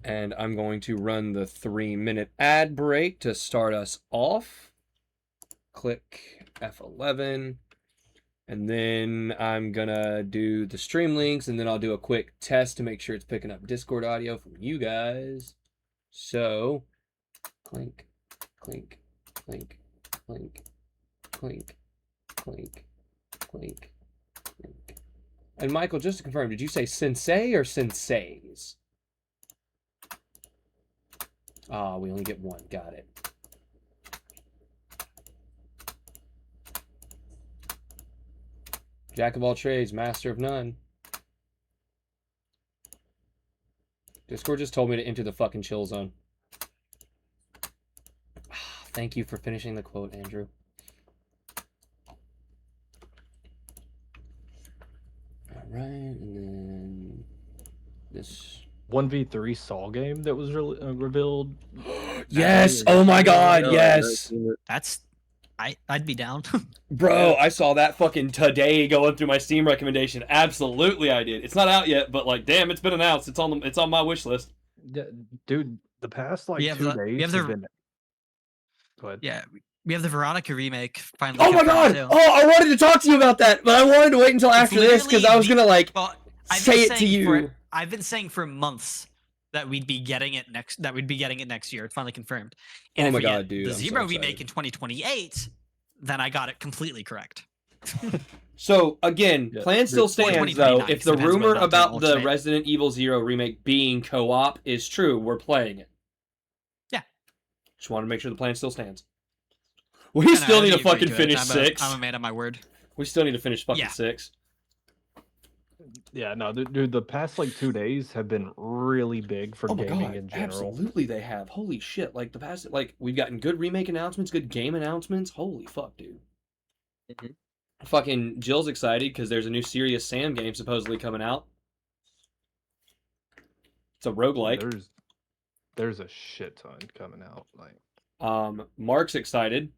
And I'm going to run the 3-minute ad break to start us off. Click F11. And then I'm going to do the stream links, and then I'll do a quick test to make sure it's picking up Discord audio from you guys. So, clink, clink, clink, clink, clink, clink, clink, clink. And Michael, just to confirm, did you say sensei or senseis? Ah, we only get one. Got it. Jack of all trades, master of none. Discord just told me to enter the fucking chill zone. Thank you for finishing the quote, Andrew. All right, and then this 1v3 Saw game that was revealed. Yes! Oh my god, yes! I'd be down. Bro, I saw that fucking today going through my Steam recommendation. Absolutely I did. It's not out yet, but like damn, it's been announced. It's on my wish list. Yeah, dude, the past like 2 days have been. Go ahead. Yeah, we have the Veronica remake finally. Oh my god! Too. Oh, I wanted to talk to you about that, but I wanted to wait until after this because I was gonna like say it to you. I've been saying for months that we'd be getting it next. That we'd be getting it next year. It's finally confirmed. And oh my god, dude! The Zero remake in 2028. Then I got it completely correct. So again, plan still stands though. If the rumor about the Resident Evil 0 remake being co-op is true, we're playing it. Yeah. Just want to make sure the plan still stands. We still need to fucking finish 6. I'm a man of my word. We still need to finish fucking 6. Yeah, no, dude, the past like 2 days have been really big for gaming in general. Absolutely, they have. Holy shit! Like the past, like we've gotten good remake announcements, good game announcements. Holy fuck, dude. Fucking Jill's excited because there's a new Serious Sam game supposedly coming out. It's a roguelike. There's a shit ton coming out. Like, Mark's excited.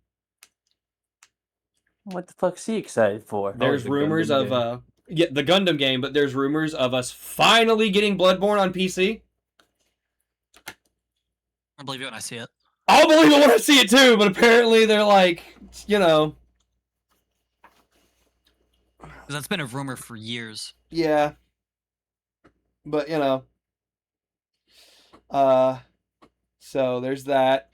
What the fuck's he excited for? There's rumors of the Gundam game, but there's rumors of us finally getting Bloodborne on PC. I'll believe it when I see it. I'll believe it when I see it too, but apparently they're like, you know. That's been a rumor for years. Yeah. But, you know. So there's that.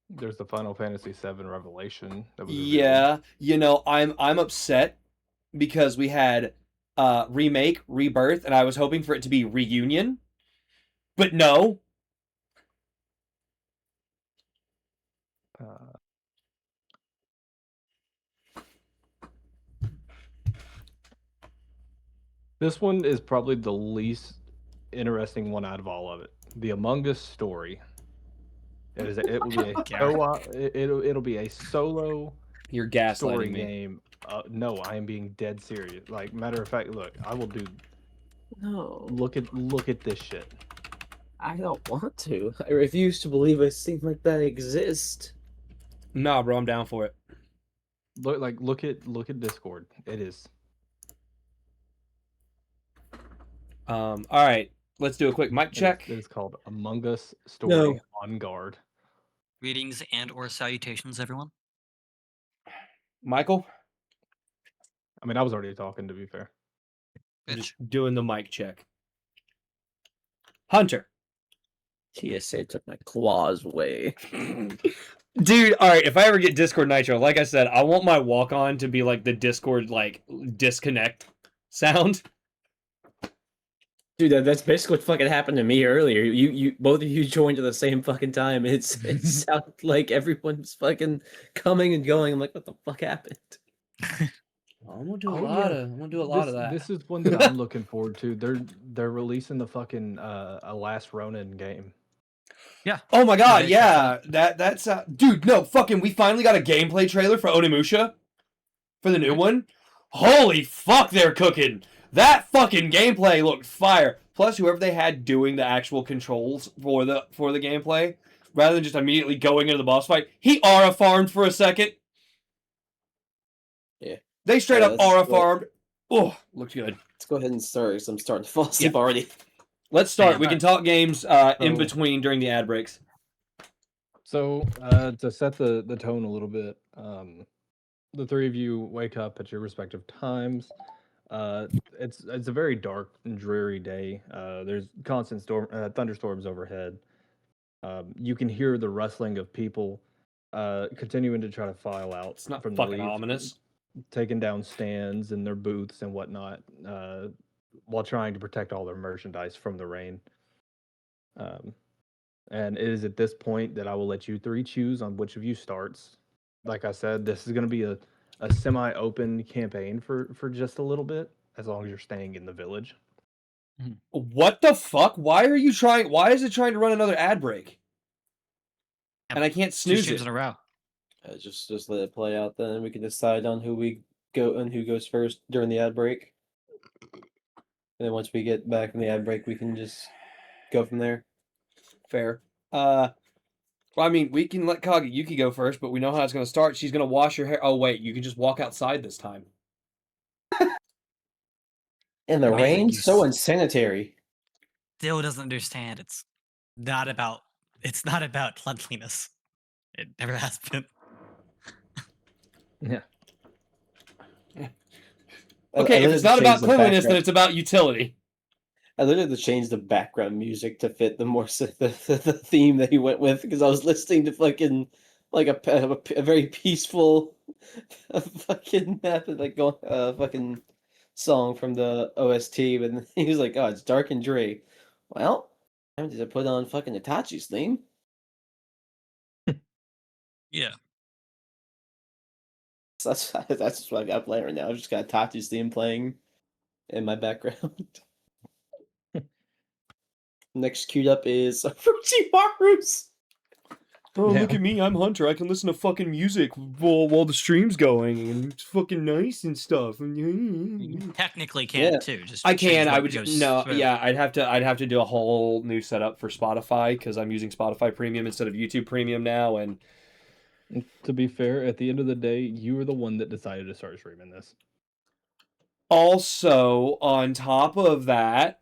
There's the Final Fantasy VII Revelation. Yeah, you know, I'm upset because we had remake, rebirth, and I was hoping for it to be reunion, but no. This one is probably the least interesting one out of all of it. The Among Us story. It will be a co-op. It'll be a solo. You're gaslighting story me. Game. No, I am being dead serious. Like matter of fact, look, I will do. No. Look at this shit. I don't want to. I refuse to believe a thing like that exists. Nah, bro, I'm down for it. Look at Discord. It is. All right, let's do a quick mic check. It is called Among Us Story on Guard. Greetings and or salutations, everyone. Michael? I mean, I was already talking, to be fair. Just doing the mic check. Hunter. TSA took my claws away. Dude, alright, if I ever get Discord Nitro, like I said, I want my walk-on to be like the Discord, like, disconnect sound. Dude, that's basically what fucking happened to me earlier. You both of you joined at the same fucking time. It sounded like everyone's fucking coming and going. I'm like, what the fuck happened? I'm gonna do a lot of that. This is one that I'm looking forward to. They're releasing the fucking a Last Ronin game. Yeah. Oh my god, yeah. That's dude, no, fucking we finally got a gameplay trailer for Onimusha for the new one. Holy fuck, they're cooking. That fucking gameplay looked fire. Plus, whoever they had doing the actual controls for the gameplay, rather than just immediately going into the boss fight, he aura farmed for a second. Yeah. They straight up aura farmed. Oh, looked good. Let's go ahead and start, because I'm starting to fall asleep already. Let's start. Damn. We can talk games in So- between during the ad breaks. So to set the tone a little bit, the three of you wake up at your respective times. It's a very dark and dreary day. There's constant thunderstorms overhead. You can hear the rustling of people continuing to try to file out It's not from the fucking leaves, ominous. taking down stands and their booths and whatnot, while trying to protect all their merchandise from the rain. And it is at this point that I will let you three choose on which of you starts. Like I said, this is going to be a semi-open campaign for just a little bit, as long as you're staying in the village. What the fuck? Why are you trying? Why is it trying to run another ad break? And I can't 2 snooze streams it. in a row. Just let it play out. Then we can decide on who we go and who goes first during the ad break. And then once we get back from the ad break, we can just go from there. Fair. Well, I mean, we can let Kageyuki go first, but we know how it's going to start. She's going to wash her hair. Oh, wait, you can just walk outside this time. And the Amazing, rain, you so s- unsanitary. Still doesn't understand. It's not about cleanliness. It never has been. Yeah. Okay, if it's not about cleanliness, then background. it's about utility. I literally had to change the background music to fit the more the theme that he went with because I was listening to fucking like a very peaceful fucking like going fucking song from the OST, but he was like, "Oh, it's dark and dreary." Well, I'm just put on fucking Itachi's theme. Yeah. So that's just what I got playing right now. I just got Itachi's theme playing in my background. Next queued up is Orochimaru's. Oh, Yeah. look at me. I'm Hunter. I can listen to fucking music while the stream's going, and it's fucking nice and stuff. You technically can Yeah. too. Just I change can. I what would goes no. through. Yeah, I'd have to do a whole new setup for Spotify because I'm using Spotify Premium instead of YouTube Premium now, and To be fair, at the end of the day, you were the one that decided to start streaming this. also on top of that,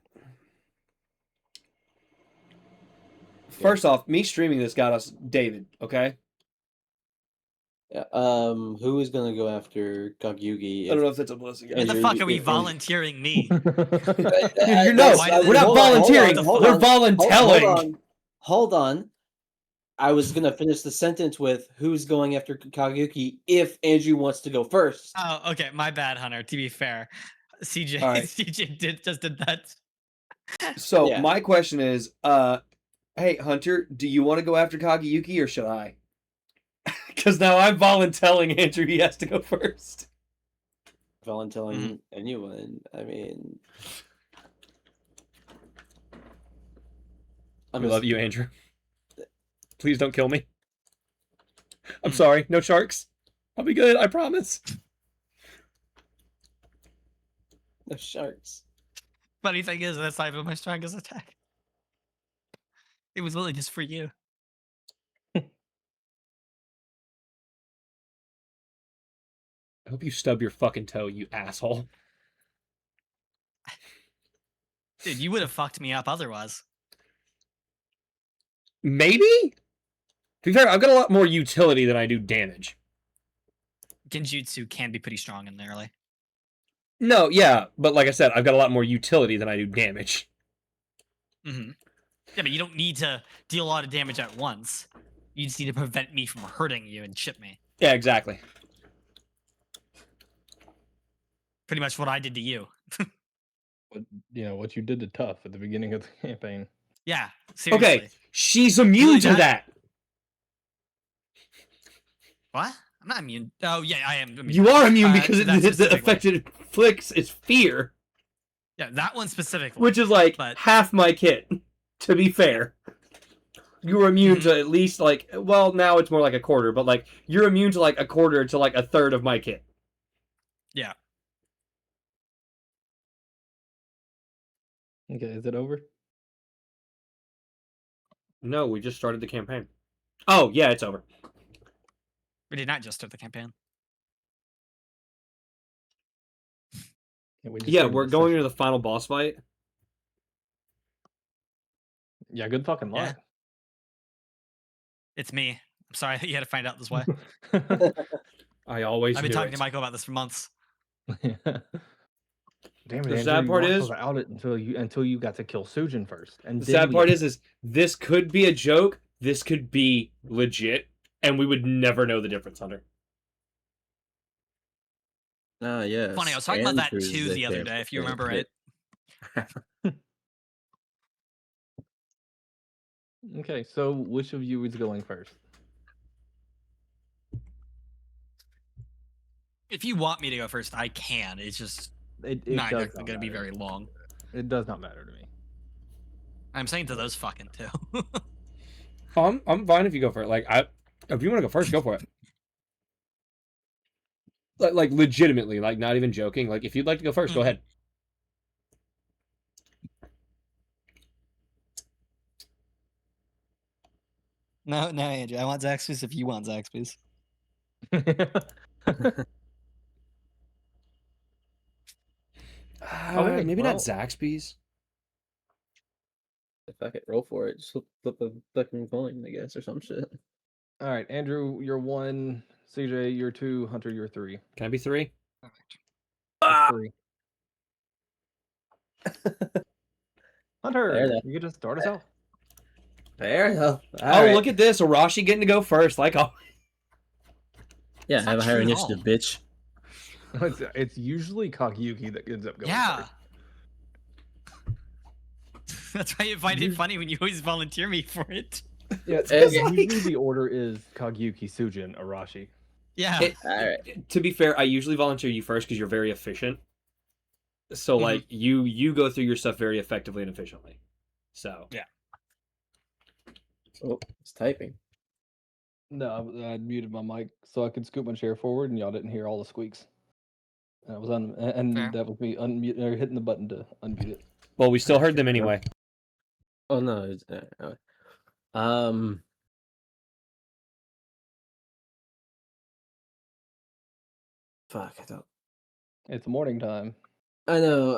first off, me streaming this got us David. Okay, Yeah, who is gonna go after Kagyugi? I don't know if that's a blessing. Why the Andrew, fuck are we if- volunteering me? You're no, Why did we're they- not hold on, volunteering. hold on, We're hold voluntelling. Hold on. I was gonna finish the sentence with who's going after Kagyuki if Andrew wants to go first. Oh, okay. My bad, Hunter. To be fair, CJ, All right. CJ just did that. So Yeah. my question is, hey Hunter, do you want to go after Kageyuki or should I? Because now I'm voluntelling Andrew. He has to go first. Volunteering anyone. I mean, I I'm love you, Andrew. Please don't kill me. I'm Hmm. sorry. No sharks. I'll be good. I promise. No sharks. Funny thing is, that's not even my strongest attack. It was really just for you. I hope you stub your fucking toe, you asshole. Dude, you would have fucked me up otherwise. Maybe? To be fair, I've got a lot more utility than I do damage. Genjutsu can be pretty strong in the early. No, yeah, but like I said, I've got a lot more utility than I do damage. Mm-hmm. Yeah, but you don't need to deal a lot of damage at once. You just need to prevent me from hurting you and chip me. Yeah, exactly. Pretty much what I did to you. What you did to Tough at the beginning of the campaign. Yeah, seriously. Okay, she's immune Really, to that. What? I'm not immune. Oh, yeah, I am immune. You are immune because to that the specifically. effect it inflicts is fear, Yeah, that one specifically. which is like But- half my kit, to be fair. You were immune Mm-hmm. to at least like, well, now it's more like a quarter, but like you're immune to like a quarter to like a third of my kit. Yeah. Okay, is it over? No, we just started the campaign. Oh, yeah, it's over. We did not just start the campaign. Yeah, we just Yeah, started we're the going session. into the final boss fight. Yeah, good fucking Yeah. luck. It's me. I'm sorry that you had to find out this way. I always I've been knew talking it. to Michael about this for months. Damn it, The Andrew! sad You part weren't is- supposed to out it until you got to kill Sujin first, and The then sad we part out is this could be a joke. This could be legit, and we would never know the difference, Hunter. Ah, yes. Funny, I was talking about that Andrew's too the other day, if you remember right. Okay, so which of you is going first? If you want me to go first, I can. It's just It not does exactly not going to be matter. very long. It does not matter to me. I'm saying to those fucking two. I'm fine if you go for it. Like if you want to go first, go for it. Like legitimately, like not even joking. Like if you'd like to go first, go ahead. No, Andrew. I want Zaxby's if you want Zaxby's. Okay, Maybe well- not Zaxby's. If I could roll for it, just flip a fucking coin, I guess, or some shit. All right, Andrew, you're 1. CJ, you're 2. Hunter, you're 3. Can I be 3? That's 3. Fair Hunter, enough. you get to start us off. Fair enough. Oh, look at this. Arashi getting to go first. Like, oh. Yeah, It's have a not higher true at initiative, bitch. It's usually Kagyuki that ends up going Yeah. first. That's why I find it funny when you always volunteer me for it. Yeah, Okay. usually the order is Kagyuki, Sujin, Arashi. Yeah. To be fair, I usually volunteer you first because you're very efficient. So, like, you go through your stuff very effectively and efficiently. So. Yeah. Oh, it's typing. No, I muted my mic so I could scoot my chair forward, and y'all didn't hear all the squeaks. And I was Fair. that was me unmute or hitting the button to unmute it. Well, we still heard them anyway. Oh no. Fuck. I don't. It's morning time. I know.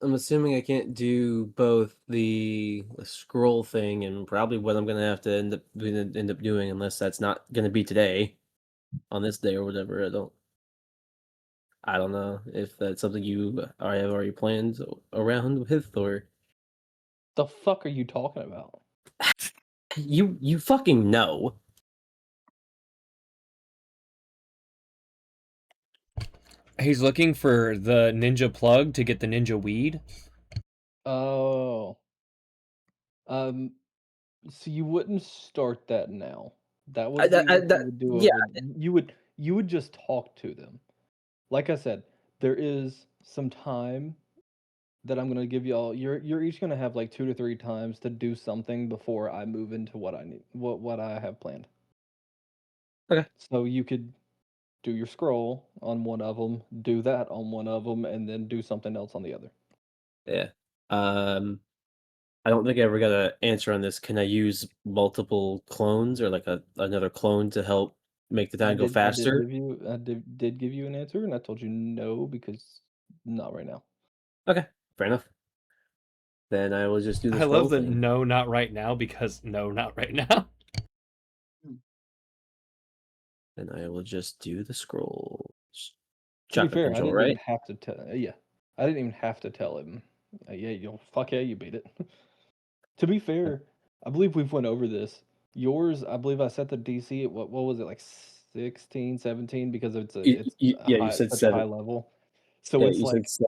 I'm assuming I can't do both the scroll thing and probably what I'm gonna have to end up doing unless that's not gonna be today, on this day or whatever. I don't know if that's something you have already planned around with, or The fuck are you talking about? you fucking know. He's looking for the ninja plug to get the ninja weed. Oh. So you wouldn't start that now. That would be what you would do. You would just talk to them. Like I said, there is some time that I'm gonna give y'all. You're each gonna have like 2 to 3 times to do something before I move into what I need, what I have planned. Okay. So you could do your scroll on one of them, do that on one of them, and then do something else on the other. Yeah. I don't think I ever got an answer on this. Can I use multiple clones or like another clone to help make the time go faster? I did give you an answer, and I told you no because not right now. Okay, fair enough. Then I will just do the I scroll love the thing. no, not right now, because no, not right now. Then I will just do the scrolls. To be Chakra fair, I control, didn't right? even have to tell. Yeah, I didn't even have to tell him. Yeah, you beat it. To be fair, I believe we've went over this. Yours, I believe I set the DC at what was it, like 16, 17, because it's You said such a high 7. level. So Yeah, it's you like said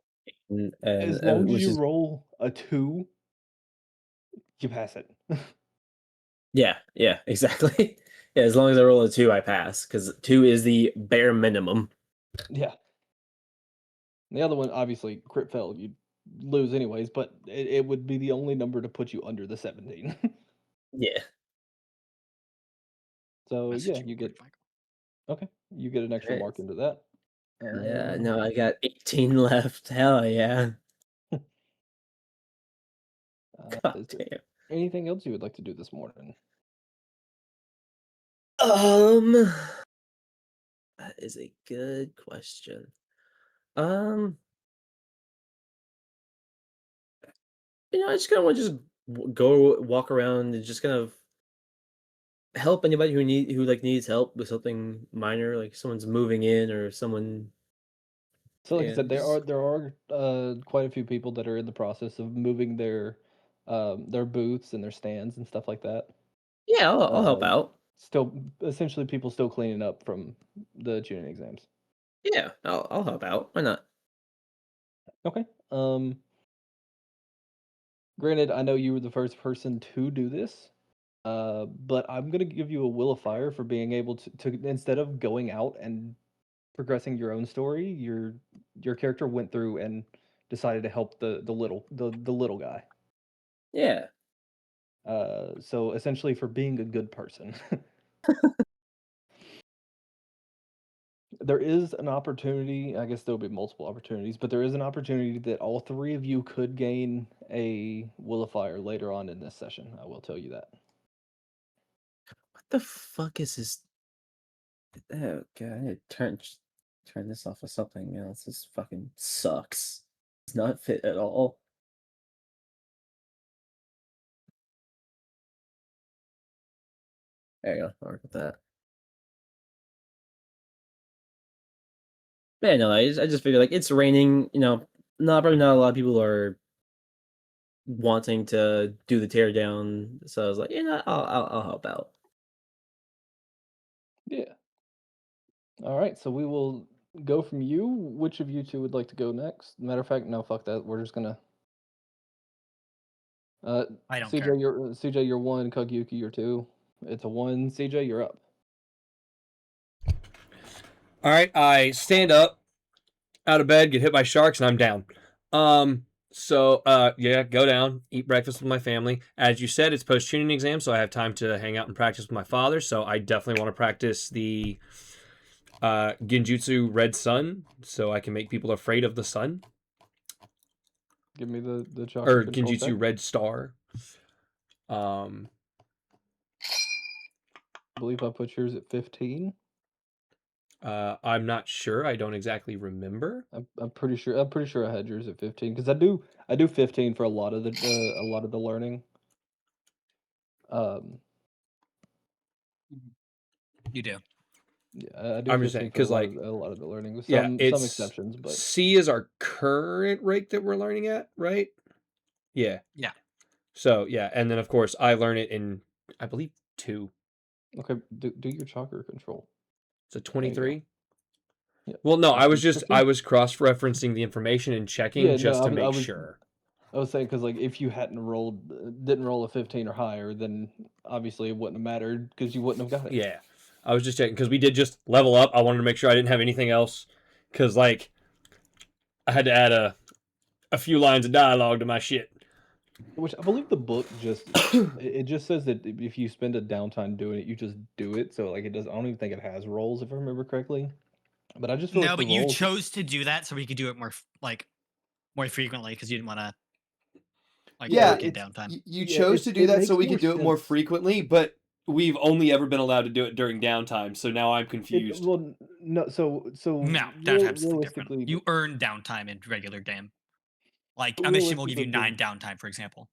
7, as long as which you is roll a 2, you pass it. yeah, exactly. Yeah, as long as I roll a 2, I pass because 2 is the bare minimum. Yeah. The other one, obviously, crit fail, you'd lose anyways, but it would be the only number to put you under the 17. Yeah. So Message yeah, you you get quick, Michael. okay. You get an extra Alright. mark into that. Yeah, no, I got 18 left. Hell yeah. God Is there damn. anything else you would like to do this morning? That is a good question. I just kind of want to just go walk around and just kind of help anybody who needs help with something minor, like someone's moving in or someone. So, like I Yeah, said, just- there are quite a few people that are in the process of moving their booths and their stands and stuff like that. yeah, I'll help Um, out. Still, essentially, people still cleaning up from the tuning exams. Yeah, I'll help out. Why not? Okay. Granted, I know you were the first person to do this, but I'm gonna give you a will of fire for being able to instead of going out and progressing your own story, your character went through and decided to help the little guy. Yeah. So essentially, for being a good person, there is an opportunity. I guess there'll be multiple opportunities, but there is an opportunity that all three of you could gain a will of fire later on in this session. I will tell you that. What the fuck is this? Oh god, I need to turn this off of something else. This fucking sucks. It's not fit at all. There you go. I'll work with that. Yeah, no, I just figured like it's raining. Probably not a lot of people are wanting to do the teardown. So I was like, I'll help out. Yeah. All right. So we will go from you. Which of you two would like to go next? Matter of fact, no, fuck that. We're just gonna. I don't CJ, care. you're one. Kagyuki, you're two. It's a one. CJ, you're up. All right, I stand up out of bed, get hit by sharks, and I'm down. Yeah, go down, eat breakfast with my family. As you said, it's post tuning exam, so I have time to hang out and practice with my father. So I definitely want to practice the Genjutsu Red Sun, so I can make people afraid of the sun, Give me the chakra or control check. Genjutsu Red Star. I believe I put yours at 15. I'm not sure. I don't exactly remember. I'm pretty sure I had yours at 15 because I do 15 for a lot of the learning. You do. Yeah, I do I'm just 15 saying for a because lot like of the learning with yeah, some it's exceptions, but C is our current rate that we're learning at, right? Yeah. Yeah. So yeah, and then of course I learn it in I believe 2. okay, do your chakra control. So There you go. 23. Yeah. Well, no, I was 15. cross-referencing the information and checking Yeah, just no, to I make was sure. I was saying because like if you hadn't didn't roll a 15 or higher, then obviously it wouldn't have mattered because you wouldn't have got it. Yeah. I was just checking because we did just level up. I wanted to make sure I didn't have anything else because like I had to add a few lines of dialogue to my shit. Which I believe the book just it just says that if you spend a downtime doing it, you just do it. So like it does. I don't even think it has rolls if I remember correctly. But I just feel No, like the but you rolls. chose to do that so we could do it more frequently because you didn't want to Yeah, work in it's downtime. You yeah, chose to do it that makes so we could do it more sense. frequently, but we've only ever been allowed to do it during downtime, so now I'm confused. Well, no. So No, downtime's something different. realistically, You earn downtime in regular game. Like a mission will give realistically, you 9 downtime, for example.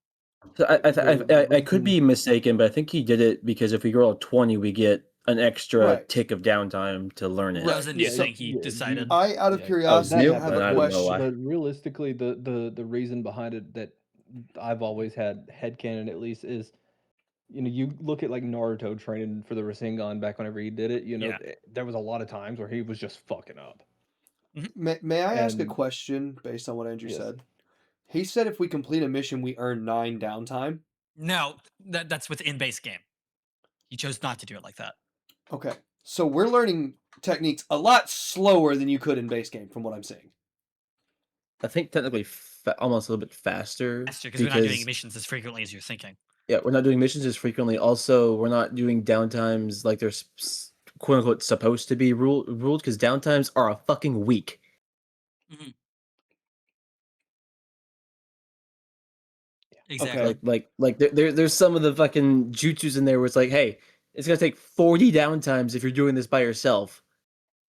So the I could be reason. mistaken, but I think he did it because if we roll a 20, we get an extra Right. tick of downtime to learn it. That was a new Yeah, thing he decided. Out of Yeah, curiosity, new, have but a I don't know why. question. But realistically, the reason behind it that I've always had headcanon at least is, you look at like Naruto training for the Rasengan back whenever he did it, Yeah. there was a lot of times where he was just fucking up. May I ask a And question based on what Andrew yes, said? He said if we complete a mission, we earn 9 downtime. No, that's within base game. He chose not to do it like that. Okay, so we're learning techniques a lot slower than you could in base game, from what I'm seeing. I think technically almost a little bit faster Because we're not doing missions as frequently as you're thinking. yeah, we're not doing missions as frequently. Also, we're not doing downtimes like they're quote unquote supposed to be ruled because downtimes are a fucking week. Exactly. Okay. Like there's some of the fucking jutsus in there where it's like, hey, it's gonna take 40 downtimes if you're doing this by yourself.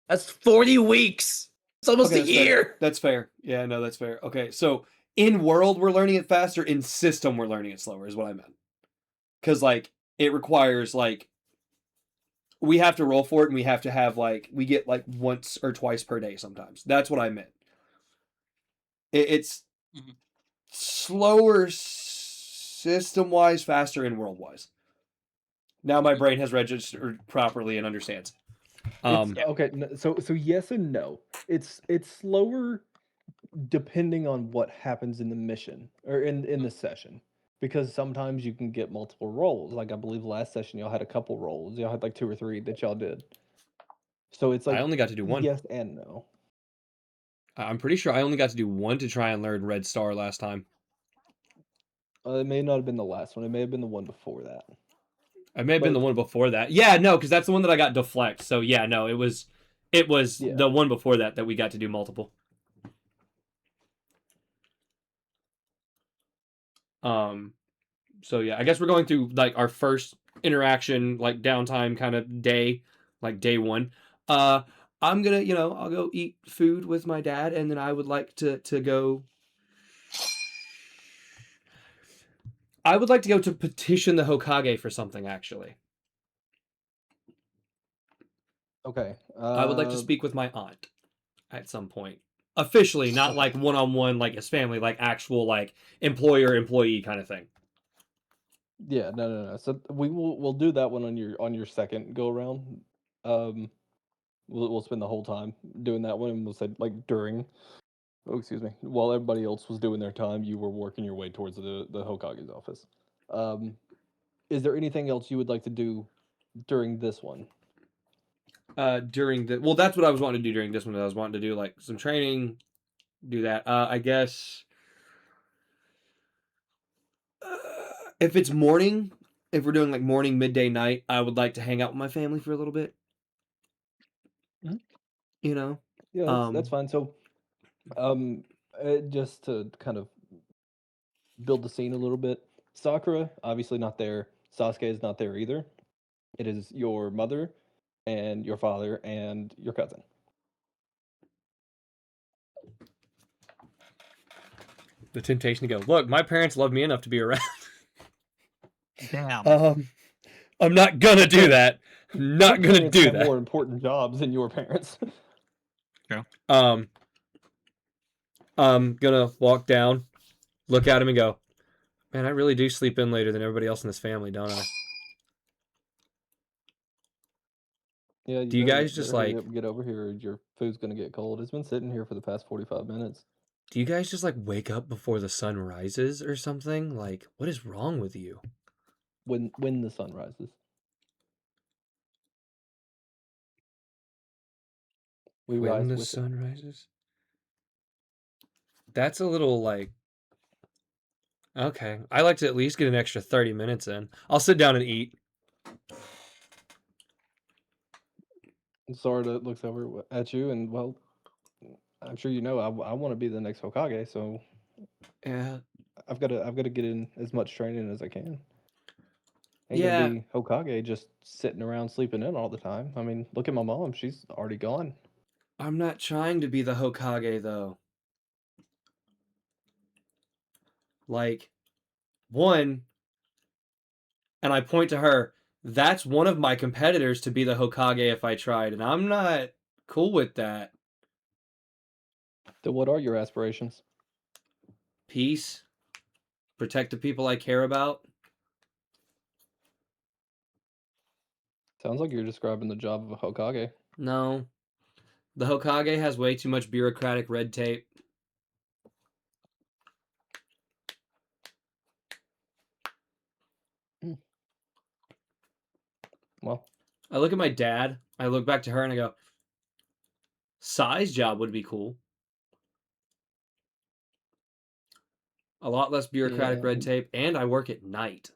That's 40 weeks. It's almost Okay, a year. That's fair. Yeah, no, that's fair. Okay, so in world we're learning it faster, in system we're learning it slower is what I meant. Because like it requires like we have to roll for it and we have to have like we get like once or twice per day sometimes. That's what I meant. It's Mhm. slower system wise, faster in world wise. Now my brain has registered properly and understands. It's okay. So yes and no. It's slower depending on what happens in the mission or in the session. Because sometimes you can get multiple rolls. Like I believe last session y'all had a couple rolls. Y'all had like 2 or 3 that y'all did. So it's I like only got to do one. yes and no. I'm pretty sure I only got to do one to try and learn Red Star last time. It may not have been the last one. It may have been the one before that. I may have been But- the one before that. Yeah, no, because that's the one that I got deflect. So yeah, no, it was Yeah. the one before that we got to do multiple. So yeah, I guess we're going through like our first interaction, like downtime kind of day, like day one. I'm gonna, I'll go eat food with my dad, and then I would like to go. I would like to go to petition the Hokage for something. Actually, Okay. I would like to speak with my aunt at some point. Officially, not Okay. like one-on-one, like his family, like actual like employer-employee kind of thing. Yeah, no. So we'll do that one on your second go around. We'll spend the whole time doing that one, and we'll say like during. Oh, excuse me. While everybody else was doing their time, you were working your way towards the Hokage's office. Is there anything else you would like to do during this one? That's what I was wanting to do during this one. I was wanting to do like some training, do that. I guess if it's morning, if we're doing like morning, midday, night, I would like to hang out with my family for a little bit. Mhm. You know, Yeah, that's fine. So, just to kind of build the scene a little bit, Sakura obviously not there. Sasuke is not there either. It is your mother and your father and your cousin. the temptation to go. Look, my parents love me enough to be around. Damn. I'm not gonna do that. I'm not Your gonna parents do have that. more important jobs than your parents. I'm gonna walk down, look at him, and go, man, I really do sleep in later than everybody else in this family, don't I? Yeah, Do you guys just better hurry like? up and get over here, or your food's gonna get cold. It's been sitting here for the past 45 minutes. Do you guys just like wake up before the sun rises or something? Like, what is wrong with you? When the sun rises. We When rise the with it. sun rises? That's a little like. Okay. I like to at least get an extra 30 minutes in. I'll sit down and eat. Sarda looks over at you, and well, I'm sure you know I want to be the next Hokage, so Yeah. I've got to get in as much training as I can. Ain't gonna Yeah. be Hokage just sitting around sleeping in all the time. I mean, look at my mom; she's already gone. I'm not trying to be the Hokage, though. Like, one, and I point to her, that's one of my competitors to be the Hokage if I tried, and I'm not cool with that. So, what are your aspirations? Peace. Protect the people I care about. Sounds like you're describing the job of a Hokage. No. The Hokage has way too much bureaucratic red tape. Well, I look at my dad, I look back to her, and I go, Sai's job would be cool. A lot less bureaucratic yeah, red tape, and I work at night.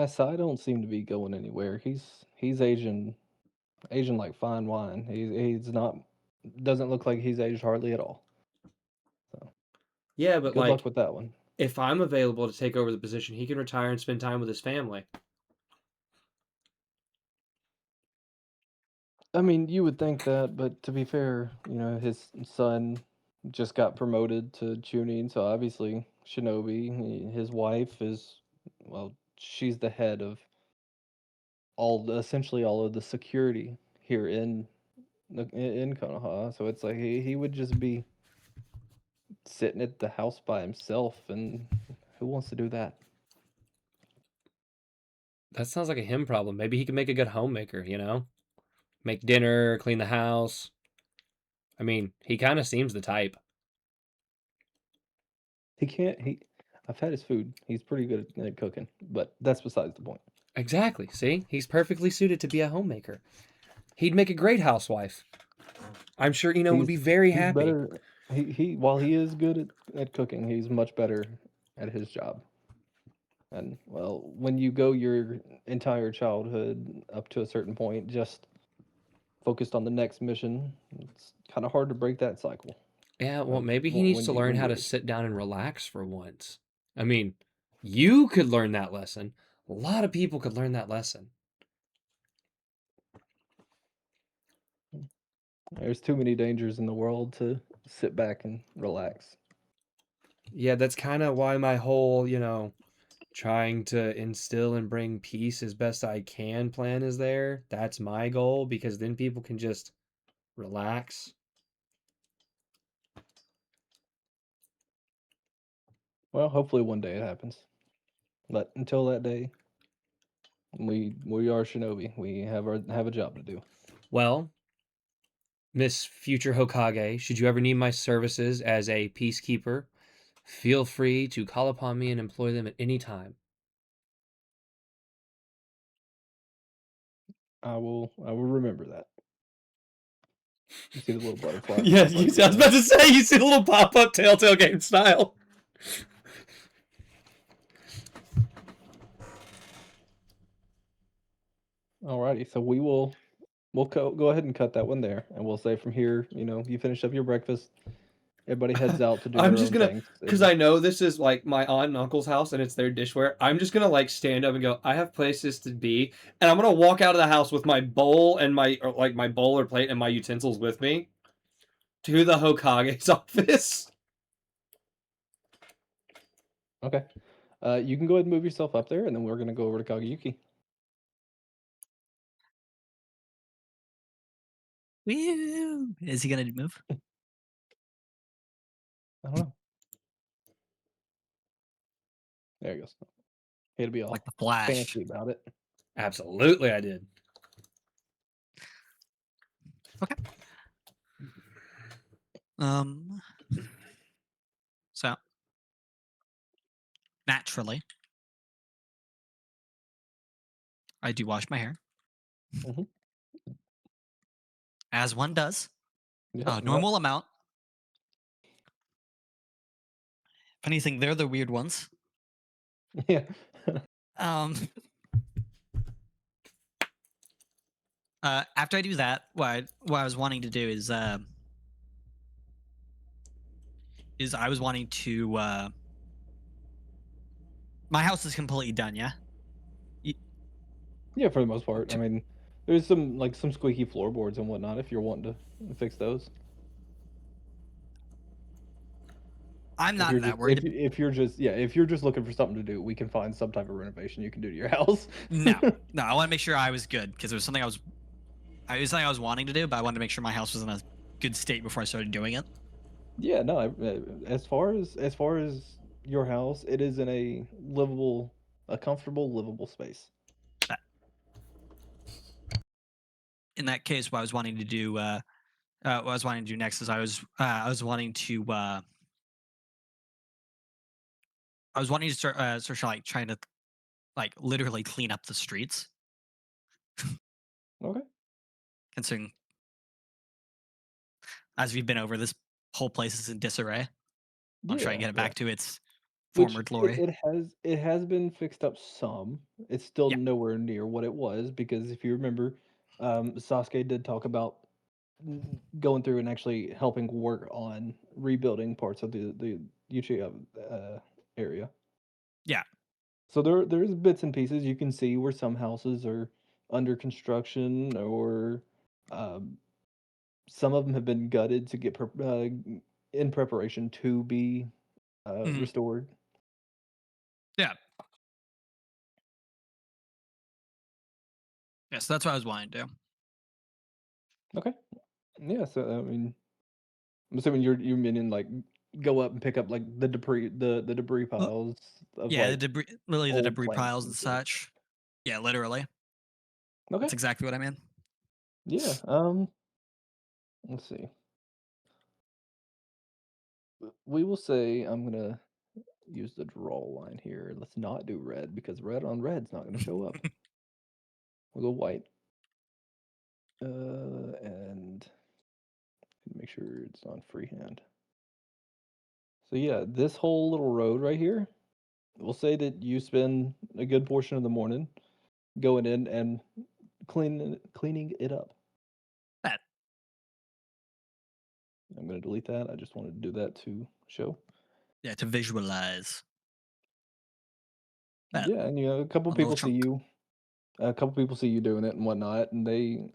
Sai don't seem to be going anywhere. He's aging like fine wine. He's not doesn't look like he's aged hardly at all. So Yeah, but good luck like, with that one. if I'm available to take over the position, he can retire and spend time with his family. I mean, you would think that, but to be fair, his son just got promoted to Chunin, so obviously Shinobi, his wife is, well, she's the head of essentially all of the security here in Konoha. So it's like he would just be sitting at the house by himself, and who wants to do that? That sounds like a him problem. Maybe he could make a good homemaker, Make dinner, clean the house. I mean, he kind of seems the type. He can't. I've had his food. He's pretty good at cooking, but that's besides the point. Exactly. See? He's perfectly suited to be a homemaker. He'd make a great housewife. I'm sure would be very He's happy. better. He while he is good at cooking, he's much better at his job. And well, when you go your entire childhood up to a certain point, just focused on the next mission, it's kind of hard to break that cycle. Yeah, well, Of maybe he needs to learn when how you to age. sit down and relax for once. I mean, you could learn that lesson. A lot of people could learn that lesson. There's too many dangers in the world to sit back and relax. Yeah, that's kind of why my whole, trying to instill and bring peace as best I can plan is there. That's my goal because then people can just relax. Well, hopefully one day it happens. But until that day, we are shinobi. We have a job to do. Well, Miss Future Hokage, should you ever need my services as a peacekeeper, feel free to call upon me and employ them at any time. I will remember that. You see the little butterfly. Yeah, fly I was around. about to say, you see a little pop-up Telltale game style. Alrighty, so we'll go ahead and cut that one there, and we'll say from here, you finish up your breakfast. Everybody heads out to do I'm their just own gonna, things. because and- I know this is like my aunt and uncle's house and it's their dishware. I'm just gonna like stand up and go, I have places to be, and I'm gonna walk out of the house with my bowl and my bowl or plate and my utensils with me to the Hokage's office. Okay. You can go ahead and move yourself up there, and then we're gonna go over to Kageyuki. Woo! Is he gonna move? I don't know. There he goes. He'll be all Like the Flash. fancy about it. Absolutely, I did. Um. So naturally, I do wash my hair, Mhm. as one does. Yep, Normal amount. If anything, they're the weird ones. yep. Yeah. Um. After I do that, what I was wanting to do is I was wanting to. My house is completely done. Yeah. Yeah, for the most part. I mean, there's some squeaky floorboards and whatnot if you're wanting to fix those. I'm If not you're that just worried. if you're just if you're just looking for something to do, we can find some type of renovation you can do to your house. No, I want to make sure I was good because it was something I was wanting to do, but I wanted to make sure my house was in a good state before I started doing it. Yeah, no. As far as your house, it is in a comfortable, livable space. In that case, what I was wanting to do, what I was wanting to do next is I was wanting to start like trying to like literally clean up the streets, Okay. considering as we've been over, this whole place is in disarray. I'm trying to get it back to its former glory. It has been fixed up some. It's still Yeah. nowhere near what it was because if you remember, Sasuke did talk about going through and actually helping work on rebuilding parts of the Uchiha area. Yeah. So there's bits and pieces you can see where some houses are under construction or Um, some of them have been gutted to get in preparation to be Mhm. restored. Yeah. Yes, that's what I was wanting to do. Okay. Yeah. So I mean, I'm assuming you meaning like go up and pick up like the debris L- piles of Yeah, the like debris, literally the old debris plants piles and and stuff. such. Yeah, literally. Okay. That's exactly what I mean. Yeah. Let's see. We will say I'm gonna use the draw line here. Let's not do red because red on red's not gonna show up. We'll go white. And make sure it's on freehand. So yeah, this whole little road right here, we'll say that you spend a good portion of the morning going in and cleaning it up. That. I'm gonna delete that. I just wanted to do that to show. Yeah, to visualize. That. Yeah, and a couple A little people see chunk. you. A couple people see you doing it and whatnot, and they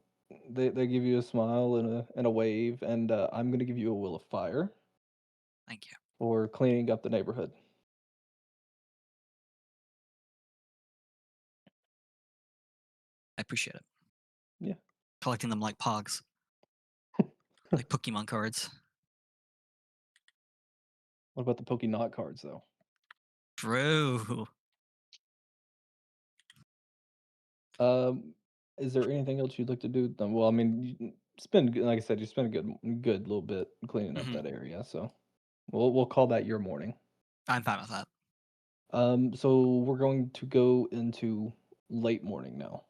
give you a smile and a wave, and I'm gonna give you a will of fire Thank you. for cleaning up the neighborhood. I appreciate it. Yeah. Collecting them like pogs. Like Pokemon cards. What about the Pokemon cards though? True. Is there anything else you'd like to do? Well, I mean, you spend like I said, you spend a good little bit cleaning up Mhm. that area, so we'll call that your morning. I'm fine with that. So we're going to go into late morning now.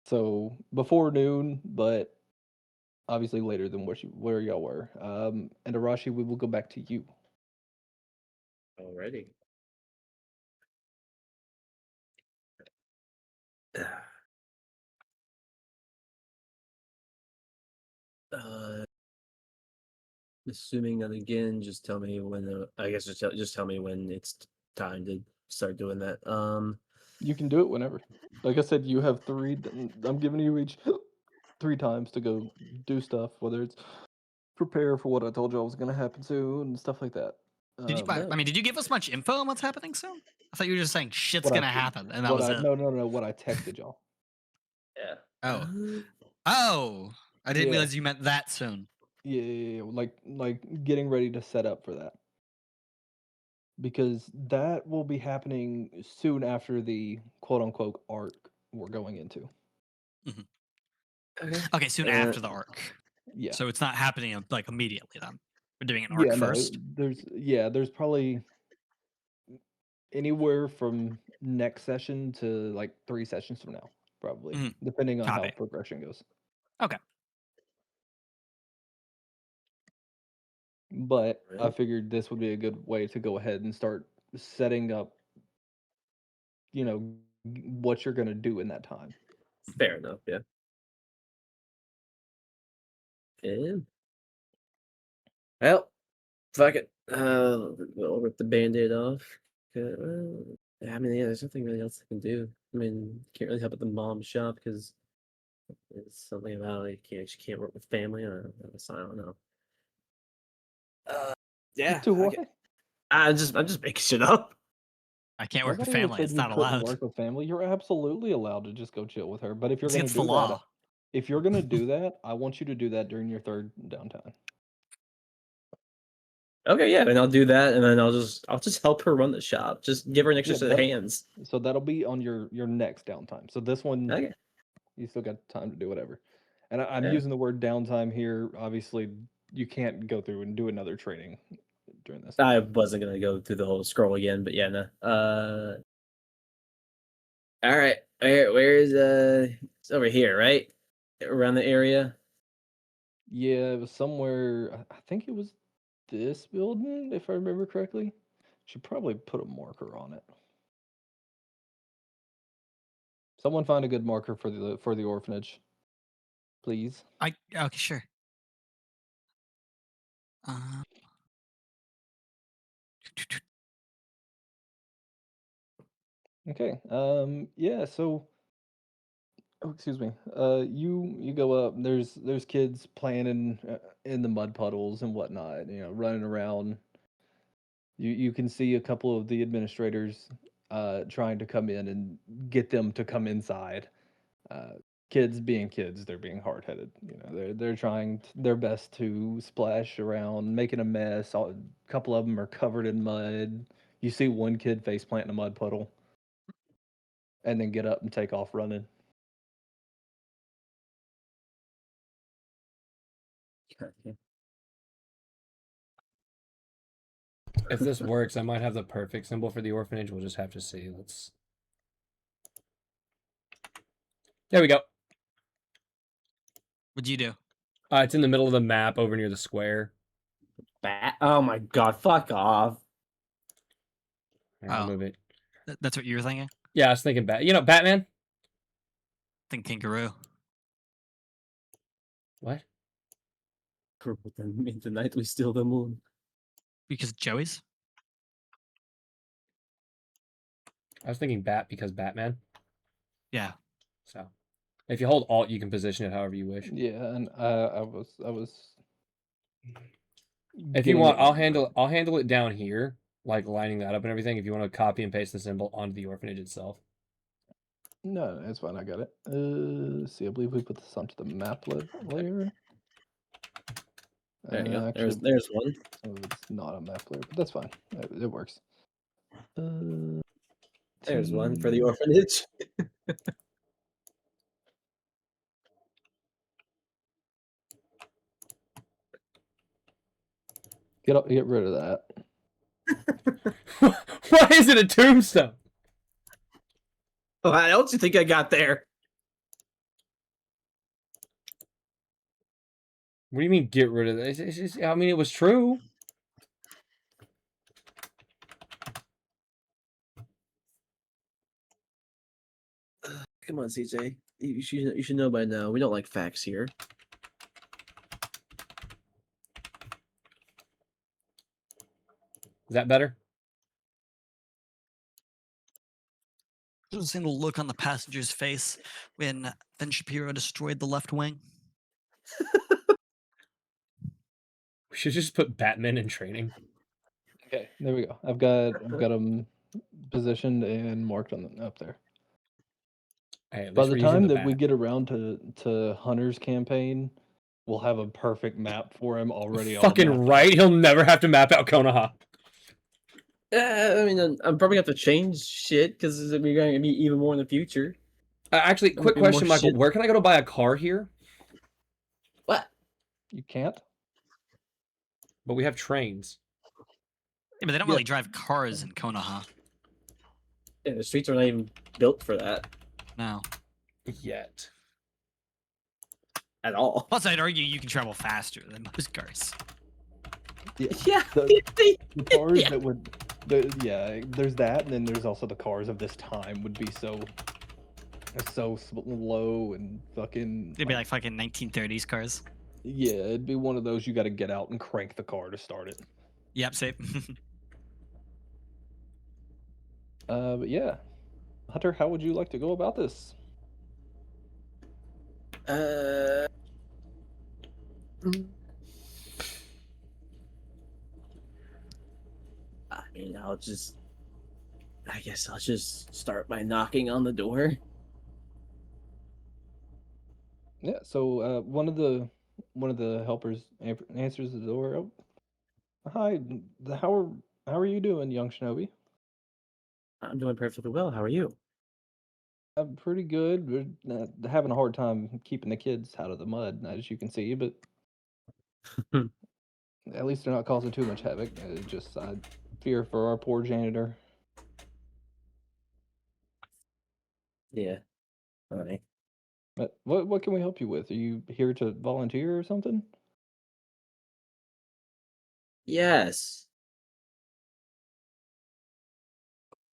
So before noon, but obviously later than where y'all were. And Arashi, we will go back to you. Already. Uh, assuming that again, just tell me when. I guess just tell me when it's time to start doing that. You can do it whenever. Like I said, you have three. I'm giving you each 3 times to go do stuff, whether it's prepare for what I told you I was going to happen soon and stuff like that. Did you? No. I mean, did you give us much info on what's happening soon? I thought you were just saying shit's What I gonna happen, and that what was I it. no what I texted y'all. Yeah. Oh. Uh, Oh, I didn't Yeah. realize you meant that soon. Yeah, like getting ready to set up for that. Because that will be happening soon after the quote unquote arc we're going into. okay. Okay, soon after the arc. Yeah. So it's not happening like immediately then. We're doing an Yeah, arc no, first. there's probably anywhere from next session to like 3 sessions from now, probably, Mhm. depending on how Copy. progression goes. Okay. But I Right. figured this would be a good way to go ahead and start setting up, what you're gonna do in that time. Fair enough. Yeah. And well, fuck it. We'll rip the band-aid off. Well, I mean, yeah, there's nothing really else I can do. I mean, can't really help at the mom shop because it's something about like she can't work with family. I don't know. Yeah, To fuck it. what? I'm just making shit up. I can't work with Nobody ever family. said It's you not couldn't allowed. work with family. You're absolutely allowed to just go chill with her. But if you're It's gonna against the do that, law. if you're gonna do that, I want you to do that during your third downtime. Okay, yeah, and I'll do that, and then I'll just help her run the shop. Just give her an extra Yeah, set of hands. so that'll be on your next downtime. So this one, Okay. you still got time to do whatever. And I'm Yeah. using the word downtime here. Obviously, you can't go through and do another training during this. I wasn't gonna go through the whole scroll again, but yeah, no. All right. Where is It's over here, right? Around the area. Yeah, it was somewhere. I think it was this building, if I remember correctly. Should probably put a marker on it. Someone find a good marker for the orphanage, please. Okay, sure. Uh, Okay. Yeah. So Oh, excuse me. You go up. There's kids playing in the mud puddles and whatnot. You know, running around. You can see a couple of the administrators trying to come in and get them to come inside. Uh, Kids being kids, they're being hard headed. You know, they're trying their best to splash around, making a mess. A couple of them are covered in mud. You see one kid face plant in a mud puddle, and then get up and take off running. If this works, I might have the perfect symbol for the orphanage. We'll just have to see. Let's. There we go. What'd you do? It's in the middle of the map over near the square. Oh my god, fuck off. I'll Oh. move it. That's what you were thinking? Yeah, I was thinking Batman? Think kangaroo. What? In the night we steal the moon. Because Joey's? I was thinking Bat because Batman. Yeah. So, if you hold Alt, you can position it however you wish. Yeah, and I was. If you getting want, it- I'll handle it down here, like lining that up and everything. If you want to copy and paste the symbol onto the orphanage itself. No, it's fine. I got it. Let's see, I believe we put this onto the map layer. There you go. Actually, There's one. it's not a map layer, but that's fine. It works. There's one for the team- orphanage. Get rid of that. Why is it a tombstone? What else you think I got there? What do you mean get rid of this? I mean, it was true. Come on, CJ. You should know by now. We don't like facts here. Is that better? Just seeing the look on the passenger's face when Ben Shapiro destroyed the left wing. We should just put Batman in training. Okay, there we go. I've got them positioned and marked up there. Hey, at By least the we're using time the that we bat. get around to Hunter's campaign, we'll have a perfect map for him already. all Fucking mapped out. right, he'll never have to map out Konoha. I mean, I'm probably gonna have to change shit because we're going to be even more in the future. Actually, There'll quick be more question, Michael. shit. Where can I go to buy a car here? What? You can't. But we have trains. Yeah, but they don't Yeah. really drive cars in Konoha. Yeah, the streets are not even built for that No. Yet. at all. Plus, I'd argue you can travel faster than most cars. Yeah. The cars Yeah. that would, there's that, and then there's also the cars of this time would be so slow and fucking. They'd be like fucking 1930s cars. Yeah, it'd be one of those you got to get out and crank the car to start it. Yep, same. But yeah, Hunter, how would you like to go about this? I mean, I guess I'll just start by knocking on the door. Yeah. So one of the helpers answers the door. Oh, hi. How are you doing, young shinobi? I'm doing perfectly well. How are you? I'm pretty good. We're having a hard time keeping the kids out of the mud, as you can see, but at least they're not causing too much havoc. Just I fear for our poor janitor. Yeah. All right. But what can we help you with? Are you here to volunteer or something? Yes.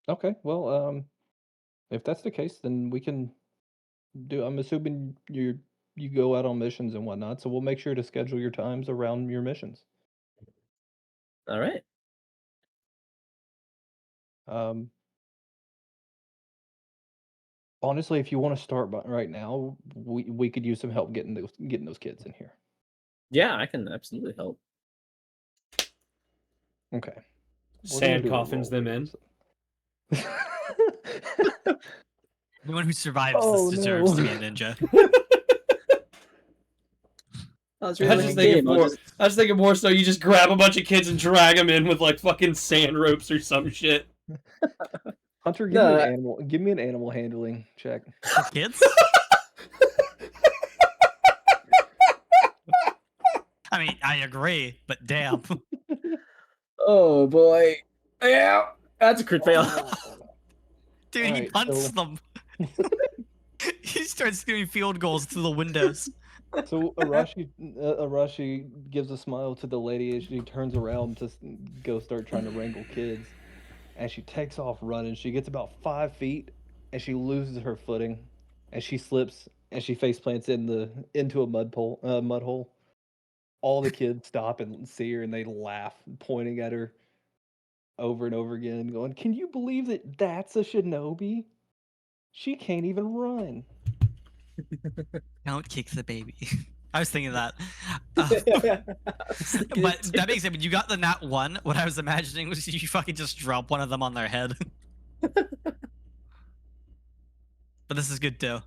Okay, well, if that's the case, then we can do. I'm assuming you go out on missions and whatnot, so we'll make sure to schedule your times around your missions. All right. Um, Honestly, if you want to start right now, we could use some help getting those kids in here. Yeah, I can absolutely help. Okay. We're gonna Sand do a coffins roll them here, in. so- Anyone who survives Oh, this deserves to be no. a ninja. Oh, it's I really was like just a thinking game. I'll more. just- I was thinking more so. You just grab a bunch of kids and drag them in with like fucking sand ropes or some shit. Hunter, No, give me an animal handling check. Kids? I mean, I agree, but damn. Oh boy. Yeah, that's a crit fail. Dude, he Alright, punts so- them. He starts doing field goals through the windows. So Arashi gives a smile to the lady as she turns around to go start trying to wrangle kids, and she takes off running. She gets about 5 feet, and she loses her footing, and she slips and she face plants into a mud hole. All the kids stop and see her, and they laugh, pointing at her over and over again, going, "Can you believe that that's a shinobi? She can't even run." Don't kick the baby. I was thinking that. Thinking But it too. that being said, when you got the nat 1, what I was imagining was you fucking just drop one of them on their head. But this is good too.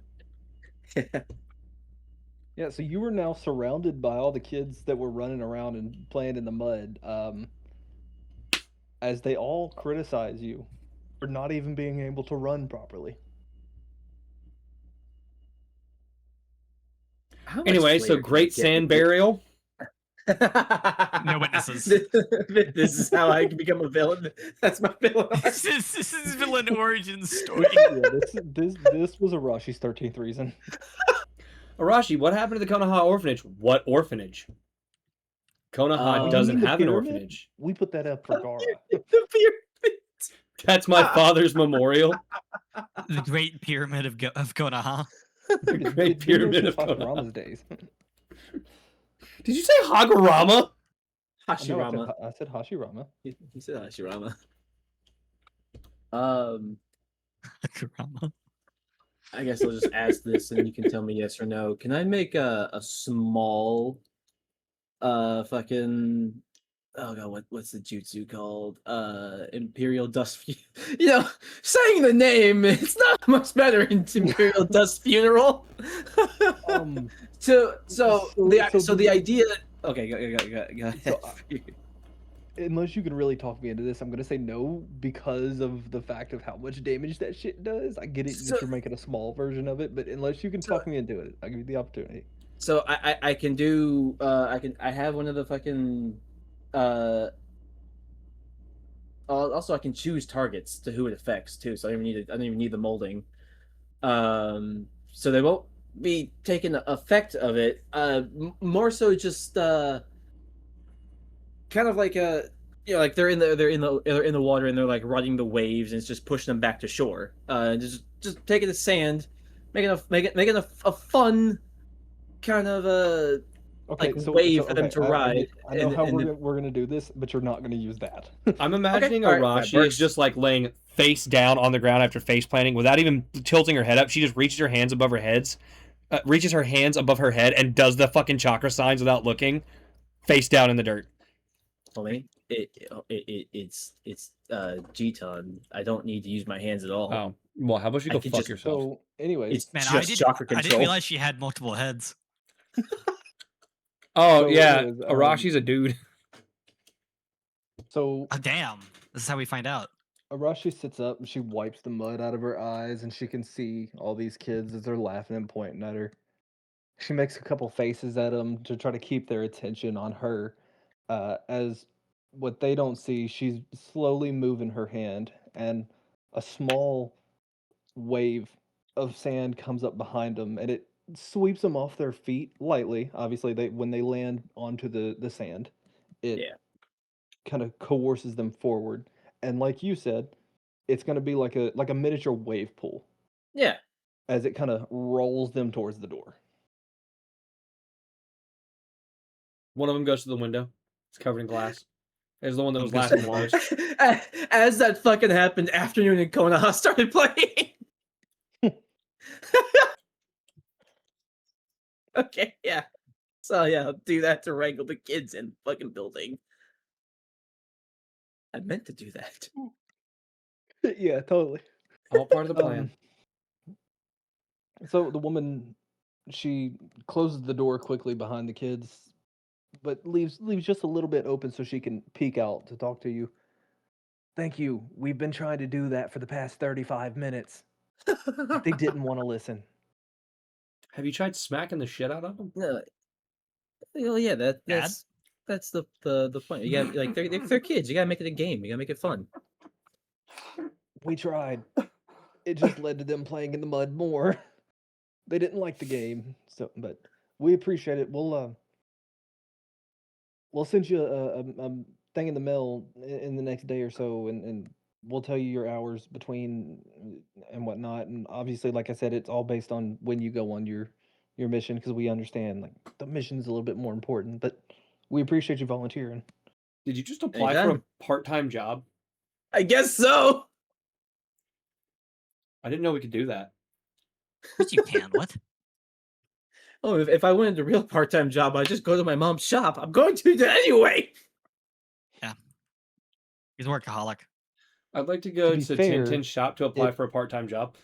Yeah, so you were now surrounded by all the kids that were running around and playing in the mud, as they all criticize you for not even being able to run properly. How much Anyway, so flavor can I great get sand with this? burial. No witnesses. This is how I can become a villain. That's my villain arc. This is villain origin story. Yeah, this was Arashi's 13th reason. Arashi, what happened to the Konoha orphanage? What orphanage? Konoha You doesn't mean the have an pyramid? orphanage. We put that up for Gara. The pyramid. That's my father's memorial. The Great Pyramid of Konoha. The It's Great been there Pyramid since of Konoha. Hashirama's days. Did you say Hagurama? No, Hashirama. I said Hashirama. He said Hashirama. Kurama. I guess I'll just ask this, and you can tell me yes or no. Can I make a small, fucking, oh god, what's the jutsu called? Imperial Dust. You know, saying the name, it's not much better in Imperial Dust Funeral. So the idea. Okay, go ahead. So, unless you can really talk me into this, I'm gonna say no because of the fact of how much damage that shit does. I get it So- that you're making a small version of it, but unless you can So- talk me into it, I'll give you the opportunity. So I can do I have one of the fucking also I can choose targets to who it affects too, so I don't even need the molding. So they won't be taking the effect of it. More so just kind of like like they're in the water and they're like riding the waves and it's just pushing them back to shore. Just taking the sand, making a fun kind of Okay, like wave for them to ride. I know and- how and we're gonna do this, but you're not gonna use that. I'm imagining all right, that Arashi works. is just like laying face down on the ground after face planting without even tilting her head up. She just reaches her hands above her head and does the fucking chakra signs without looking, face down in the dirt. Homie, it's G-Ton. I don't need to use my hands at all. Oh, well, how about you I go could fuck just- yourself? So, anyways, It's Man, just chakra I control. didn't realize she had multiple heads. Oh so yeah, anyways, Arashi's a dude. so Oh, damn. This is how we find out. Arashi sits up and she wipes the mud out of her eyes, and she can see all these kids as they're laughing and pointing at her. She makes a couple faces at them to try to keep their attention on her. As what they don't see, she's slowly moving her hand, and a small wave of sand comes up behind them, and it sweeps them off their feet lightly. Obviously, when they land onto the sand, it Yeah. kind of coerces them forward. And like you said, it's going to be like a miniature wave pool Yeah. as it kind of rolls them towards the door. One of them goes to the window. It's covered in glass. It's the one that was Goes laughing to the the most. As that fucking happened, Afternoon in Konoha started playing. Okay, yeah. So yeah, I'll do that to wrangle the kids in the fucking building. I meant to do that. Yeah, totally. All part of the plan. So the woman, she closes the door quickly behind the kids, but leaves just a little bit open so she can peek out to talk to you. Thank you. We've been trying to do that for the past 35 minutes. They didn't want to listen. Have you tried smacking the shit out of them? No, well, yeah, Dad? that's the point. You got like they're kids. You gotta make it a game. You gotta make it fun. We tried. It just led to them playing in the mud more. They didn't like the game, so but we appreciate it. We'll send you a thing in the mail in the next day or so, and we'll tell you your hours between and whatnot. And obviously, like I said, it's all based on when you go on your mission because we understand like the mission is a little bit more important. But we appreciate you volunteering. Did you just apply for a Anytime. part-time job? I guess so. I didn't know we could do that. What you can? What? Oh, if I wanted a real part-time job, I'd just go to my mom's shop. I'm going to do that anyway. He's a workaholic. I'd like to go be to fair, Tintin's shop to apply it- for a part-time job.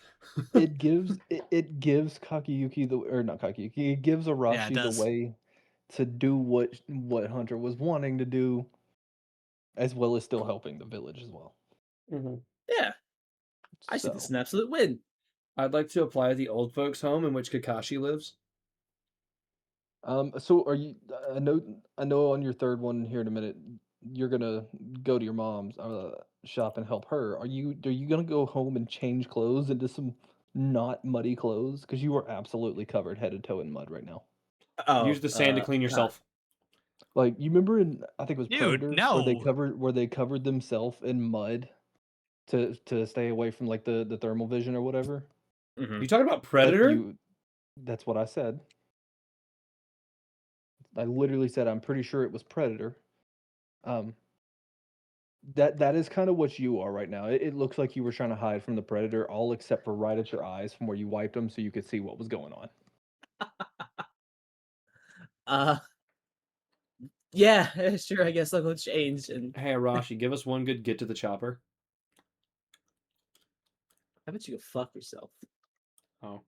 It gives Kakiyuki the or not Kakiyuki. It gives Arashi the does. way to do what Hunter was wanting to do, as well as still helping the village as well. Yeah, I see So, this as an absolute win. I'd like to apply at the old folks' home in which Kakashi lives. So are you? I know. On your third one here in a minute, you're gonna go to your mom's shop and help her. Are you gonna go home and change clothes into some not muddy clothes? Because you are absolutely covered head to toe in mud right now. Oh, Use the sand to clean yourself. Like you remember in I think it was Dude, Predator no. where they covered themselves in mud to stay away from like the thermal vision or whatever. mhm. You talking about That Predator? That's what I said. I literally said I'm pretty sure it was Predator. Um, that is kind of what you are right now. It looks like you were trying to hide from the Predator, all except for right at your eyes from where you wiped them, so you could see what was going on. Uh, yeah, sure. I guess I'll go change. And Hey, Arashi, give us one good get to the chopper. I bet you go fuck yourself. Oh.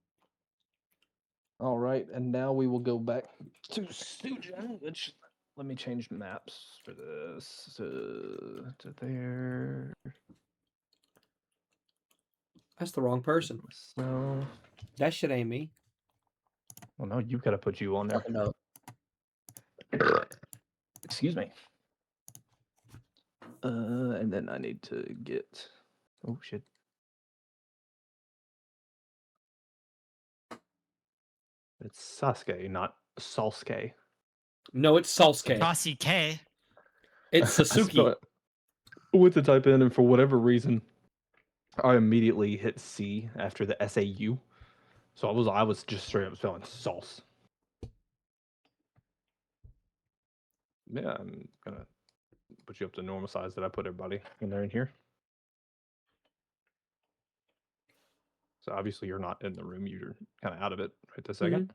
All right, and now we will go back to Sujan, which let me change maps for this to there. That's the wrong person. So, That shit ain't me. well, no, you've got to put you on there. No. Excuse me. And then I need to get. Oh shit. It's Sasuke, not Salsuke. No, it's Sasuke. Rossi K. It's I spelled Sasuke. it- went to type in, and for whatever reason, I immediately hit C after the SAU. So I was just straight up spelling sauce. Yeah, I'm gonna put you up to normal size that I put everybody when they're in here. So obviously you're not in the room, you're kind of out of it right this 2nd.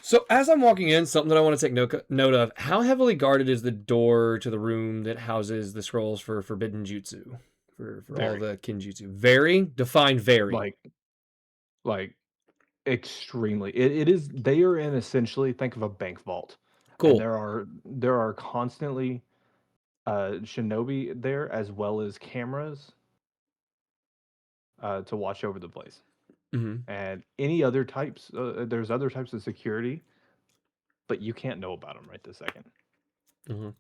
So as I'm walking in, something that I want to take note of: how heavily guarded is the door to the room that houses the scrolls for forbidden jutsu, for all Very. the kinjutsu? Very define very. Like extremely. It is. They are in essentially think of a bank vault. Cool. And there are constantly shinobi there as well as cameras to watch over the place. Mm-hmm. And any other types, there's other types of security, but you can't know about them right this second. Mm-hmm.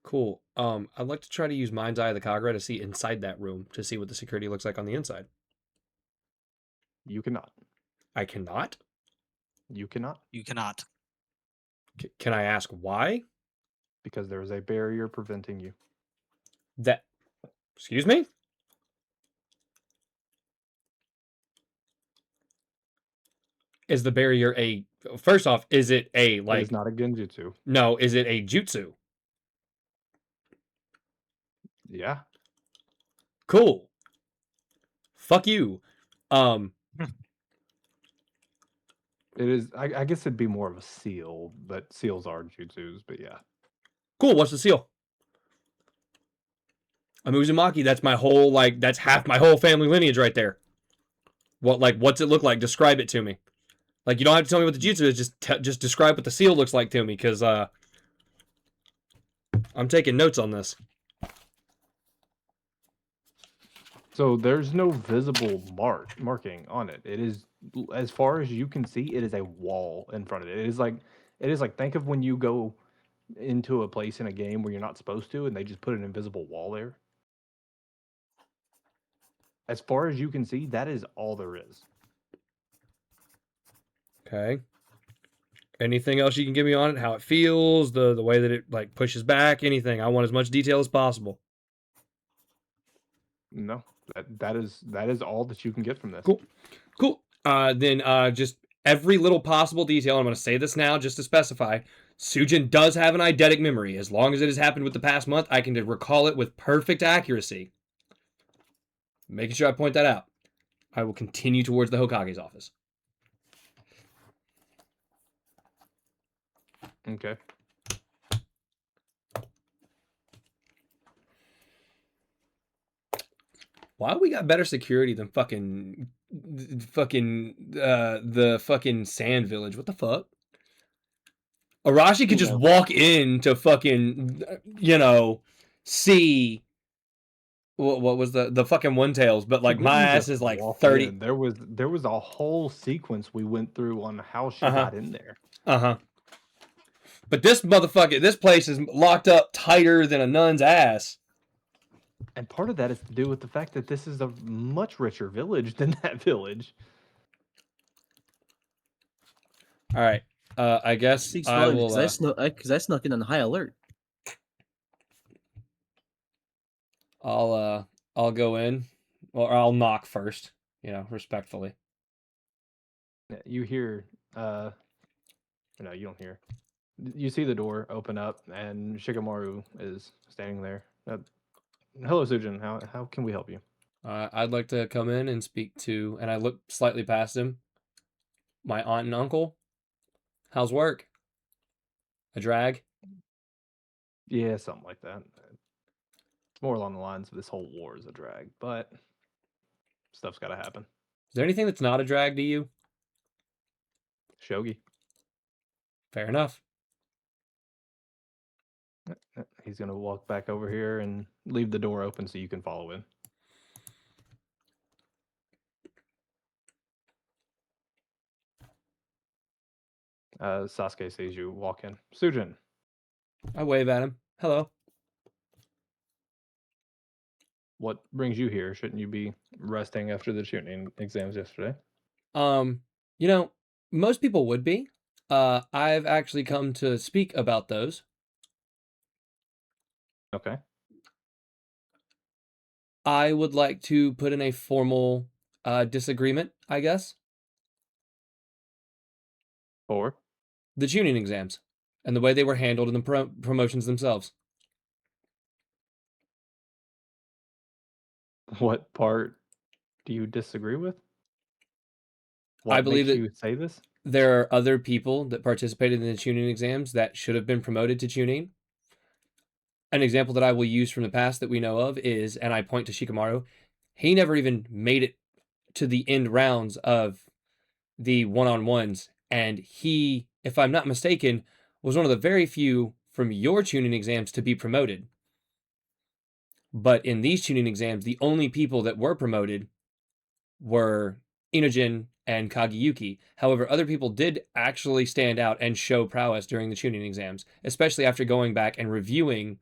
Cool. I'd like to try to use Mind's Eye of the Kagura to see inside that room to see what the security looks like on the inside. You cannot. I cannot. You cannot You cannot. Can I ask why? because there is a barrier preventing you. That. Excuse me. Is the barrier a? First off, is it a It like? is not a genjutsu. No, is it a jutsu? Yeah. Cool. Fuck you. It is. I guess it'd be more of a seal, but seals are jutsus. But yeah. Cool. What's the seal? I'm Uzumaki. That's my whole that's half my whole family lineage right there. What's it look like? Describe it to me. Like, you don't have to tell me what the jutsu is. Just describe what the seal looks like to me, because I'm taking notes on this. So there's no visible marking on it. It is, as far as you can see, it is a wall in front of it. It is like think of when you go into a place in a game where you're not supposed to, and they just put an invisible wall there. As far as you can see, that is all there is. Okay. Anything else you can give me on it? How it feels, the way that it pushes back, anything. I want as much detail as possible. No, that is all that you can get from this. Cool. Cool. Then just every little possible detail. I'm going to say this now just to specify. Sujin does have an eidetic memory. As long as it has happened with the past month, I can recall it with perfect accuracy. Making sure I point that out. I will continue towards the Hokage's office. Okay. Why we got better security than the fucking sand village? What the fuck? Arashi could just walk in to fucking see what was the fucking one tails, but She my didn't ass just is like walk 30. in. There was a whole sequence we went through on how she got in there. But this place is locked up tighter than a nun's ass. And part of that is to do with the fact that this is a much richer village than that village. All right. I guess I will. Because I snuck in on high alert. I'll go in, or I'll knock first. Respectfully. You hear, no, you don't hear. You see the door open up, and Shikamaru is standing there. Hello, Sujin. How can we help you? I'd like to come in and speak to, and I look slightly past him. My aunt and uncle. How's work? A drag? Yeah, something like that. It's more along the lines of this whole war is a drag, but stuff's got to happen. Is there anything that's not a drag to you? Shogi. Fair enough. He's going to walk back over here and leave the door open so you can follow in. Sasuke sees you walk in. Sujin. I wave at him. Hello. What brings you here? Shouldn't you be resting after the tuning exams yesterday? Most people would be. I've actually come to speak about those. Okay. I would like to put in a formal disagreement, I guess. For? The tuning exams and the way they were handled in the promotions themselves. What part do you disagree with? What I believe makes that you say this? there are other people that participated in the tuning exams that should have been promoted to tuning. An example that I will use from the past that we know of is, and I point to Shikamaru, he never even made it to the end rounds of the one-on-ones. And he, if I'm not mistaken, was one of the very few from your tuning exams to be promoted. But in these tuning exams, the only people that were promoted were Inojin and Kageyuki. However, other people did actually stand out and show prowess during the tuning exams, especially after going back and reviewing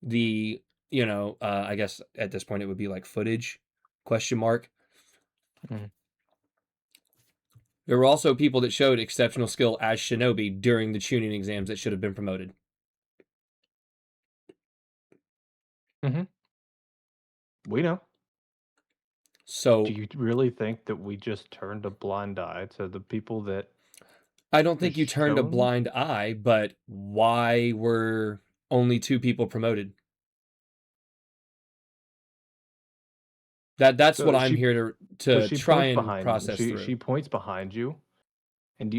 the, I guess at this point it would be like footage, ? Mhm. There were also people that showed exceptional skill as shinobi during the tuning exams that should have been promoted. We know. So Do you really think that we just turned a blind eye to the people that... I don't think you Just turned a shown? blind eye, but why were only 2 people promoted? That's what So I'm she here so to she try points and behind process she through. points behind you, and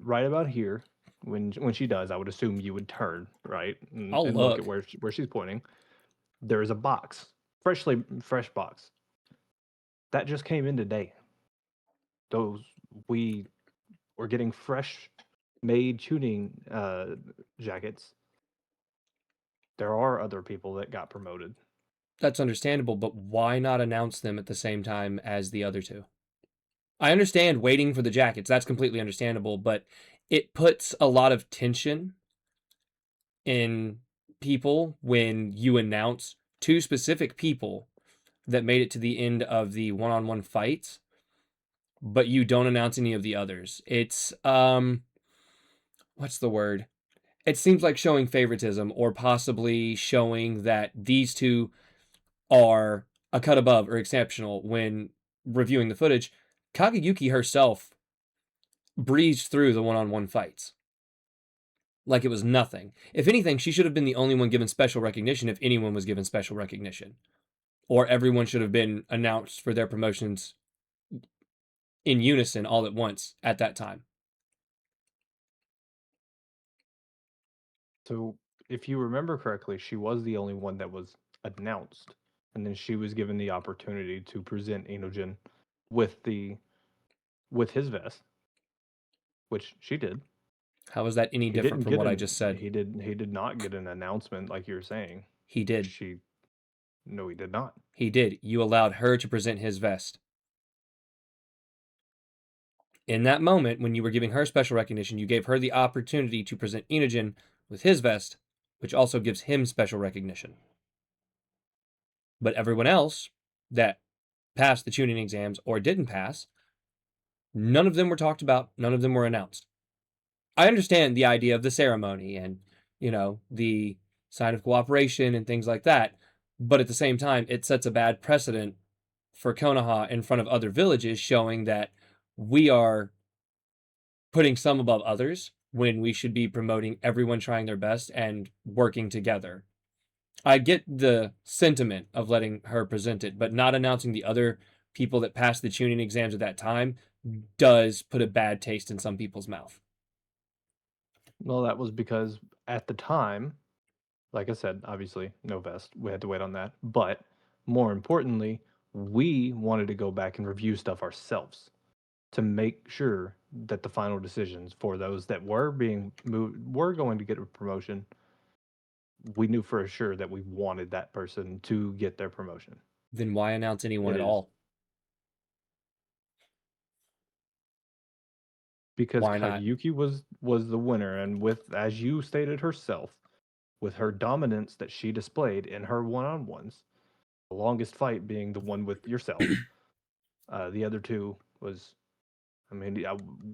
right about here, when she does, I would assume you would turn right I'll and look at look. where she's pointing. There is a box, fresh box that just came in today. Those we were getting fresh made tuning jackets. There are other people that got promoted. That's understandable, but why not announce them at the same time as the other two? I understand waiting for the jackets. That's completely understandable, but it puts a lot of tension in people when you announce two specific people that made it to the end of the one-on-one fights, but you don't announce any of the others. It's what's the word? It seems like showing favoritism or possibly showing that these two are a cut above or exceptional when reviewing the footage. Kageyuki herself breezed through the one-on-one fights like it was nothing. If anything, she should have been the only one given special recognition if anyone was given special recognition. Or everyone should have been announced for their promotions in unison all at once at that time. So, if you remember correctly, she was the only one that was announced, and then she was given the opportunity to present Enogen with his vest, which she did. How is that any He different didn't from get what I an just said? he did not get an announcement like you're saying. He did. She No, he did not. He did. You allowed her to present his vest. In that moment, when you were giving her special recognition, you gave her the opportunity to present Enogen with his vest, which also gives him special recognition. But everyone else that passed the tuning exams or didn't pass, none of them were talked about, none of them were announced. I understand the idea of the ceremony and, the sign of cooperation and things like that, but at the same time, it sets a bad precedent for Konoha in front of other villages, showing that we are putting some above others when we should be promoting everyone trying their best and working together. I get the sentiment of letting her present it, but not announcing the other people that passed the tuning exams at that time does put a bad taste in some people's mouth. Well, that was because at the time, like I said, obviously no vest. We had to wait on that. But more importantly, we wanted to go back and review stuff ourselves to make sure that the final decisions for those that were being moved were going to get a promotion. We knew for sure that we wanted that person to get their promotion. Then why announce anyone It at is all? because Why not? Kageyuki was the winner, and with, as you stated herself, with her dominance that she displayed in her one-on-ones, the longest fight being the one with yourself. The other two was, I mean,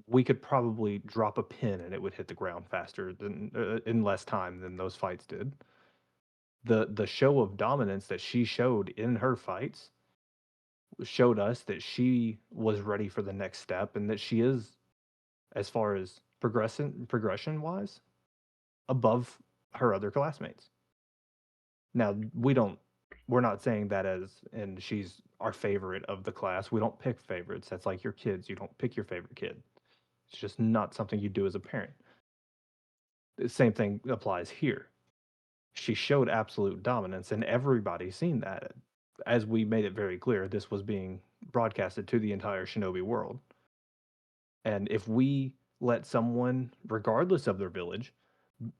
we could probably drop a pin and it would hit the ground faster than in less time than those fights did. The show of dominance that she showed in her fights showed us that she was ready for the next step and that she is, as far as progression wise, above her other classmates. Now we're not saying that as and she's our favorite of the class. We don't pick favorites. That's like your kids. You don't pick your favorite kid. It's just not something you do as a parent. The same thing applies here. She showed absolute dominance, and everybody's seen that. As we made it very clear, this was being broadcasted to the entire Shinobi world. And if we let someone, regardless of their village,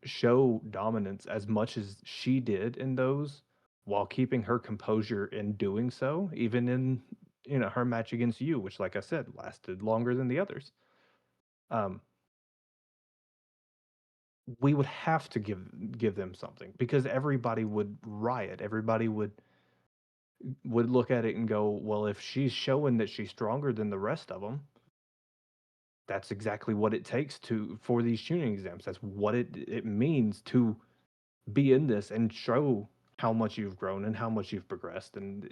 show dominance as much as she did in those while keeping her composure in doing so, even in her match against you, which, like I said, lasted longer than the others. We would have to give them something because everybody would riot. Everybody would look at it and go, well, if she's showing that she's stronger than the rest of them, that's exactly what it takes for these tuning exams. That's what it means to be in this and show how much you've grown and how much you've progressed, and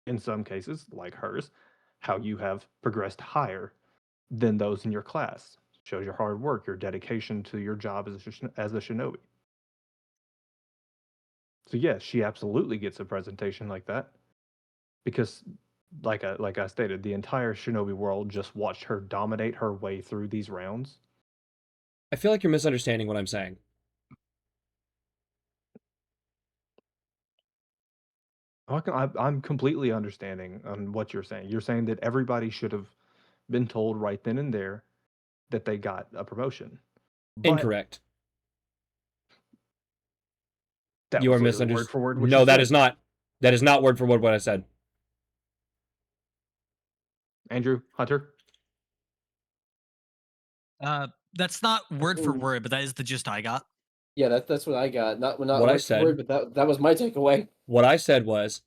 in some cases like hers, how you have progressed higher than those in your class. Shows your hard work, your dedication to your job as a shinobi. So yes, she absolutely gets a presentation like that because like I stated, the entire Shinobi world just watched her dominate her way through these rounds. I feel like you're misunderstanding what I'm saying. I'm completely understanding on what you're saying. You're saying that everybody should have been told right then and there that they got a promotion. But Incorrect. that You was are literally misunderstanding. word for word what No, you that said. is not. That is not word for word what I said. Andrew, Hunter. That's not word for Ooh. word, but that is the gist I got. Yeah, that's what I got. Not What I word for said- word, but that was my takeaway. What I said was,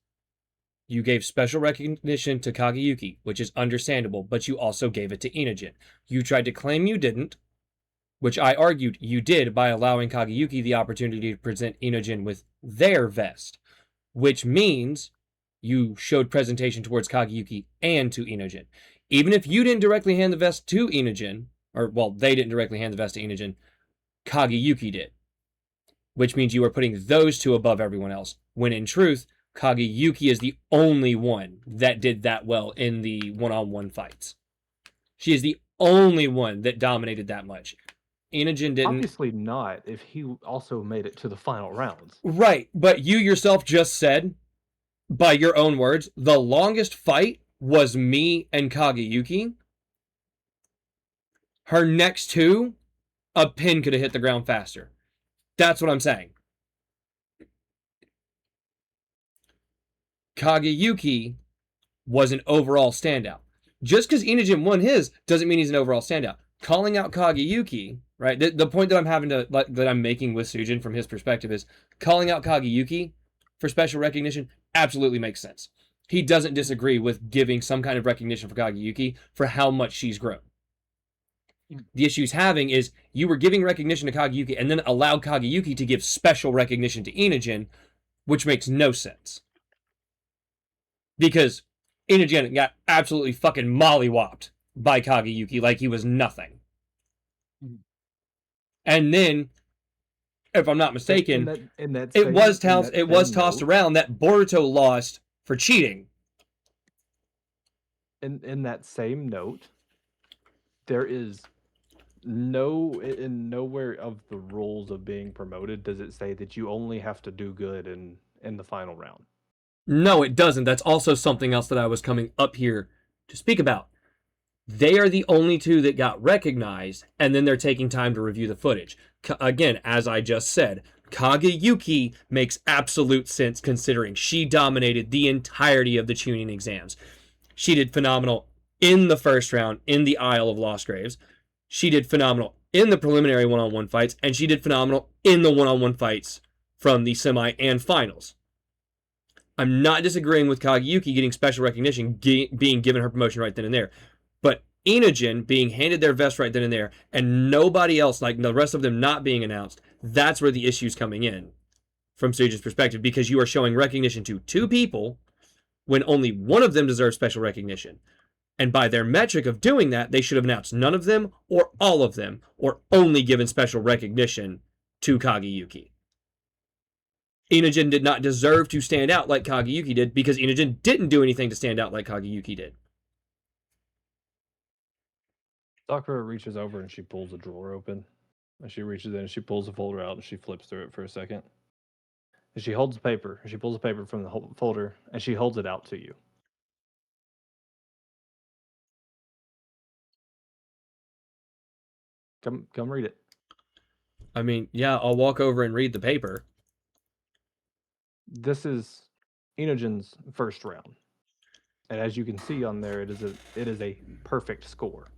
you gave special recognition to Kageyuki, which is understandable, but you also gave it to Inojin. You tried to claim you didn't, which I argued you did by allowing Kageyuki the opportunity to present Inojin with their vest, which means you showed presentation towards Kageyuki and to Inojin. Even if you didn't directly hand the vest to Inojin, or, well, they didn't directly hand the vest to Inojin, Kageyuki did, which means you are putting those two above everyone else, when in truth, Kageyuki is the only one that did that well in the one-on-one fights. She is the only one that dominated that much. Inojin didn't. Obviously not if he also made it to the final rounds. Right, but you yourself just said, by your own words, the longest fight was me and Kageyuki. Her next two, a pin could have hit the ground faster. That's what I'm saying. Kageyuki was an overall standout. Just because Inojin won his doesn't mean he's an overall standout. Calling out Kageyuki, right? The point that I'm making with Sujin from his perspective is calling out Kageyuki for special recognition absolutely makes sense. He doesn't disagree with giving some kind of recognition for Kageyuki for how much she's grown. The issue he's having is you were giving recognition to Kageyuki and then allowed Kageyuki to give special recognition to Inojin, which makes no sense. Because Inojin got absolutely fucking mollywopped by Kageyuki like he was nothing. And then, if I'm not mistaken, it was tossed around that Boruto lost for cheating. In that same note, there is nowhere of the rules of being promoted does it say that you only have to do good in the final round. No, it doesn't. That's also something else that I was coming up here to speak about. They are the only two that got recognized, and then they're taking time to review the footage. Again, as I just said, Kageyuki makes absolute sense considering she dominated the entirety of the tuning exams. She did phenomenal in the first round in the Isle of Lost Graves. She did phenomenal in the preliminary one-on-one fights, and she did phenomenal in the one-on-one fights from the semi and finals. I'm not disagreeing with Kageyuki getting special recognition, being given her promotion right then and there. But Inojin being handed their vest right then and there, and nobody else, like the rest of them not being announced, that's where the issue's coming in from Sujin's perspective, because you are showing recognition to two people when only one of them deserves special recognition. And by their metric of doing that, they should have announced none of them, or all of them, or only given special recognition to Kageyuki. Inojin did not deserve to stand out like Kageyuki did because Inojin didn't do anything to stand out like Kageyuki did. Sakura reaches over and she pulls a drawer open. And she reaches in and she pulls a folder out and she flips through it for a second. And she holds the paper. And she pulls the paper from the folder and she holds it out to you. Come read it. I mean, yeah, I'll walk over and read the paper. This is Inojin's first round. And as you can see on there, it is a perfect score.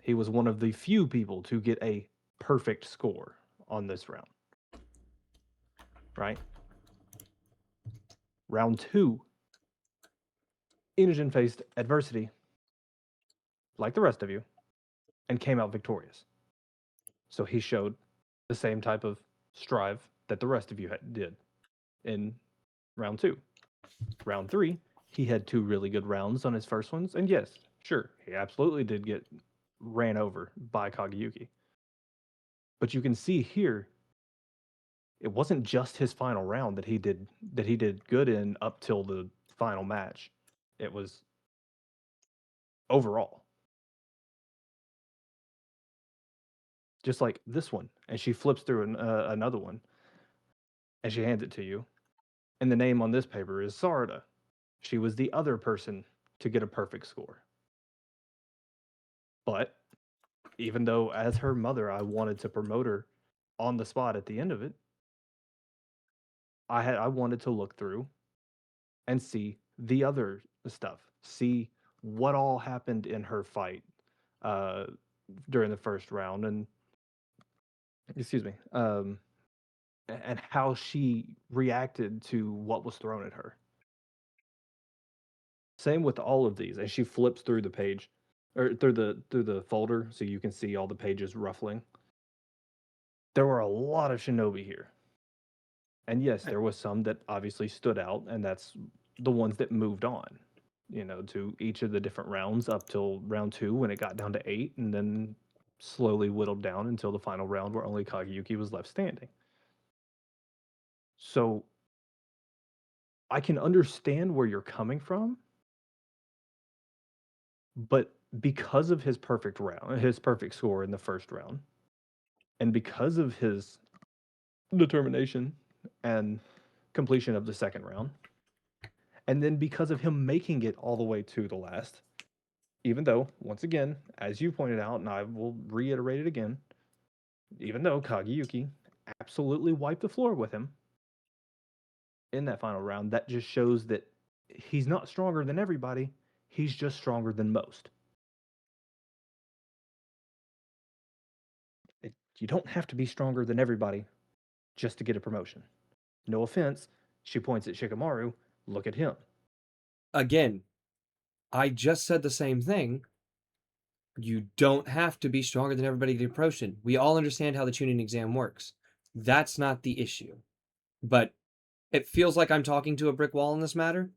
He was one of the few people to get a perfect score on this round. Right? Round 2, Inojin faced adversity, like the rest of you, and came out victorious. So he showed the same type of strive that the rest of you did in round 2. Round 3, he had 2 really good rounds on his first ones, and yes, sure, he absolutely did get ran over by Kageyuki. But you can see here, it wasn't just his final round that he did good in up till the final match. It was overall. Just like this one. And she flips through another one and she hands it to you. And the name on this paper is Sarda. She was the other person to get a perfect score. But even though, as her mother, I wanted to promote her on the spot at the end of it, I wanted to look through and see the other stuff, see what all happened in her fight uh, during the first round, and excuse me, and how she reacted to what was thrown at her. Same with all of these, and she flips through the page or through the folder so you can see all the pages ruffling. There were a lot of shinobi here. And yes, there was some that obviously stood out, and that's the ones that moved on, to each of the different rounds up till round 2 when it got down to 8, and then slowly whittled down until the final round where only Kageyuki was left standing. So I can understand where you're coming from, but because of his perfect score in the first round, and because of his determination and completion of the second round, and then because of him making it all the way to the last, even though, once again, as you pointed out, and I will reiterate it again, even though Kageyuki absolutely wiped the floor with him in that final round, that just shows that he's not stronger than everybody, he's just stronger than most. You don't have to be stronger than everybody just to get a promotion. No offense, she points at Shikamaru, look at him. Again, I just said the same thing. You don't have to be stronger than everybody to get a promotion. We all understand how the tuning exam works. That's not the issue. But it feels like I'm talking to a brick wall in this matter.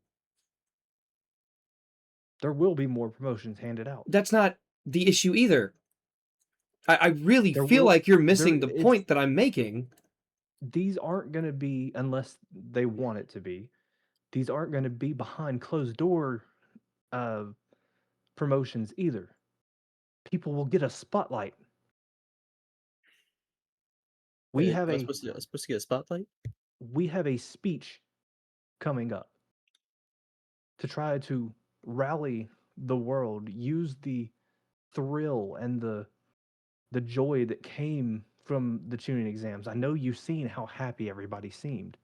There will be more promotions handed out. That's not the issue either. I really There feel will- like you're missing there- the it's- point that I'm making. These aren't going to be, unless they want it to be, these aren't going to be behind closed door promotions either. People will get a spotlight. We Wait, have am I a supposed to get a spotlight? we have a speech coming up to try to rally the world, use the thrill and the joy that came from the tuning exams. I know you've seen how happy everybody seemed.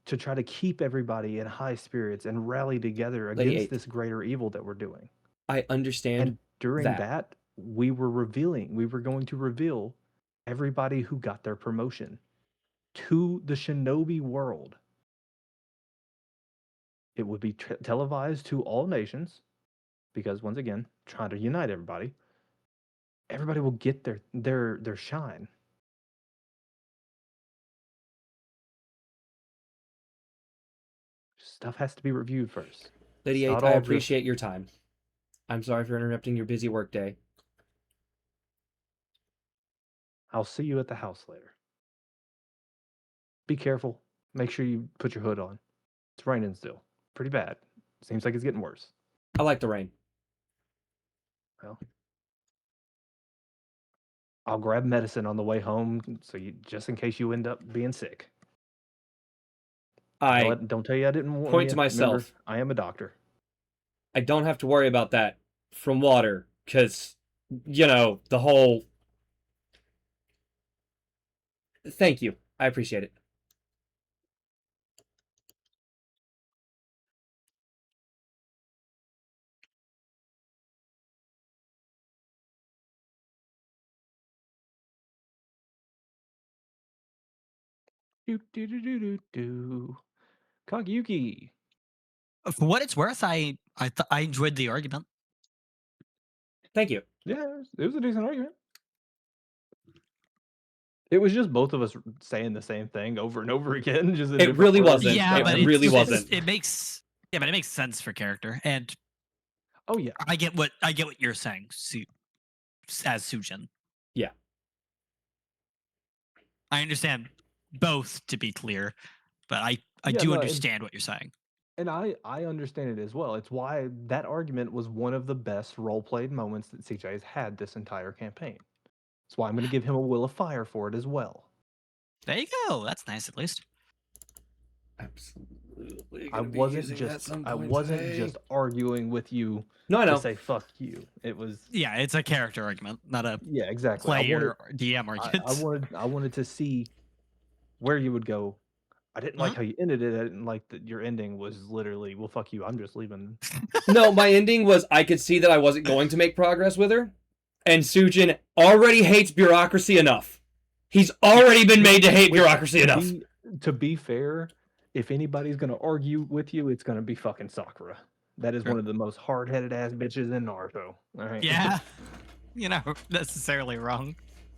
To try to keep everybody in high spirits and rally together Lady against Eighth. this greater evil that we're doing. I understand. And during that. that, we were going to reveal everybody who got their promotion to the shinobi world. It would be televised to all nations because, once again, trying to unite everybody. Everybody will get their shine. Stuff has to be reviewed first. Lady It's Eighth, not I all appreciate your time. I'm sorry for interrupting your busy workday. I'll see you at the house later. Be careful. Make sure you put your hood on. It's raining still. Pretty bad. Seems like it's getting worse. I like the rain. Well, I'll grab medicine on the way home, so just in case you end up being sick. I Don't tell you I didn't warn point you. to myself. Remember, I am a doctor. I don't have to worry about that from water, because, the whole... Thank you. I appreciate it. Do. Kageyuki. For what it's worth, I enjoyed the argument. Thank you. Yeah, it was a decent argument. It was just both of us saying the same thing over and over again. Just in It different really words. wasn't. Yeah, It but really it's, wasn't. It makes sense for character, and Oh yeah, I get what you're saying, as Sujin. Yeah. I understand both, to be clear, but I Yeah, do no, understand what you're saying. And I understand it as well. It's why that argument was one of the best role played moments that CJ has had this entire campaign. That's why I'm going to give him a Will of Fire for it as well. There you go. That's nice, at least. Absolutely. I Gonna be wasn't using just that some I point wasn't today. just arguing with you No, I to know. say fuck you. It was Yeah, it's a character argument, not a yeah, exactly. player or DM I argument. I wanted to see where you would go. I didn't like Mhm. how you ended it. I didn't like that your ending was literally, well, fuck you. I'm just leaving. No, my ending was I could see that I wasn't going to make progress with her, and Sujin already hates bureaucracy enough. He's already been made to hate Which, bureaucracy enough. To be fair, if anybody's gonna argue with you, it's gonna be fucking Sakura. That is Sure. one of the most hard-headed ass bitches in Naruto. All right. Yeah. You're not necessarily wrong.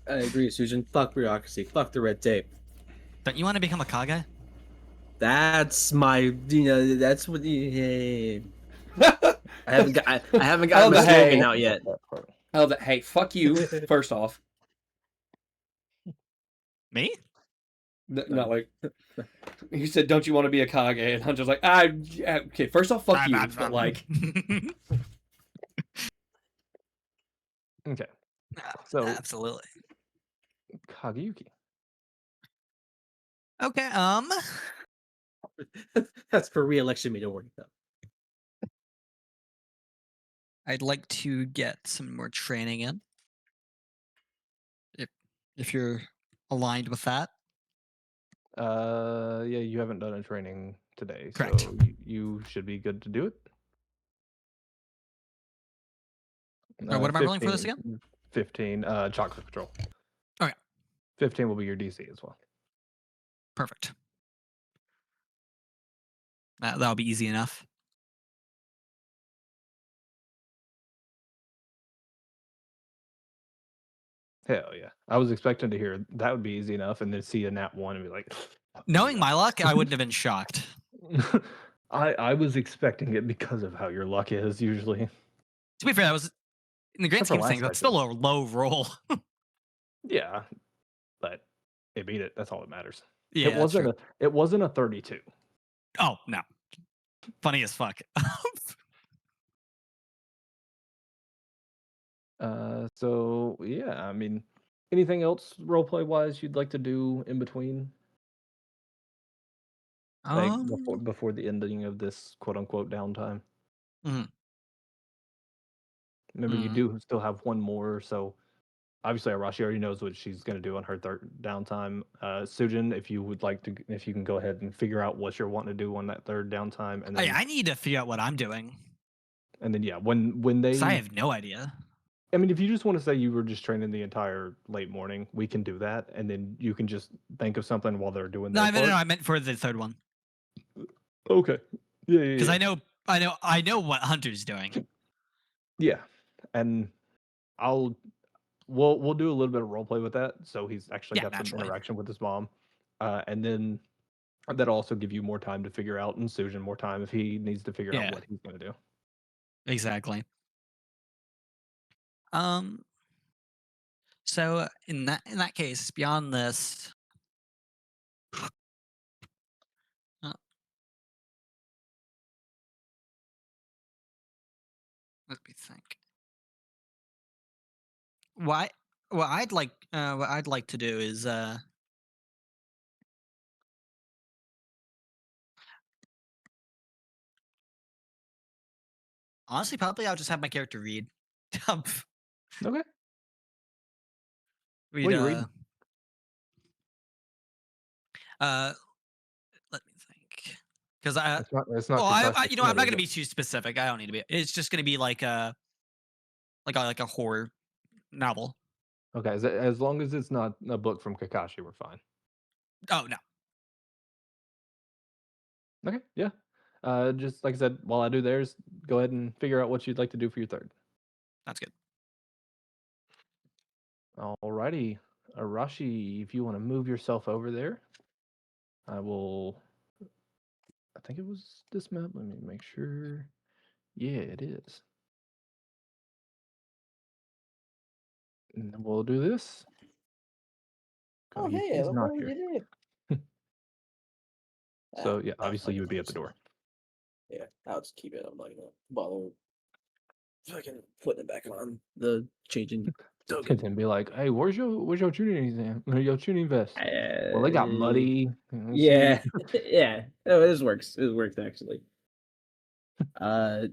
I agree, Susan. Fuck bureaucracy. Fuck the red tape. Don't you want to become a Kage? That's my, that's what. I haven't got. I haven't Oh, gotten my the hey. slogan out yet. Oh, that hey, fuck you. First off, Me? not like he said, "Don't you want to be a Kage?" And I'm just like, okay. First off, fuck you. But like, Okay. So Absolutely. Kageyuki. Okay. That's for re-election me. Don't worry about. I'd like to get some more training in. If you're aligned with that. Yeah, you haven't done a training today, Correct. so you should be good to do it. What am I rolling for this again? 15, chocolate control. Okay. 15 will be your DC as well. Perfect. That'll be easy enough. Hell yeah. I was expecting to hear that would be easy enough and then see a nat 1 and be like, Knowing my luck, I wouldn't have been shocked. I was expecting it because of how your luck is usually. To be fair, that was in the grand Except for scheme of things, last that's still a low roll. Yeah, but it beat it. That's all that matters. Yeah, it wasn't a 32. Oh no, funny as fuck. So yeah, I mean, anything else roleplay wise you'd like to do in between, like before the ending of this quote unquote downtime? Mhm. Remember, you do still have one more, so obviously Arashi already knows what she's going to do on her third downtime. Sujin, if you would like to, if you can go ahead and figure out what you're wanting to do on that third downtime, and then I need to figure out what I'm doing. And then yeah, when they, 'Cause I have no idea. I mean, if you just want to say you were just training the entire late morning, we can do that, and then you can just think of something while they're doing No, their part. I meant for the third one. Okay. Yeah. Because I know what Hunter's doing. Yeah, and we'll do a little bit of role play with that, so he's actually got some interaction with his mom, and then that'll also give you more time to figure out, and Susan more time if he needs to figure out what he's gonna do. Exactly. So in that case, beyond this, let me think. What I'd like to do is honestly probably I'll just have my character read. Okay. Read, what are you reading? Let me think. Because it's not. I'm not going to be too specific. I don't need to be. It's just going to be like a horror novel. Okay, as long as it's not a book from Kakashi, we're fine. Oh no. Okay, yeah. Just like I said, while I do theirs, go ahead and figure out what you'd like to do for your third. That's good. Alrighty, Arashi, if you want to move yourself over there, I will. I think it was this map. Let me make sure. Yeah, it is. And then we'll do this. Oh, He's hey, look not what we here. did. So yeah, obviously you would be at the door. Yeah, I'll just keep it. I'm not gonna bother fucking putting it back on the changing token. And be like, "Hey, where's your tuning exam? Or your tuning vest?" Well, they got Uh, muddy. See? Yeah, yeah. Oh, this works. It works actually. Uh,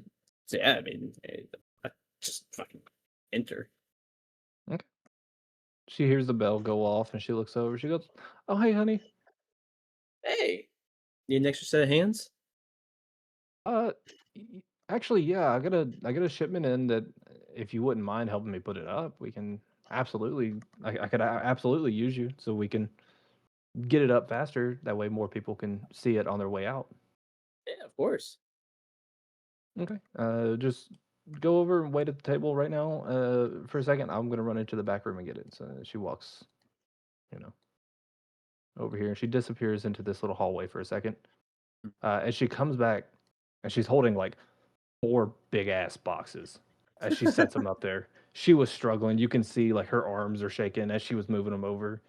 so yeah, I mean, just fucking enter. She hears the bell go off and she looks over. She goes, "Oh, hey, honey. Hey, need an extra set of hands? Uh, actually, yeah, I got a shipment in that if you wouldn't mind helping me put it up, we can absolutely. I could absolutely use you so we can get it up faster. That way, more people can see it on their way out." Yeah, of course. Okay. Just go over and wait at the table right now. For a second, I'm gonna run into the back room and get it. So she walks, you know, over here and she disappears into this little hallway for a second. And she comes back and she's holding like 4 big ass boxes as she sets them up there. She was struggling. You can see like her arms are shaking as she was moving them over.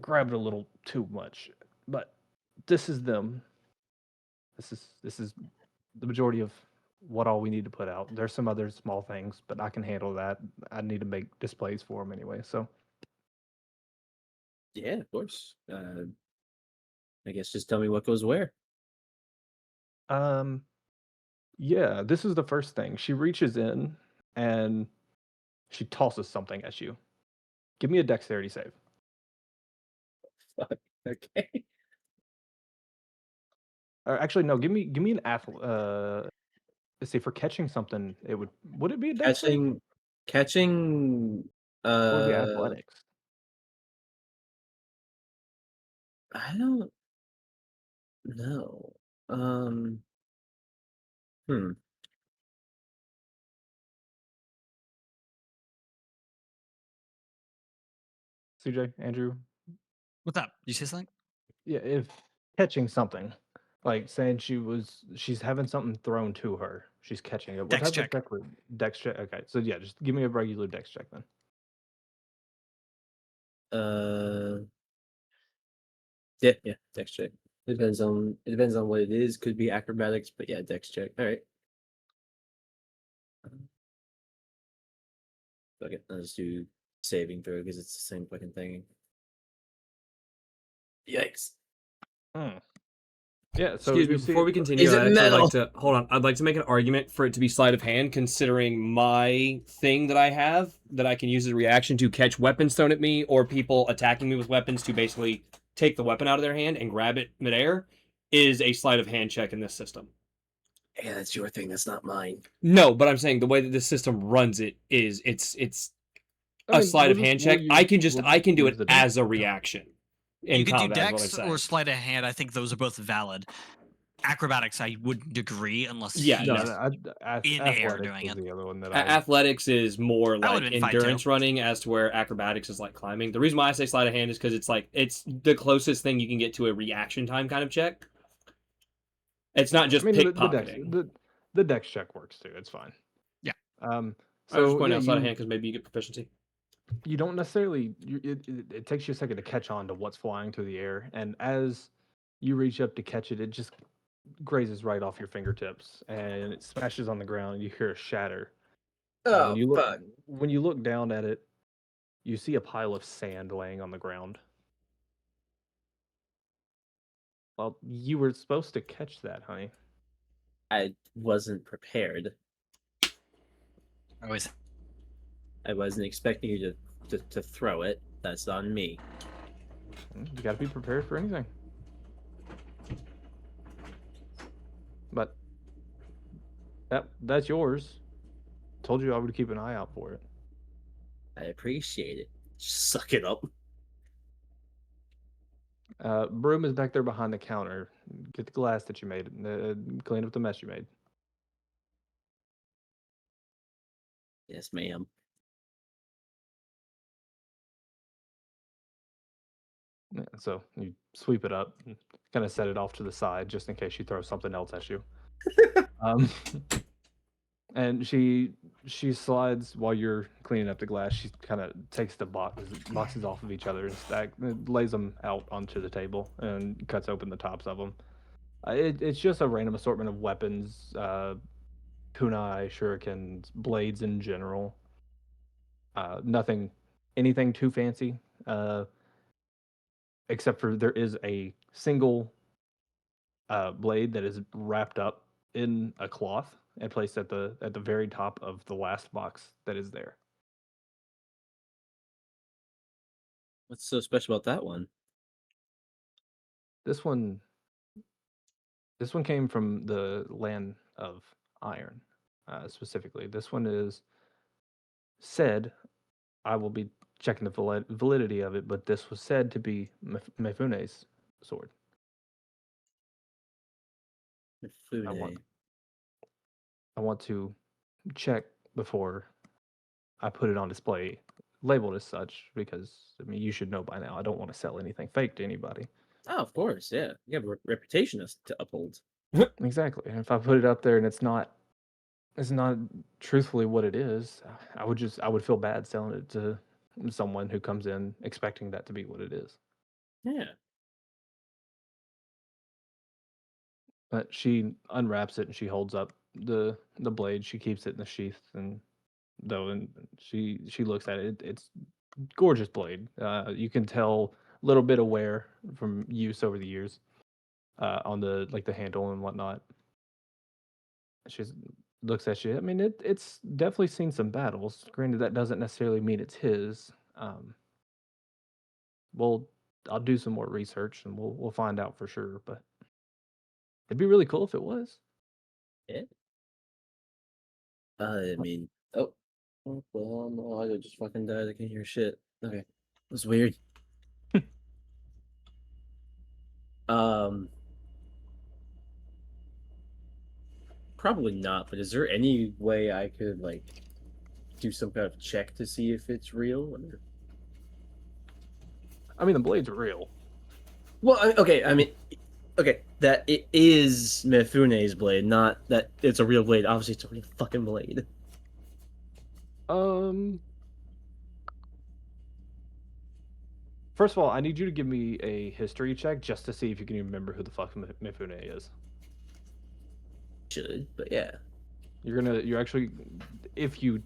Grabbed a little too much, but this is them. This is the majority of what all we need to put out. There's some other small things, but I can handle that. I need to make displays for them anyway. So Yeah, of course. I guess just tell me what goes where. um yeah, this is the first thing. She reaches in and she tosses something at you. Give me a dexterity save. Fuck. Okay. Or actually, no. Give me an let's see. For catching something, would it be a dex save Catching. or would it be athletics? I don't know. Hmm. CJ, Andrew. What's up? You say something? Yeah, if catching something, like saying she's having something thrown to her, she's catching it. What Dex type check. of check would dex check? Okay, so yeah, just give me a regular dex check then. Uh. Yeah. Dex check. It depends on what it is. Could be acrobatics, but yeah, dex check. All right. Fuck it. Let's do saving throw because it's the same fucking thing. Yikes. Yeah, so Excuse me, you see, before we continue, Is it I'd actually metal? like to hold on. I'd like to make an argument for it to be sleight of hand, considering my thing that I have that I can use as a reaction to catch weapons thrown at me or people attacking me with weapons to basically take the weapon out of their hand and grab it midair is a sleight of hand check in this system. Yeah, that's your thing. That's not mine. No, but I'm saying the way that this system runs it is it's I a mean, sleight of we'll hand just- we'll check. use- I can just we'll I can do use it the dex. as a reaction. In You could do combat, is what I'm dex saying. or sleight of hand. I think those are both valid. Acrobatics, I wouldn't agree unless Yeah, No, he's no, in air athletics doing was it. the other one that Athletics is more That would've like been fine, too. endurance running, as to where acrobatics is like climbing. The reason why I say sleight of hand is because it's like it's the closest thing you can get to a reaction time kind of check. It's not just I mean, pickpocketing. the dex check works too. It's fine. Yeah. I was just So pointing yeah, out sleight of hand because maybe you get proficiency. you don't necessarily. It takes you a second to catch on to what's flying through the air, and as you reach up to catch it, it just grazes right off your fingertips, and it smashes on the ground. And you hear a shatter. Oh, When you look down at it, you see a pile of sand laying on the ground. Well, you were supposed to catch that, honey. I wasn't prepared. Always. I wasn't expecting you to throw it. That's on me. You got to be prepared for anything. But that's yours. Told you I would keep an eye out for it. I appreciate it. Suck it up. Broom is back there behind the counter. Get the glass that you made. Clean up the mess you made. Yes, ma'am. Yeah, so you sweep it up, kind of set it off to the side just in case she throws something else at you. um, and she slides while you're cleaning up the glass. She kind of takes the boxes off of each other and lays them out onto the table and cuts open the tops of them. It's just a random assortment of weapons, kunai, shurikens, blades in general. Nothing, anything too fancy. Except for there is a single blade that is wrapped up in a cloth and placed at the very top of the last box that is there. What's so special about that one? This one, this one came from the land of iron, specifically. This one is said. I will be checking the validity of it, but this was said to be Mifune's sword. I want Mifune. I want to check before I put it on display, labeled as such, because I mean you should know by now. I don't want to sell anything fake to anybody. Oh, of course, yeah. You have a reputation to uphold. Exactly. And if I put it up there and it's not truthfully what it is, I would feel bad selling it to someone who comes in expecting that to be what it is. Yeah. But she unwraps it and she holds up the blade. She keeps it in the sheath and she looks at it. It's gorgeous blade. You can tell a little bit of wear from use over the years on the like the handle and whatnot. She looks at you. I mean, it's definitely seen some battles. Granted, that doesn't necessarily mean it's his. Well, I'll do some more research and we'll find out for sure. But it'd be really cool if it was. Yeah. I mean, oh, well, no, I just fucking died. I can't hear shit. Okay, that's weird. Um, Probably not. But is there any way I could like do some kind of check to see if it's real? Or... I mean, the blade's real. Well, okay. I mean, okay, that it is Mifune's blade, not that it's a real blade. Obviously, it's a real fucking blade. Um. First of all, I need you to give me a history check just to see if you can even remember who the fuck Mifune is. Should, but yeah. You're actually, if you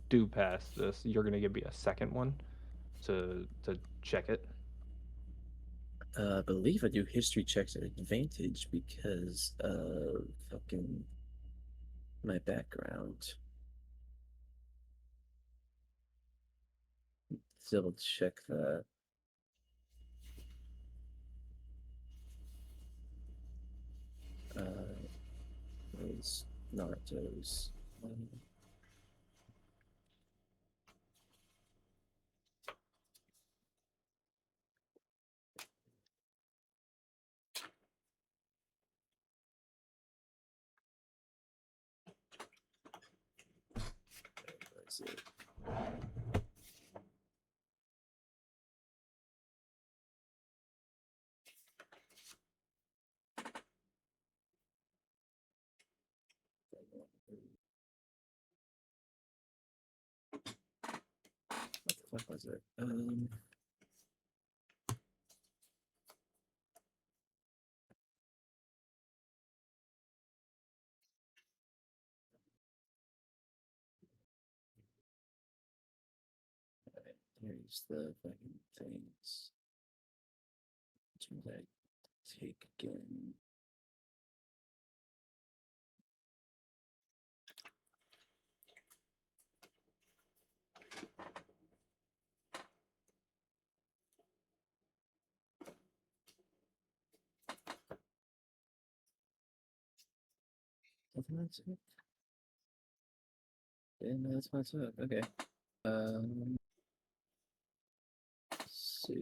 do pass this, you're gonna give me a second one to check it. I believe I do history checks at advantage because of fucking my background. Double check that. It's Naruto's. Let's see. What the fuck was it? Alright, here's the fucking things. Which ones I take again? Nothing that's it. Yeah, no, that's what's up. Okay. So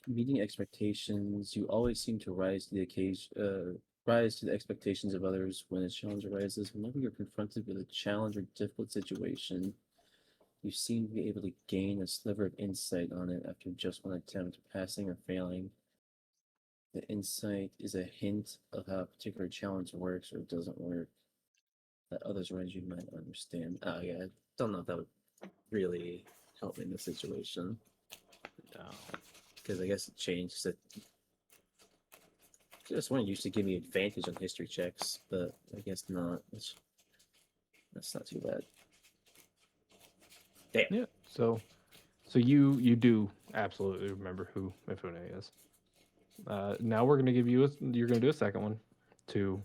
meeting expectations, you always seem to rise to the occasion, rise to the expectations of others when a challenge arises. Whenever you're confronted with a challenge or difficult situation, you seem to be able to gain a sliver of insight on it after just one attempt, passing or failing. The insight is a hint of how a particular challenge works or doesn't work that others around you might understand. Oh yeah, I don't know if that would really help me in this situation. Because I guess it changed. This one used to give me advantage on history checks, but I guess not. That's not too bad. Damn. Yeah. So you do absolutely remember who Mifune is. Now we're gonna give you you're gonna do a second one to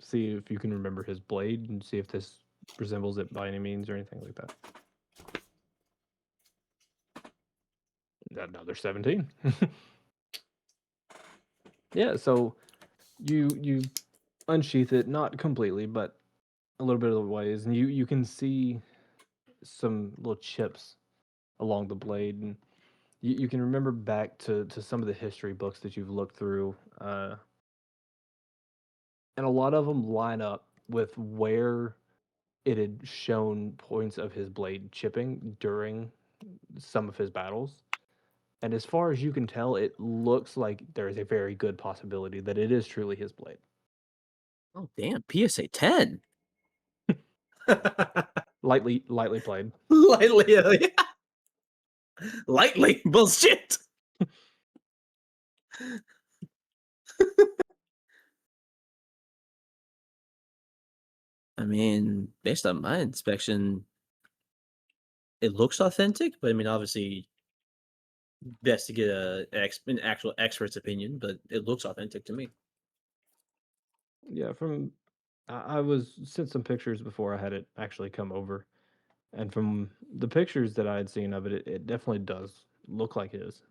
see if you can remember his blade and see if this resembles it by any means or anything like that. Another 17. Yeah, so you unsheath it, not completely, but a little bit of the ways, and you can see some little chips along the blade, and you can remember back to some of the history books that you've looked through, and a lot of them line up with where it had shown points of his blade chipping during some of his battles. And as far as you can tell, it looks like there is a very good possibility that it is truly his blade. Oh damn, PSA 10. Lightly played. Lightly, yeah. Lightly bullshit. I mean, based on my inspection, it looks authentic, but I mean, obviously, best to get an actual expert's opinion, but it looks authentic to me. Yeah, from I was sent some pictures before I had it actually come over, and from the pictures that I had seen of it, it definitely does look like his.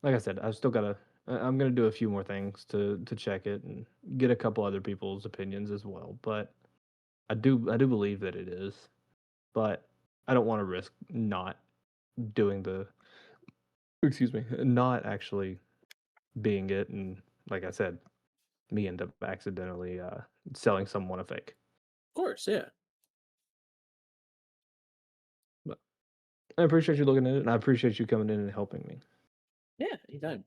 Like I said, I've still got to. I'm gonna do a few more things to check it and get a couple other people's opinions as well. But I do believe that it is, but I don't want to risk not doing the. Excuse me, not actually being it, and like I said, me end up accidentally selling someone a fake. Of course, yeah. But I appreciate you looking at it, and I appreciate you coming in and helping me. Yeah, anytime.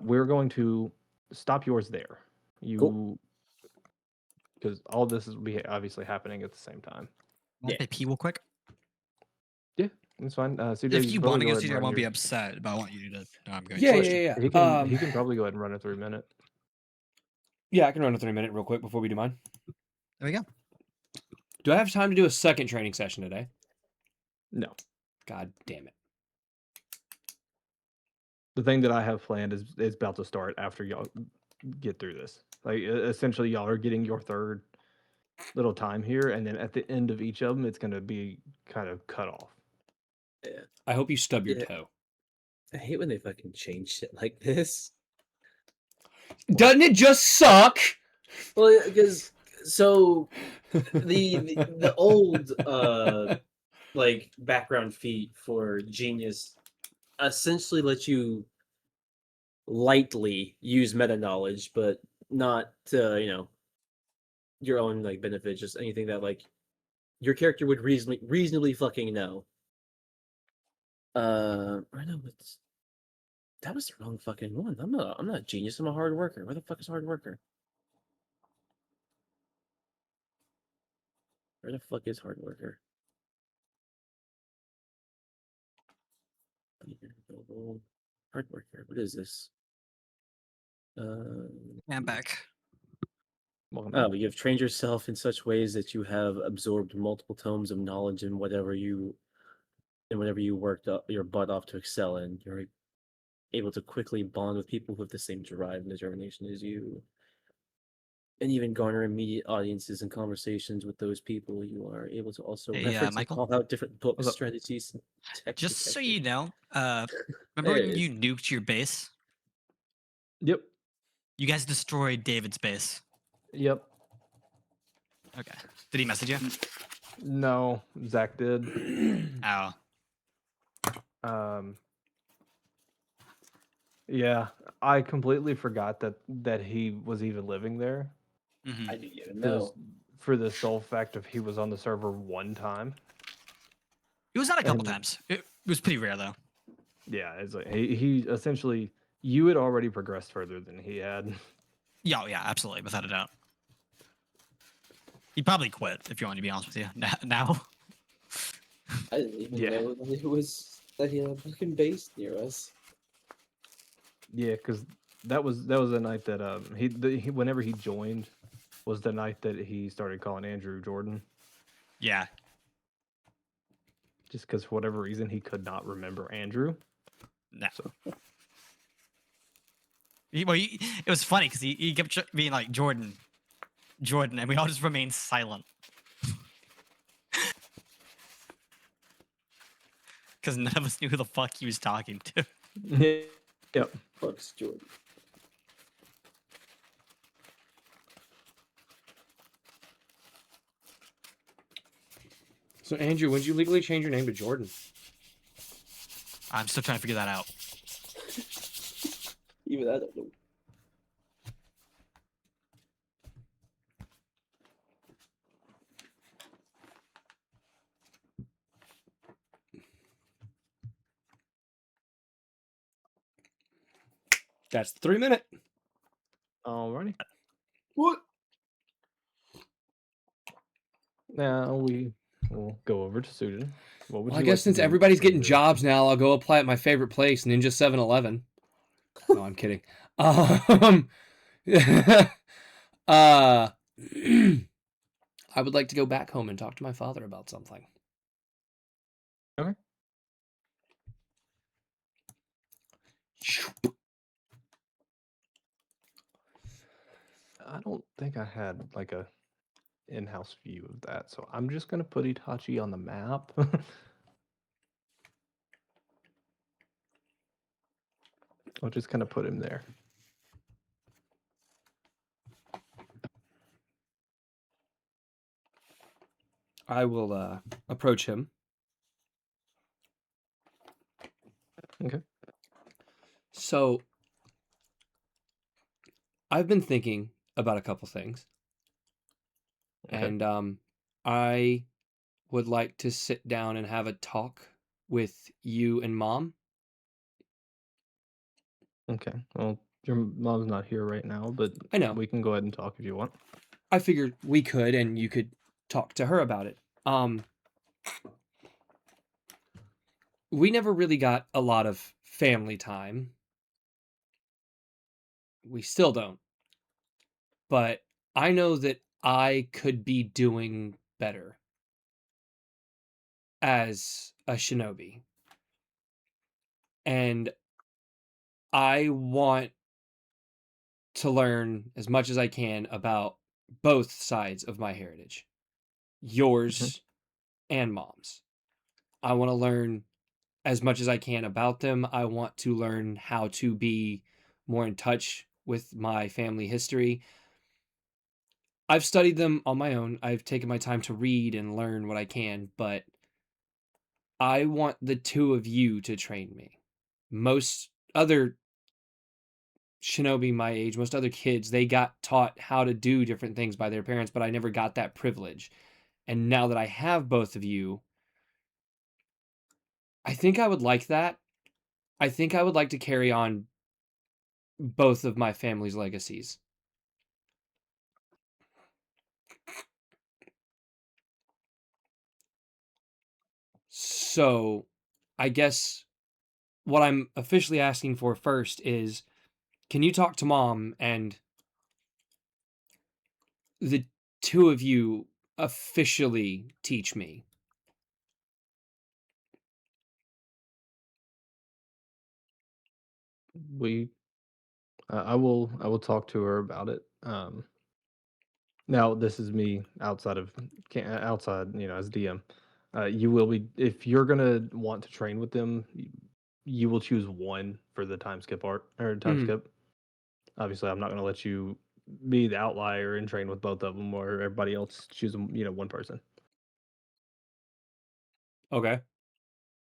We're going to stop yours there. You, because all this is be obviously happening at the same time. Want to pee real quick? Yeah, that's fine. CJ, If can you probably want to go go ahead see, and I run won't be your- upset, but I want you to know I'm going. Yeah, to. yeah, He yeah. can he can probably go ahead and run a 3-minute. Yeah, I can run a 3-minute real quick before we do mine. There we go. Do I have time to do a second training session today? No, God damn it. the thing that I have planned is about to start after y'all get through this. Like essentially, y'all are getting your third little time here, and then at the end of each of them, it's going to be kind of cut off. Yeah. I hope you stub your Yeah. toe. I hate when they fucking change shit like this. Doesn't it just suck? Well, because so the old like background feat for Genius essentially lets you lightly use meta knowledge, but not your own like benefit, just anything that like your character would reasonably fucking know. I know it's that was the wrong fucking one. I'm not a genius, I'm a hard worker. Where the fuck is hard worker? Where the fuck is hard worker? Hard worker. What is this? I'm back. Welcome Oh, back. you have trained yourself in such ways that you have absorbed multiple tomes of knowledge in whatever you worked up your butt off to excel in. You're able to quickly bond with people with the same drive and determination as you. And even garner immediate audiences and conversations with those people. You are able to also Hey, reference and Michael? call out different books, What's up? strategies, and Just so techniques. you know, remember when Hey. you nuked your base? Yep. You guys destroyed David's base. Yep. Okay. Did he message you? No, Zach did. Oh. Yeah, I completely forgot that he was even living there. Mhm. I didn't even For the, know. for the sole fact of he was on the server one time. It was not a couple And- times. It was pretty rare though. Yeah, it's like he essentially you had already progressed further than he had. Yeah, oh, yeah, absolutely, without a doubt. He'd probably quit if you want to be honest with you. Now. I didn't even Yeah. know that he had a fucking base near us. Yeah, because that was the night that he whenever he joined was the night that he started calling Andrew Jordan, Yeah. just because for whatever reason he could not remember Andrew. No. So It was funny because he kept being like Jordan, Jordan, and we all just remained silent because none of us knew who the fuck he was talking to. yep. Fuck's Jordan. So Andrew, when did you legally change your name to Jordan? I'm still trying to figure that out. Even I don't know. That's the 3-minute. Alrighty. What? Now we will go over to Sudan. What would Well, I you guess like to since do everybody's for getting your- jobs now, I'll go apply at my favorite place, Ninja 7-Eleven. No, I'm kidding. Uh, I would like to go back home and talk to my father about something. Okay. I don't think I had like a in-house view of that, so I'm just gonna put Itachi on the map. I'll just kind of put him there. I will approach him. Okay. So, I've been thinking about a couple things, Okay. and I would like to sit down and have a talk with you and Mom. Okay. Well, your mom's not here right now, but I know. we can go ahead and talk if you want. I figured we could, and you could talk to her about it. We never really got a lot of family time. We still don't. But I know that I could be doing better as a shinobi. And I want to learn as much as I can about both sides of my heritage, yours and Mom's. I want to learn as much as I can about them. I want to learn how to be more in touch with my family history. I've studied them on my own. I've taken my time to read and learn what I can, but I want the two of you to train me. Most other shinobi my age, most other kids, they got taught how to do different things by their parents, but I never got that privilege. And now that I have both of you, I think I would like that. I think I would like to carry on both of my family's legacies. So, I guess what I'm officially asking for first is, can you talk to Mom and the two of you officially teach me? We, I will talk to her about it. Now this is me outside of outside, as DM. You will be if you're gonna want to train with them. You will choose one for the time skip art or time Mhm. skip. Obviously, I'm not gonna let you be the outlier and train with both of them, or everybody else choose one person. Okay.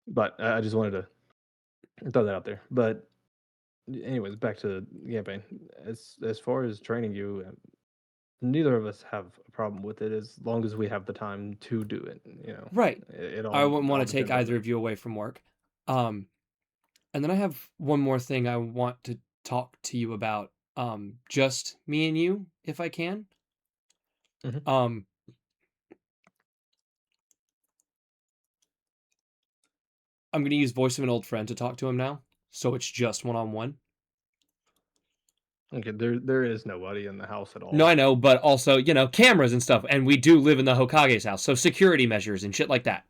But I just wanted to throw that out there. But anyways, back to the campaign. As far as training you, neither of us have a problem with it as long as we have the time to do it. Right. It I wouldn't want all to take depends on either of you away from work. And then I have one more thing I want to talk to you about. Just me and you, if I can. Mhm. I'm gonna use voice of an old friend to talk to him now, so it's just one-on-one. Okay, there is nobody in the house at all. No, I know, but also, you know, cameras and stuff. And we do live in the Hokage's house, so security measures and shit like that.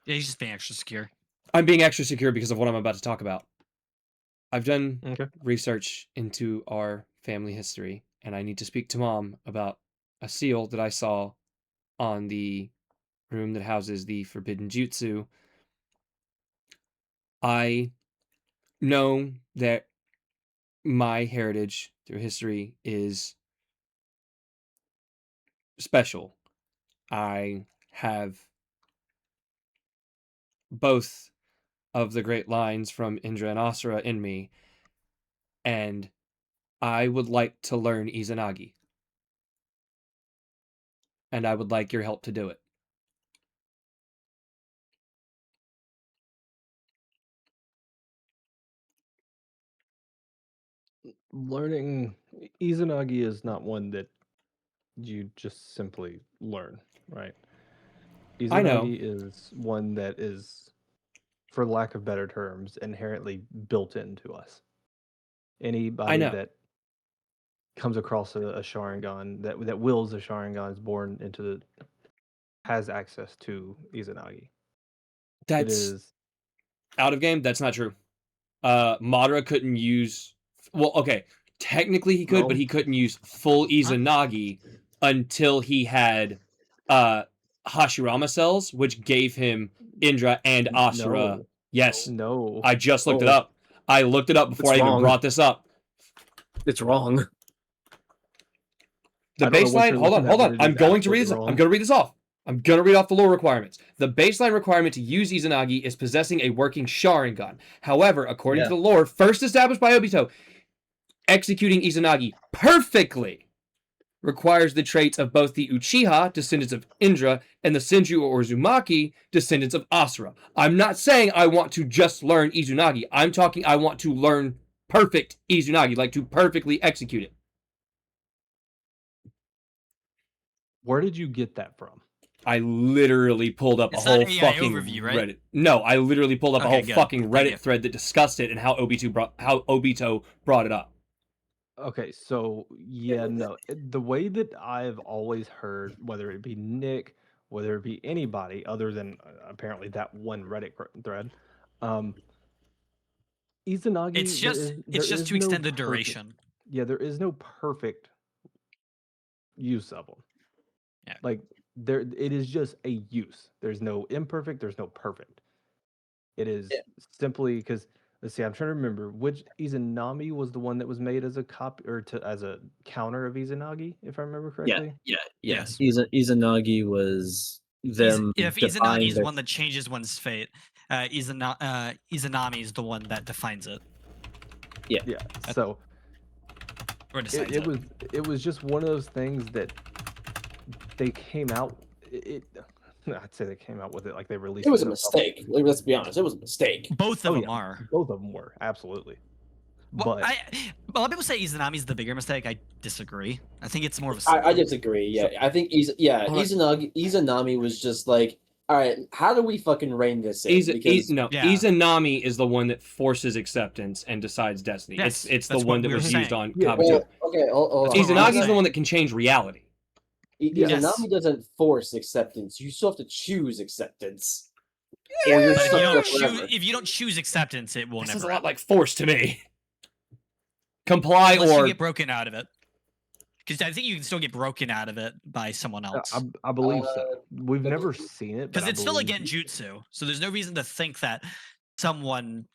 Yeah, he's just being extra secure. I'm being extra secure because of what I'm about to talk about. I've done Okay. research into our family history, and I need to speak to Mom about a seal that I saw on the room that houses the forbidden jutsu. I know that my heritage through history is special. I have both of the great lines from Indra and Asura in me, and I would like to learn Izanagi. And I would like your help to do it. Learning Izanagi is not one that you just simply learn, right? I know. Izanagi is one that is, for lack of better terms, inherently built into us. Anybody know. that comes across a Sharingan that wills a Sharingan is born into has access to Izanagi. It That's is out of game. That's not true. Madara couldn't use. Well, okay. Technically he could, No. but he couldn't use full Izanagi until he had Hashirama cells, which gave him Indra and Asura. no, Yes, no. I just looked it Oh. up. I looked it up before It's I even wrong. brought this up. It's wrong. The I don't know what baseline. you're Hold on, looking hold at, on. but it I'm is going to read this. absolutely wrong. I'm going to read this off. I'm going to read off the lore requirements. The baseline requirement to use Izanagi is possessing a working Sharingan. However, according to the lore first established by Obito, executing Izanagi perfectly requires the traits of both the Uchiha, descendants of Indra, and the Senju or Uzumaki, descendants of Asura. I'm not saying I want to just learn Izanagi. I'm talking I want to learn perfect Izanagi, like to perfectly execute it. Where did you get that from? I literally pulled up It's a whole not AI fucking overview, right? Reddit. No, I literally pulled up a Okay, whole good. fucking Thank you. Reddit thread that discussed it and how Obito brought it up. Okay, so yeah, no. The way that I've always heard, whether it be Nick, whether it be anybody other than apparently that one Reddit thread, um, Izanagi, It's just to no extend the perfect- duration. Yeah, there is no perfect use of them. Yeah. Like it is just a use. There's no imperfect. There's no perfect. It is Yeah. simply because let's see. I'm trying to remember which Izanami was the one that was made as a copy or as a counter of Izanagi, if I remember correctly. Yes. Izanagi was them. If define Izanagi is the their- one that changes one's fate, Izanami is the one that defines it Yeah. So or decides it was just one of those things that they came out. I'd say they came out with it like they released. It was a themselves. mistake. Like, let's be honest. It was a mistake. Both of Oh, them yeah. are. Both of them were absolutely. Well, But a lot of people say Izanami is the bigger mistake. I disagree. I think it's more of a. I disagree. Yeah, I think Izanami was just like, all right, how do we fucking rein this in? Yeah. Izanami is the one that forces acceptance and decides destiny. Yes, It's the that's one what that we were was used saying. on Yeah. Kabuto. Well, okay, hold on. That's what we're Izanagi is the saying. one that can change reality. Yes. Izanami doesn't force acceptance. You still have to choose acceptance. But if you stuck don't there choose, forever. if you don't choose acceptance, it will This never. is a lot happen. like force to me. Comply Unless or you get broken out of it. Because I think you can still get broken out of it by someone else. I believe so. We've but- never seen it, but Because I it's still a believe- genjutsu, so there's no reason to think that someone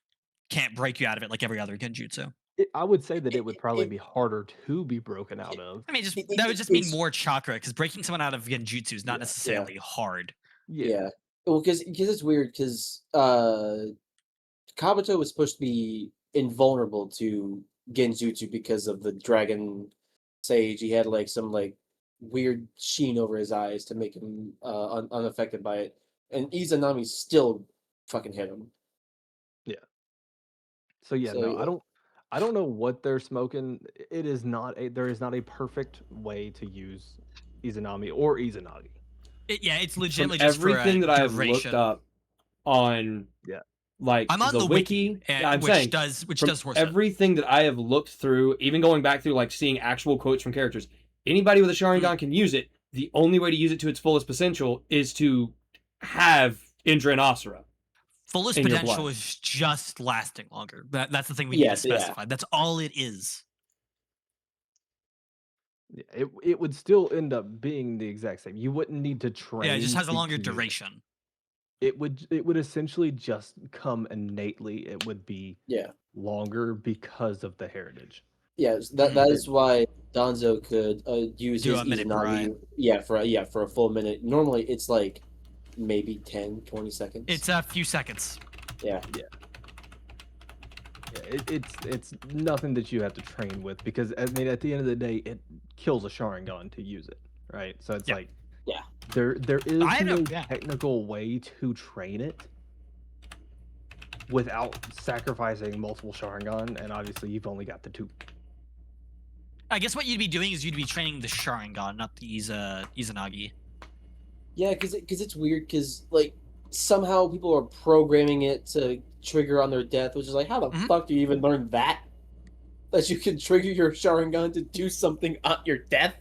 can't break you out of it like every other genjutsu. I would say that it would probably it- be harder to be broken out of. I mean, just It- that would just mean it's- more chakra, because breaking someone out of genjutsu is not necessarily hard. Yeah. Well, because it's weird because Kabuto was supposed to be invulnerable to Genjutsu because of the Dragon Sage. He had like some like weird sheen over his eyes to make him unaffected by it, and Izanami still fucking hit him. So yeah, So, no, yeah. I don't know what they're smoking. It is not there is not a perfect way to use Izanami or Izanagi. It's from legitimately just everything for that I've looked duration. up on Yeah. like I'm on the wiki, I'm which saying does from horse it. everything that I have looked through, even going back through like seeing actual quotes from characters, anybody with a Sharingan can use it. The only way to use it to its fullest potential is to have Indra and Asura. Fullest in your potential blood. is just lasting longer. That's the thing we need to Yes, yeah. specify. That's all it is. Yeah, it would still end up being the exact same. You wouldn't need to train. Yeah, it just has a to longer use it. duration. It would essentially just come innately. It would be Yeah. longer because of the heritage. Yes, that is why Donzo could use Do his a minute per Izanagi, for a full minute. Normally it's like maybe 10, 20 seconds. It's a few seconds. yeah. Yeah, it's nothing that you have to train with because I mean at the end of the day it kills a Sharingan to use it, right? So it's Yeah. like Yeah. there is I know, no yeah. technical way to train it without sacrificing multiple Sharingan, and obviously you've only got the 2. I guess what you'd be doing is you'd be training the Sharingan, not the Izanagi. Yeah, because it's weird because like somehow people are programming it to trigger on their death, which is like, how the fuck do you even learn that? That you can trigger your Sharingan to do something on your death?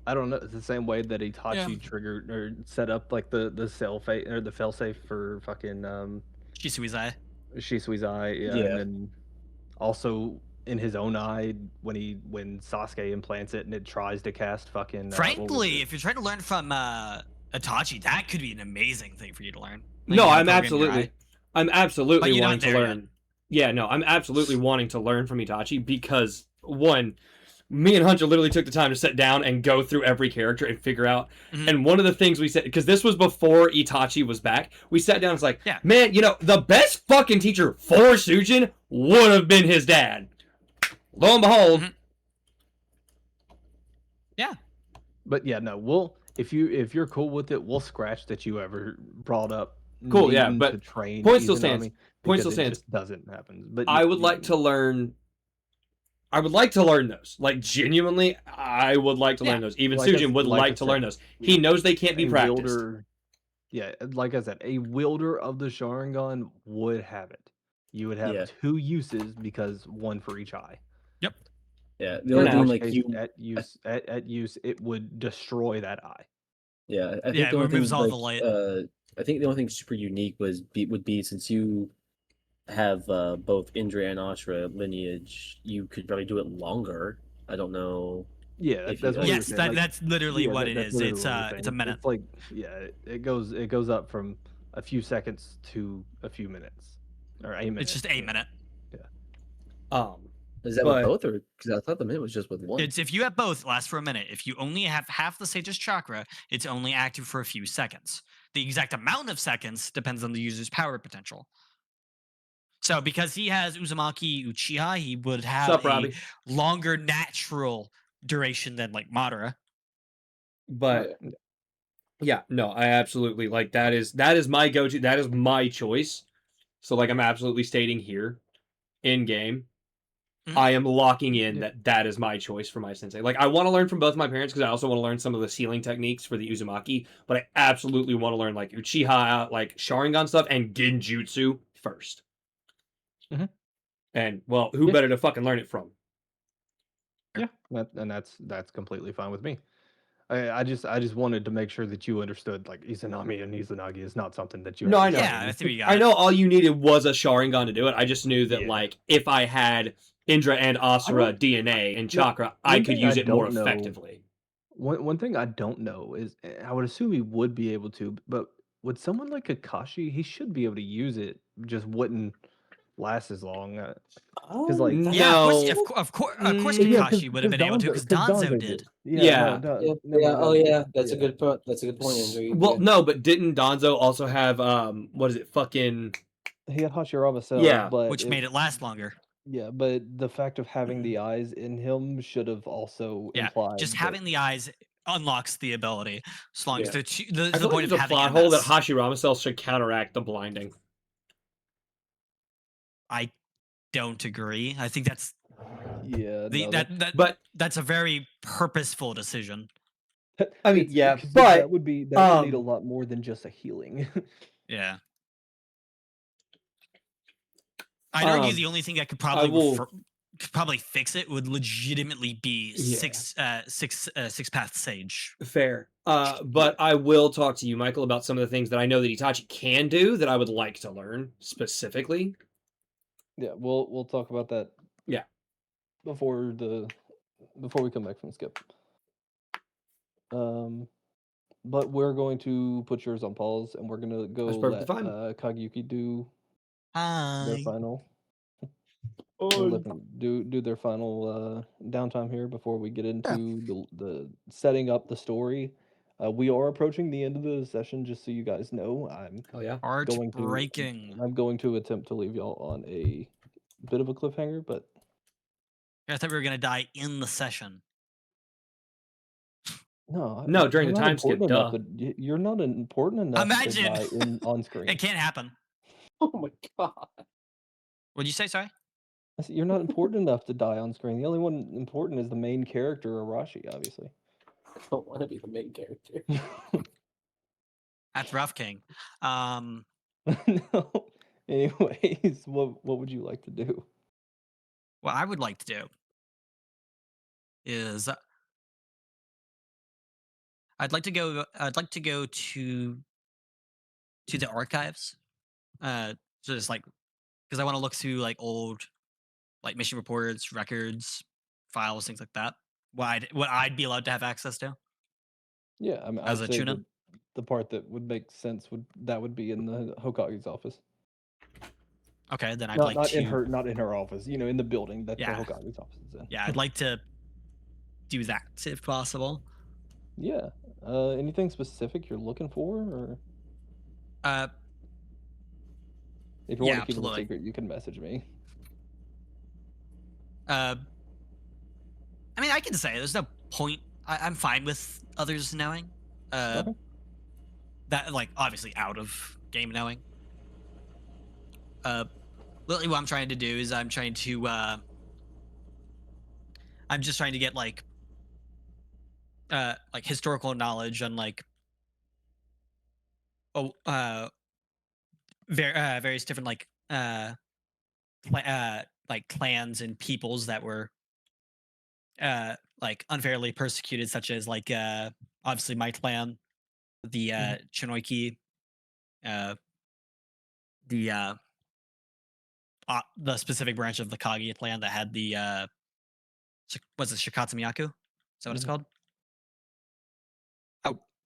I don't know. It's the same way that Itachi Yeah. triggered or set up like the failsafe for fucking Shisui's Shisui's eye, yeah, Yeah. and then also in his own eye when Sasuke implants it and it tries to cast fucking. What was Frankly, it? if you're trying to learn from Itachi, that could be an amazing thing for you to learn. No, Like, you know, program your eye. I'm But absolutely you're not wanting to there yet. learn. Yeah, no, I'm absolutely wanting to learn from Itachi because one, me and Hunter literally took the time to sit down and go through every character and figure out. Mhm. And one of the things we said, because this was before Itachi was back, we sat down and was like, Yeah. man, you know, the best fucking teacher for Sujin would have been his dad. Lo and behold, Mhm. Yeah. But yeah, no, we'll if you're cool with it, we'll scratch that you ever brought up. Cool, yeah, needing but to train point still Izanami stands. Point because still it stands. just doesn't happen. But I yeah, would like to learn. I would like to learn those. Like genuinely, I would like to learn Yeah. those. Even Like I Sujin s- would like I like to learn said, those. He knows they can't be a practiced. wielder. Yeah, like I said, a wielder of the Sharingan would have it. You would have Yeah. 2 uses because one for each eye. Yeah. The For only now. thing In like which you case, at use, it would destroy that eye. Yeah, I think Yeah, the it only thing removes all the like, light. I think the only thing super unique would be since you have both Indra and Ashra lineage, you could probably do it longer. I don't know. Yeah, If that's you- what we were Yes, saying. that, Like, that's literally yeah, what that- it that's is. literally It's what we were it's a saying. minute. It's like it goes up from a few seconds to a few minutes or a minute. It's just a yeah. minute. Is that But- with both, or because I thought the minute was just with one? It's if you have both, it lasts for a minute. If you only have half the Sage's chakra, it's only active for a few seconds. The exact amount of seconds depends on the user's power potential. So because he has Uzumaki Uchiha, he would have Sup, a Robbie? longer natural duration than like Madara. But yeah, no, I absolutely like that is my go-to. That is my choice. So like I'm absolutely stating here in game, Mhm. I am locking in Yeah. that is my choice for my sensei. Like I want to learn from both my parents because I also want to learn some of the sealing techniques for the Uzumaki, but I absolutely want to learn like Uchiha, like Sharingan stuff and Genjutsu first. Mhm. And well, who Yeah. better to fucking learn it from? Yeah, that's completely fine with me. I just wanted to make sure that you understood like Izanami and Izanagi is not something that you. No, have I to know. Yeah, train. I think you got I it. know all you needed was a Sharingan to do it. I just knew that Yeah. like if I had Indra and Asura don't- DNA and No, chakra, I one could thing I use it more don't know- effectively. One thing I don't know is I would assume he would be able to, but would someone like Kakashi, he should be able to use it, just wouldn't last as long. Like- Yeah, No. of course, Yeah, Kakashi would have been able to because Danzo did. Yeah. never Oh mind, yeah, that's a yeah. good point. That's a good point, Andrew. Well, Yeah. no, but didn't Donzo also have what is it? Fucking He had Hashirama Cell, Yeah. but Which made it last longer. Yeah, but the fact of having the eyes in him should have also Yeah, implied just that- having the eyes unlocks the ability. As long as Yeah. they're I the feel like point of there's a having plot hole that MS. Hashirama cells should counteract the blinding. I don't agree. I think that's Yeah, the no, that But that's a very purposeful decision. I mean, it's- yeah, 'cause but that would need a um, lot more than just a healing. Yeah. I'd argue the only thing that could probably will- could probably fix it would legitimately be Yeah. six path sage. Fair. But I will talk to you, Michael, about some of the things that I know that Itachi can do that I would like to learn specifically. Yeah, we'll talk about that. Yeah. Before we come back from skip. But we're going to put yours on pause, and we're gonna go That's perfectly let fine. Kageyuki do their Hi. final. We'll let them do their final downtime here before we get into the setting up the story. We are approaching the end of the session, just so you guys know. Oh yeah. Heartbreaking. I'm going to attempt to leave y'all on a bit of a cliffhanger, but I thought we were gonna die in the session. no, No, during you're the not time skip, important enough duh. you're not important enough Imagine. to die on screen. It can't happen. Oh my god. What'd you say? Sorry. I said, you're not important enough to die on screen. The only one important is the main character, Arashi, obviously. I don't want to be the main character. That's rough, King. No. Anyways, what would you like to do? What I would like to do is I'd like to go to the archives. Just like because I want to look through like old like mission reports, records, files, things like that. What I'd be allowed to have access to Yeah, I mean, as I'd a say tuna. that the part that would make sense would be in the Hokage's office. Okay, then I'd Not like not to. in her office. In the building that Yeah. the Hokage's office is in. Yeah, I'd like to do that if possible. Yeah. Anything specific you're looking for, or if you Yeah, want to keep it a absolutely. secret, you can message me. I mean, I can say there's no point. I'm fine with others knowing. Okay. That like obviously out of game knowing. Literally, what I'm trying to do is I'm just trying to get like historical knowledge on like various different like clans and peoples that were like unfairly persecuted, such as like obviously my clan, the Chinoiki, the the specific branch of the Kage clan that had the was it Shikatsumiyaku? Is that what it's Mhm. called?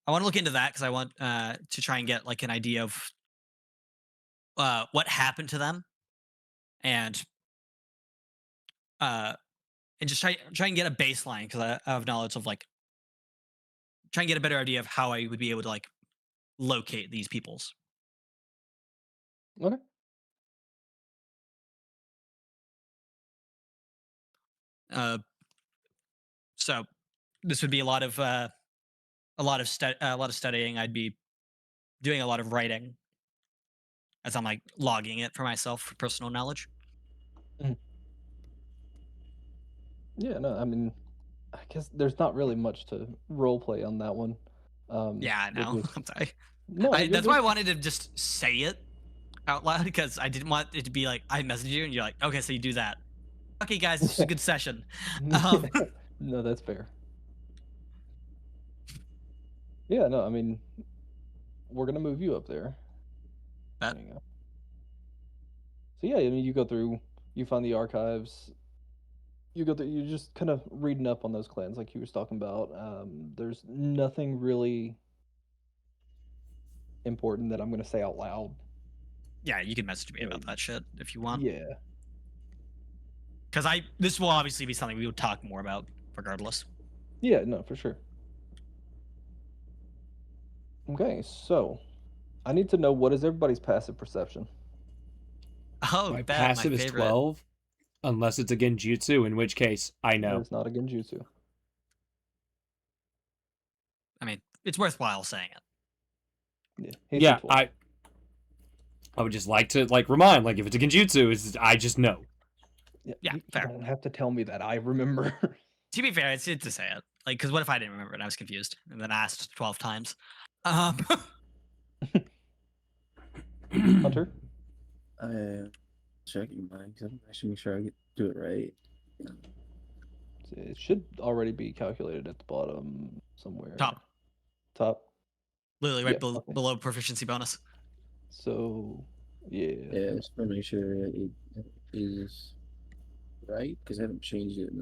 I want to look into that because I want to try and get like an idea of what happened to them, and just try and get a baseline because I have knowledge of like try and get a better idea of how I would be able to like locate these peoples. Okay. So this would be a lot of studying. I'd be doing a lot of writing as I'm like logging it for myself for personal knowledge. Yeah, no, I mean, I guess there's not really much to role play on that one. Yeah, I we'll know. just- I'm sorry. No, That's why I wanted to just say it out loud because I didn't want it to be like I message you and you're like, okay, so you do that. Okay, guys, this was a good session. No, that's fair. Yeah, no, I mean, we're gonna move you up there. Bet. There you go. So yeah, I mean, you go through, you find the archives. You go through, you're just kind of reading up on those clans, like you was talking about. There's nothing really important that I'm gonna say out loud. Yeah, you can message me about that shit if you want. Yeah. Because this will obviously be something we would talk more about regardless. Yeah, no, for sure. Okay, so I need to know, what is everybody's passive perception? Oh, My bet, passive my is favorite. 12, unless it's a genjutsu, in which case I That know. is not a genjutsu. I mean, it's worthwhile saying it. Yeah, Yeah, I would just like to remind, if it's a genjutsu, I just know. Yeah, you fair. don't have to tell me that. I remember. To be fair, it's good to say it. Like, because what if I didn't remember and I was confused and then asked 12 times? Hunter? checking mine because I should make sure I do it right. It should already be calculated at the bottom somewhere. Top. Top. Literally right Yeah, okay. below proficiency bonus. So, yeah. Yeah, I just want to make sure it is right because I haven't changed it in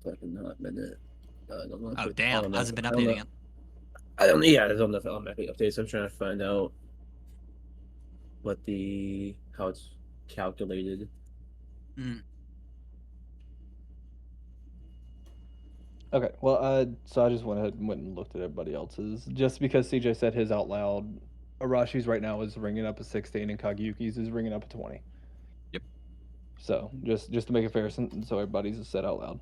a fucking hot minute. I don't know. Oh damn! Hasn't been I don't know. updating it. I don't. Yeah, I don't know if it automatically updates. I'm trying to find out what how it's calculated. Okay, well, so I just went ahead and went and looked at everybody else's. Just because CJ said his out loud, Arashi's right now is ringing up a 16 and Kagiyuki's is ringing up a 20. Yep. So just to make it fair, so everybody's said out loud.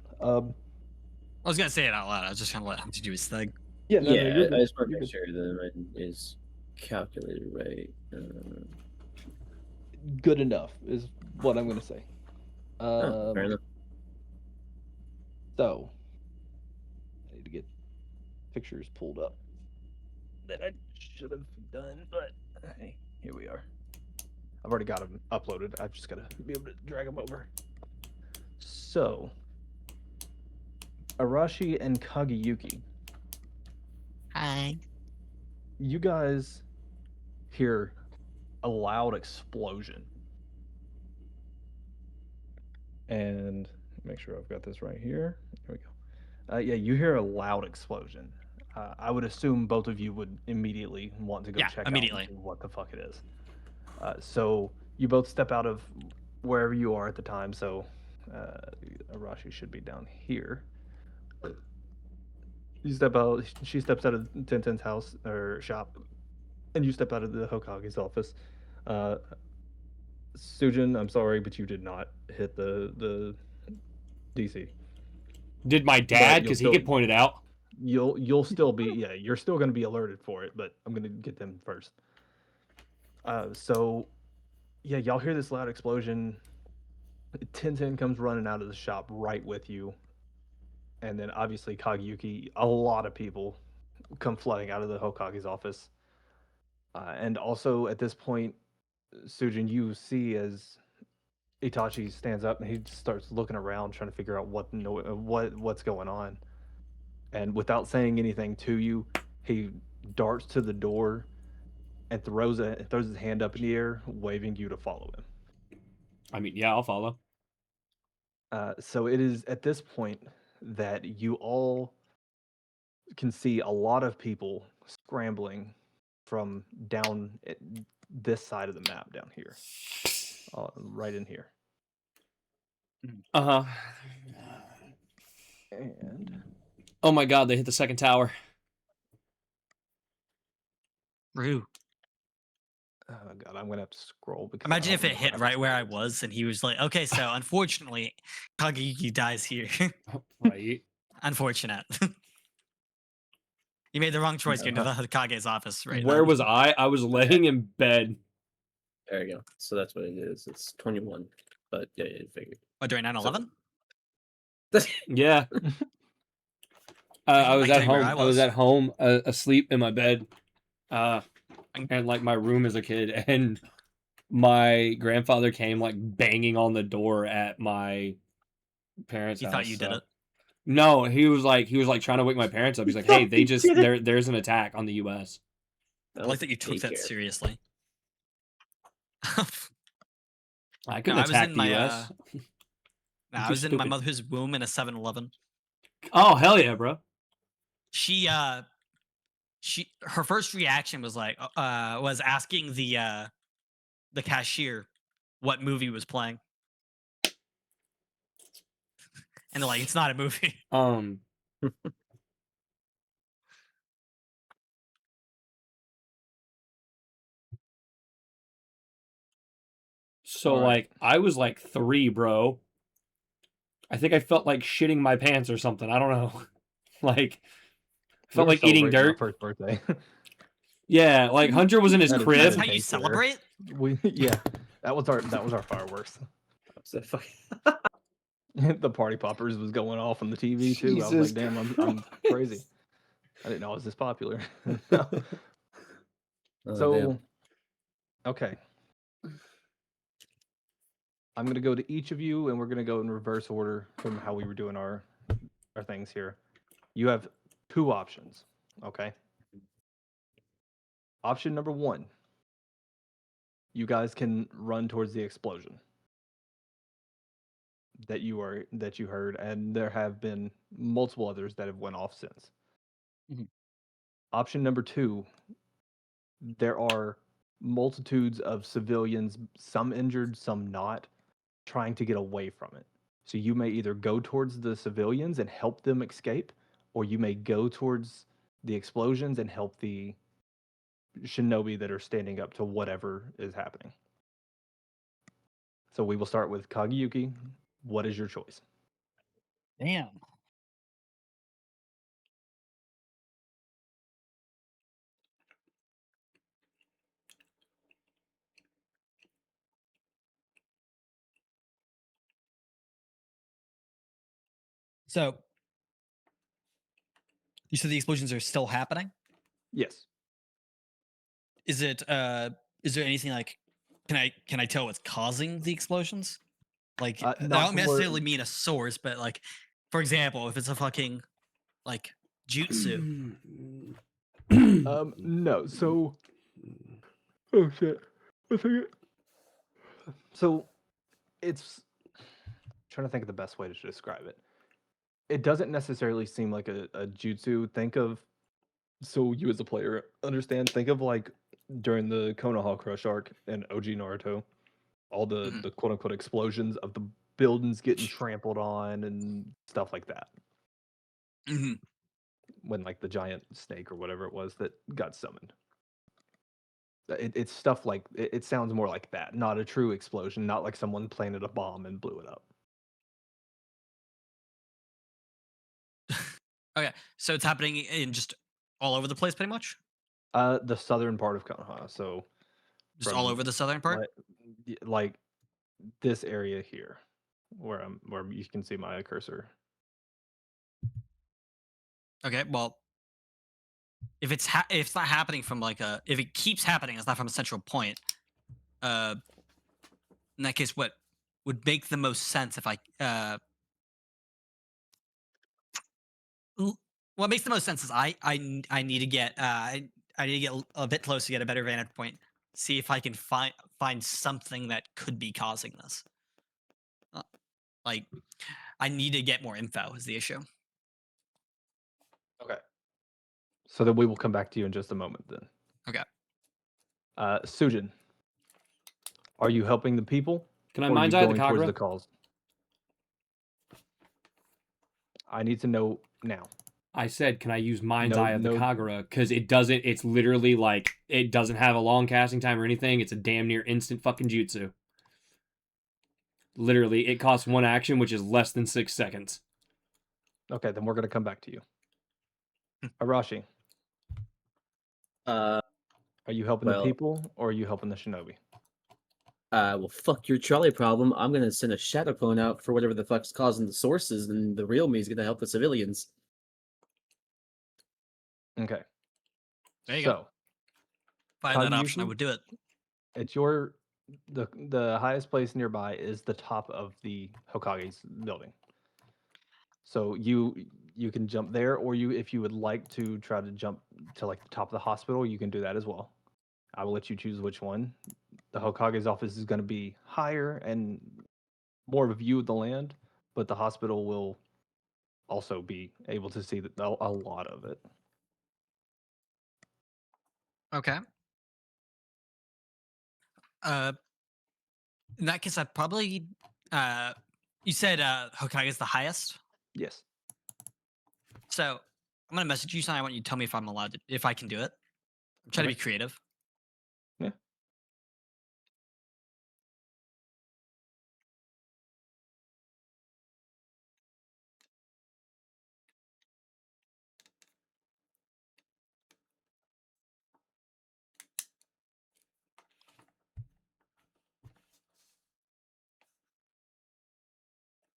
I was gonna say it out loud. I was just gonna let him to do his thing. Yeah, no, Yeah, you're good. I just want to You're make good. sure that mine is calculated right. Good enough is what I'm gonna say. Fair enough. So I need to get pictures pulled up that I should have done, but hey, here we are. I've already got them uploaded. I've just got to be able to drag them over. So, Arashi and Kagiyuki, Hi. you guys hear a loud explosion. And make sure I've got this right here. Here we go. Yeah, you hear a loud explosion. I would assume both of you would immediately want to go Yeah, check immediately. out what the fuck it is. So you both step out of wherever you are at the time. So Arashi should be down here. You step out. She steps out of Tintin's house or shop, and you step out of the Hokage's office. Sujin, I'm sorry, but you did not hit the DC. Did my dad? you'll Because he still- get pointed out. You'll still be you're still going to be alerted for it, but I'm going to get them first. So yeah, y'all hear this loud explosion. Tintin comes running out of the shop right with you, and then obviously Kagiyuki. A lot of people come flooding out of the Hokage's office, and also at this point, Sujin, you see as Itachi stands up and he starts looking around, trying to figure out what's going on. And without saying anything to you, he darts to the door and throws his hand up in the air, waving you to follow him. I mean, yeah, I'll follow. So it is at this point that you all can see a lot of people scrambling from down this side of the map down here, right in here. Uh huh. And Oh my God, they hit the second tower. Rue. oh god, I'm gonna have to scroll because Imagine I if don't it know hit how right where I to- was and he was like, okay, so unfortunately, Kageyuki dies here. Right. Unfortunate. You made the wrong choice going to the Hokage's office right Where then. was I? I was laying in bed. There you go. So that's what it is. It's 21. But yeah, you figured. Oh, during 9/11? Yeah. I I was can at tell you where home. I I was was. at home, asleep in my bed, and like my room as a kid, and my grandfather came like banging on the door at my parents' He house. thought you did it. No, he was like trying to wake my parents up. He's like, "Hey, they just there's an attack on the U.S." I like that you took that seriously. I couldn't I was attack in the my U.S. I too was in my stupid. mother's womb in a 7-Eleven. Oh hell yeah, bro! Her first reaction was like was asking the cashier what movie was playing. And they're like, it's not a movie. So All right. like I was like 3, bro. I think I felt like shitting my pants or something. I don't know. Like We felt were like eating celebrating my dirt. first birthday. Yeah, like Hunter was in his That is- crib. That's that how you is fair. celebrate? That was our fireworks. The party poppers was going off on the TV too. I was Jesus like, damn, I'm crazy. I didn't know I was this popular. Oh, So, damn. okay. I'm going to go to each of you, and we're going to go in reverse order from how we were doing our things here. You have 2 options, okay? Option number 1, you guys can run towards the explosion that you heard, and there have been multiple others that have went off since. Mhm. Option number 2, there are multitudes of civilians, some injured, some not, trying to get away from it. So you may either go towards the civilians and help them escape, or you may go towards the explosions and help the shinobi that are standing up to whatever is happening. So we will start with Kageyuki. What is your choice? Damn. So you said the explosions are still happening? Yes. Is it is there anything like can I tell what's causing the explosions? Like I Not don't from where- necessarily mean a source, but like for example, if it's a fucking like jutsu. No. So, oh shit. A second. So, it's trying to think of the best way to describe it. It doesn't necessarily seem like a jutsu. Think of, so you as a player understand. Think of like during the Konoha Crush arc in OG Naruto, all Mhm. the quote unquote explosions of the buildings getting trampled on and stuff like that. Mhm. When like the giant snake or whatever it was that got summoned. It's stuff like it sounds more like that, not a true explosion, not like someone planted a bomb and blew it up. Okay, so it's happening in just all over the place, pretty much. The southern part of Konoha, so Just all from over the southern part. like this area here, where you can see my cursor. Okay, well, if it's if it's not happening from like a if it keeps happening, it's not from a central point. Uh, in that case, what would make the most sense if I what makes the most sense is I need to get I need to get a bit closer to get a better vantage point. See if I can find something that could be causing this. Like I need to get more info is the issue. Okay. So then we will come back to you in just a moment then. Okay. Sujin, are you helping the people? Can I or are you mind's eye the going towards Kagura? the cause? I need to know now. I said, can I use mind's No- eye of the no- Kagura? Because it doesn't. It's literally like it doesn't have a long casting time or anything. It's a damn near instant fucking jutsu. Literally, it costs 1 action, which is less than 6 seconds. Okay, then we're gonna come back to you. Arashi, Uh, are you helping the Well- people or are you helping the shinobi? well, fuck your trolley problem. I'm gonna send a shadow clone out for whatever the fuck's causing the sources, and the real me is gonna help the civilians. Okay. There you so, go. If I had that option, I Kageyuki? would do it. it's your the highest place nearby is the top of the Hokage's building. So you can jump there, or you if you would like to try to jump to like the top of the hospital, you can do that as well. I will let you choose which one. The Hokage's office is going to be higher and more of a view of the land, but the hospital will also be able to see a lot of it. Okay. In that case, I'd probably. You said Hokage is the highest, Yes. so I'm gonna message you, and I want you to tell me if I'm allowed to, if I can do it. I'm trying to Okay. be creative. Yeah.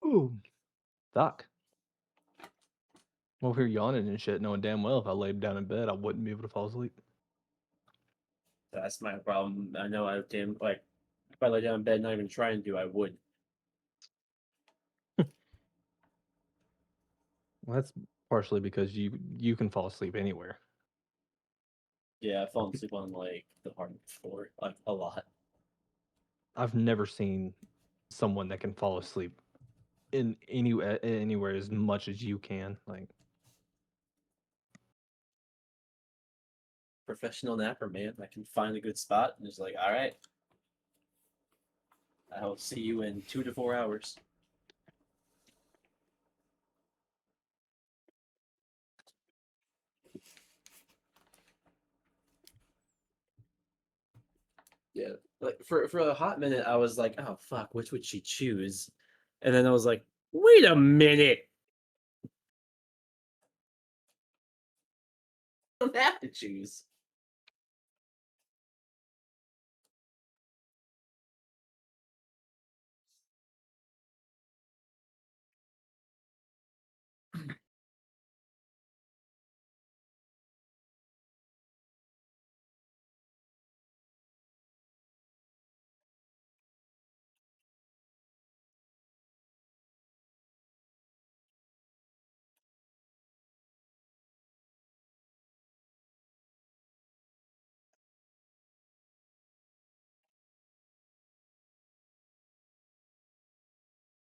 Ooh. Doc. I'm over here yawning and shit, knowing damn well if I laid down in bed, I wouldn't be able to fall asleep. That's my problem. I know I damn like if I lay down in bed, not even trying to, I would. Well, that's partially because you can fall asleep anywhere. Yeah, I've fallen asleep on like the hardwood floor like a lot. I've never seen someone that can fall asleep in anywhere as much as you can. Like, Professional napper, man. I can find a good spot and just like, all right, I will see you in 2 to 4 hours. Yeah, like for a hot minute, I was like, oh fuck, which would she choose? And then I was like, wait a minute, I don't have to choose.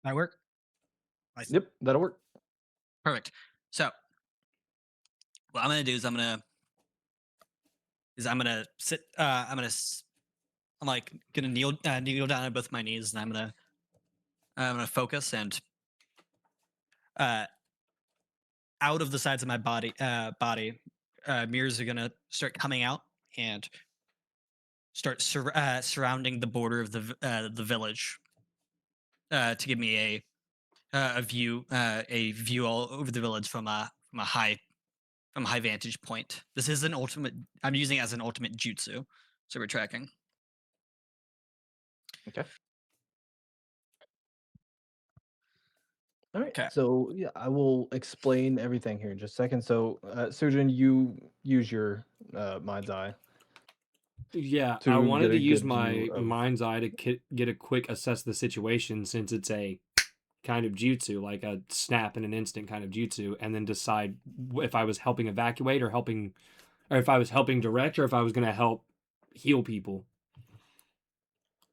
That work? Nice. yep, that'll work. Perfect. So what I'm gonna do is I'm gonna sit. I'm like gonna kneel down on both my knees, and I'm gonna focus and uh, out of the sides of my body, mirrors are gonna start coming out and start surrounding the border of the village to give me a view all over the village from a high vantage point. This is an ultimate. I'm using it as an ultimate jutsu, so we're tracking. Okay. All right. Okay. So yeah, I will explain everything here in just a second. So, Sujin, you use your mind's eye. Yeah, I To wanted get to a use good my view of- mind's eye to get a quick assess of the situation since it's a kind of jutsu, like a snap in an instant kind of jutsu, and then decide if I was helping evacuate or helping, or if I was helping direct, or if I was going to help heal people.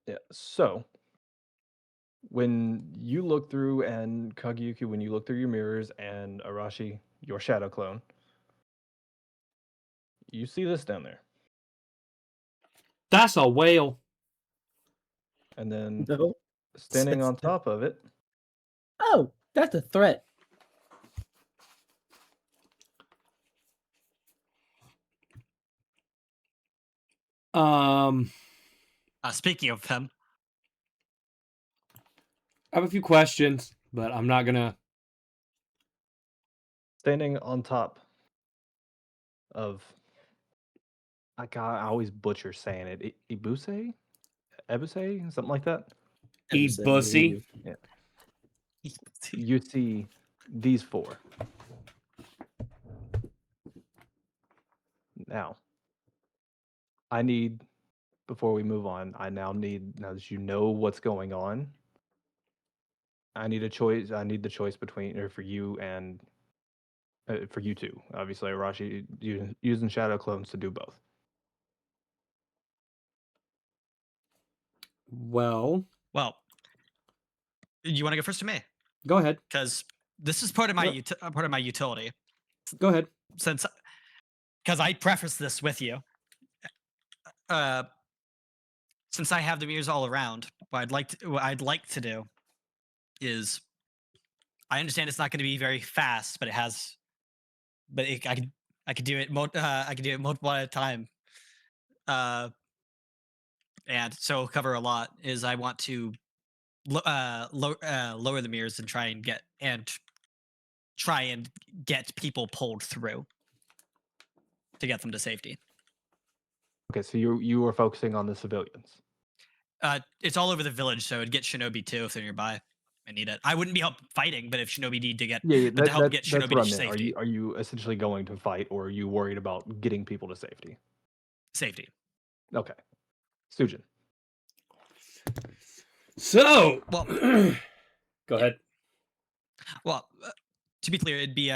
Yeah. So when you look through, and Kageyuki, when you look through your mirrors, and Arashi, your shadow clone, you see this down there, That's a whale. and then No. standing on top of it, Oh, that's a threat. Speaking of him, I have a few questions, but I'm not gonna. standing on top of, I always butcher saying it. Ibuse, Ebuse, something like that. Eat Episode, bussy. Yeah. You see these four. Now, I need, before we move on, now that you know what's going on, I need a choice. I need the choice between, or for you and for you two. Obviously, Arashi, using shadow clones to do both. Well, you want to go first to me? go ahead. Because this is part of my Yep. part of my utility. Go ahead. Since because I preface this with you. Since I have the mirrors all around, what I'd like to do is, I understand it's not going to be very fast, but I could do it. I could do it multiple at a time. And so cover a lot. Is I want to lower the mirrors and try and get people pulled through to get them to safety. Okay, so you are focusing on the civilians. It's all over the village, so it'd get Shinobi too if they're nearby. I need it. I wouldn't be help fighting, but if Shinobi need to get Yeah, but to help get that's Shinobi what to I meant. safety. Are you essentially going to fight, or are you worried about getting people to safety? Safety. Okay, Sujin. So, Well, go ahead. Well, to be clear, it'd be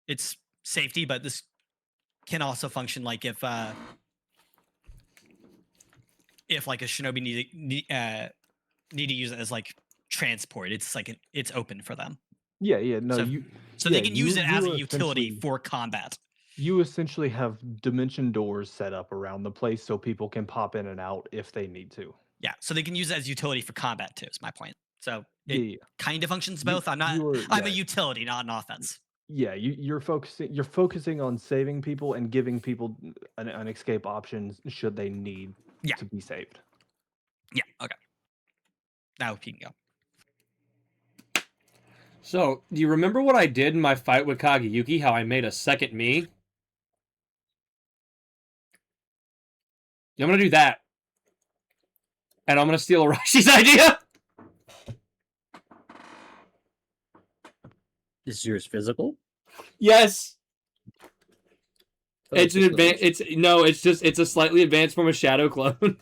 it's safety, but this can also function like if like a shinobi need to use it as like transport. It's like it's open for them, Yeah, no, So- so yeah, they can use it as you a utility essentially- for combat. You essentially have dimension doors set up around the place so people can pop in and out if they need to. Yeah, so they can use it as utility for combat too. Is my point. So Yeah, it kind of functions You- both. I'm not. you are- I'm a yeah. utility, not an offense. Yeah, you're focusing on saving people and giving people an escape option should they need Yeah. to be saved. Yeah. Okay. Now you can go. So, do you remember what I did in my fight with Kageyuki? How I made a second me? I'm gonna do that. And I'm gonna steal Arashi's idea! Is yours physical? Yes! Oh, It's an just advanced. It's a slightly advanced form of shadow clone.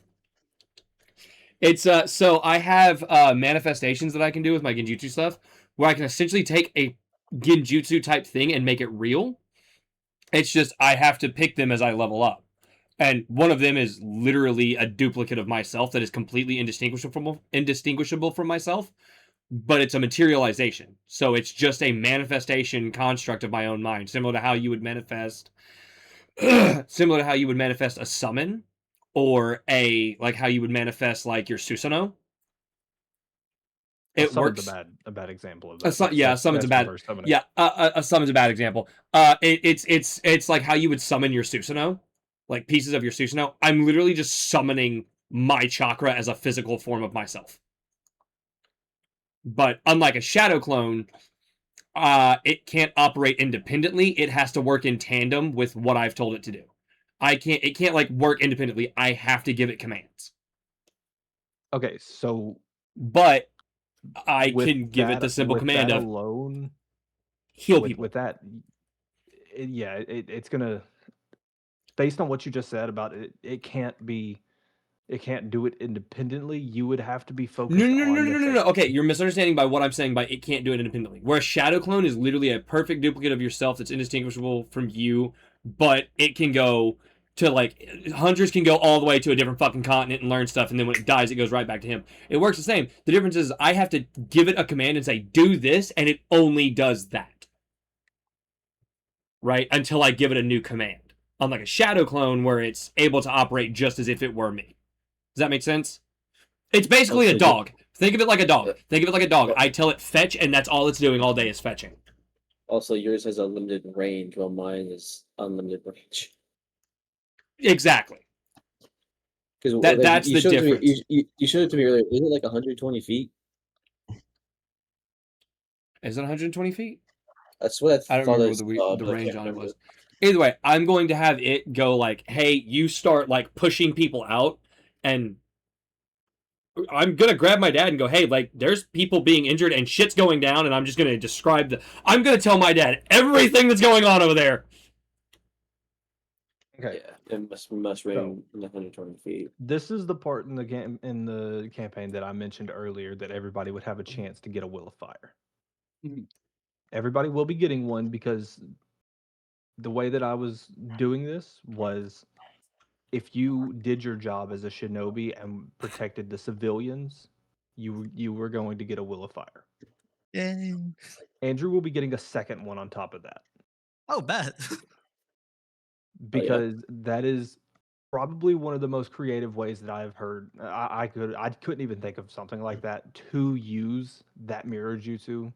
It's so I have manifestations that I can do with my genjutsu stuff, where I can essentially take a genjutsu type thing and make it real. It's just I have to pick them as I level up, and one of them is literally a duplicate of myself that is completely indistinguishable from myself, but it's a materialization. So it's just a manifestation construct of my own mind, similar to how you would manifest. Similar to how you would manifest a summon, or how you would manifest like your Susanoo. It works. A bad example of A that. summon's a That's bad. reverse summoning. Yeah, a summon's a bad example. It's like how you would summon your Susanoo, like pieces of your Susanoo. I'm literally just summoning my chakra as a physical form of myself. But unlike a shadow clone, it can't operate independently. It has to work in tandem with what I've told it to do. It can't like work independently. I have to give it commands. Okay, so But I with can give it the simple with command that of alone heal people. with that, it's gonna, based on what you just said about it, it can't do it independently. You would have to be focused No. on the thing. Okay, you're misunderstanding by what I'm saying by it can't do it independently. Where a shadow clone is literally a perfect duplicate of yourself that's indistinguishable from you, but it can go to like hunters can go all the way to a different fucking continent and learn stuff, and then when it dies, it goes right back to him. It works the same. The difference is I have to give it a command and say, do this, and it only does that. Right? Until I give it a new command. Unlike a shadow clone where it's able to operate just as if it were me. Does that make sense? It's basically a dog. Think of it like a dog. I tell it fetch, and that's all it's doing all day is fetching. Also, yours has unlimited range, while mine is unlimited range. Exactly. Because That's the difference. You showed it to me earlier. Is it like 120 feet? Is it 120 feet? That's what I don't thought remember I what saw, the but I range can't on it remember. was. Either way, I'm going to have it go like, hey, you start like pushing people out, and I'm gonna grab my dad and go, hey, like there's people being injured and shit's going down, and I'm just gonna I'm gonna tell my dad everything that's going on over there. Okay. Yeah, it must range 120 feet. This is the part in the campaign that I mentioned earlier that everybody would have a chance to get a Will of Fire. Mhm. Everybody will be getting one because the way that I was doing this was if you did your job as a shinobi and protected the civilians, you were going to get a Will of Fire. Yay. Andrew will be getting a second one on top of that Oh, bet. because that is probably one of the most creative ways that I've heard. I couldn't even think of something like that to use that mirror jutsu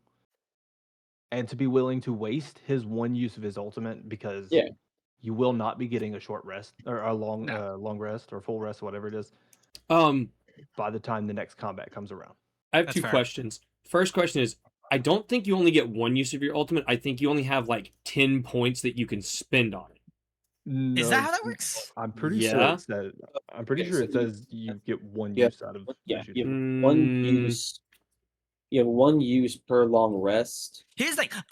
and to be willing to waste his one use of his ultimate because Yeah. you will not be getting a short rest or a long No. long rest or full rest, whatever it is, by the time the next combat comes around. I have That's two fair. questions. First question is, I don't think you only get one use of your ultimate. I think you only have like 10 points that you can spend on it. Is that how that works? I'm pretty sure Yeah. it says. I'm pretty Okay, sure so it says you get one yeah, use out of. Yeah, the you jutsu. have one Mm. use. You have one use per long rest. Here's the thing.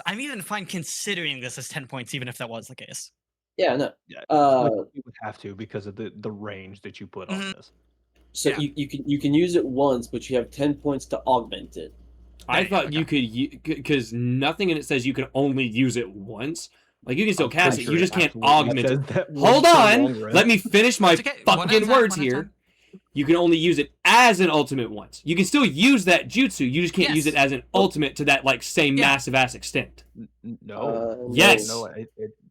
I'm even fine considering this as 10 points, even if that was the case. Yeah, no. Yeah, Uh, you would have to because of the range that you put on Mhm. this. So Yeah. you can use it once, but you have 10 points to augment it. I Yeah, thought okay. you could, because nothing in it says you can only use it once. Like, you can still I'm cast pretty it. sure You it just can't absolutely augment says it. that Hold once per on. long rest. Let me finish my It's okay. One at a fucking time, words one at a here. time. You can only use it as an ultimate once. You can still use that jutsu. You just can't use it Yes. as an ultimate to that like same Yeah. massive ass extent. No. Yes.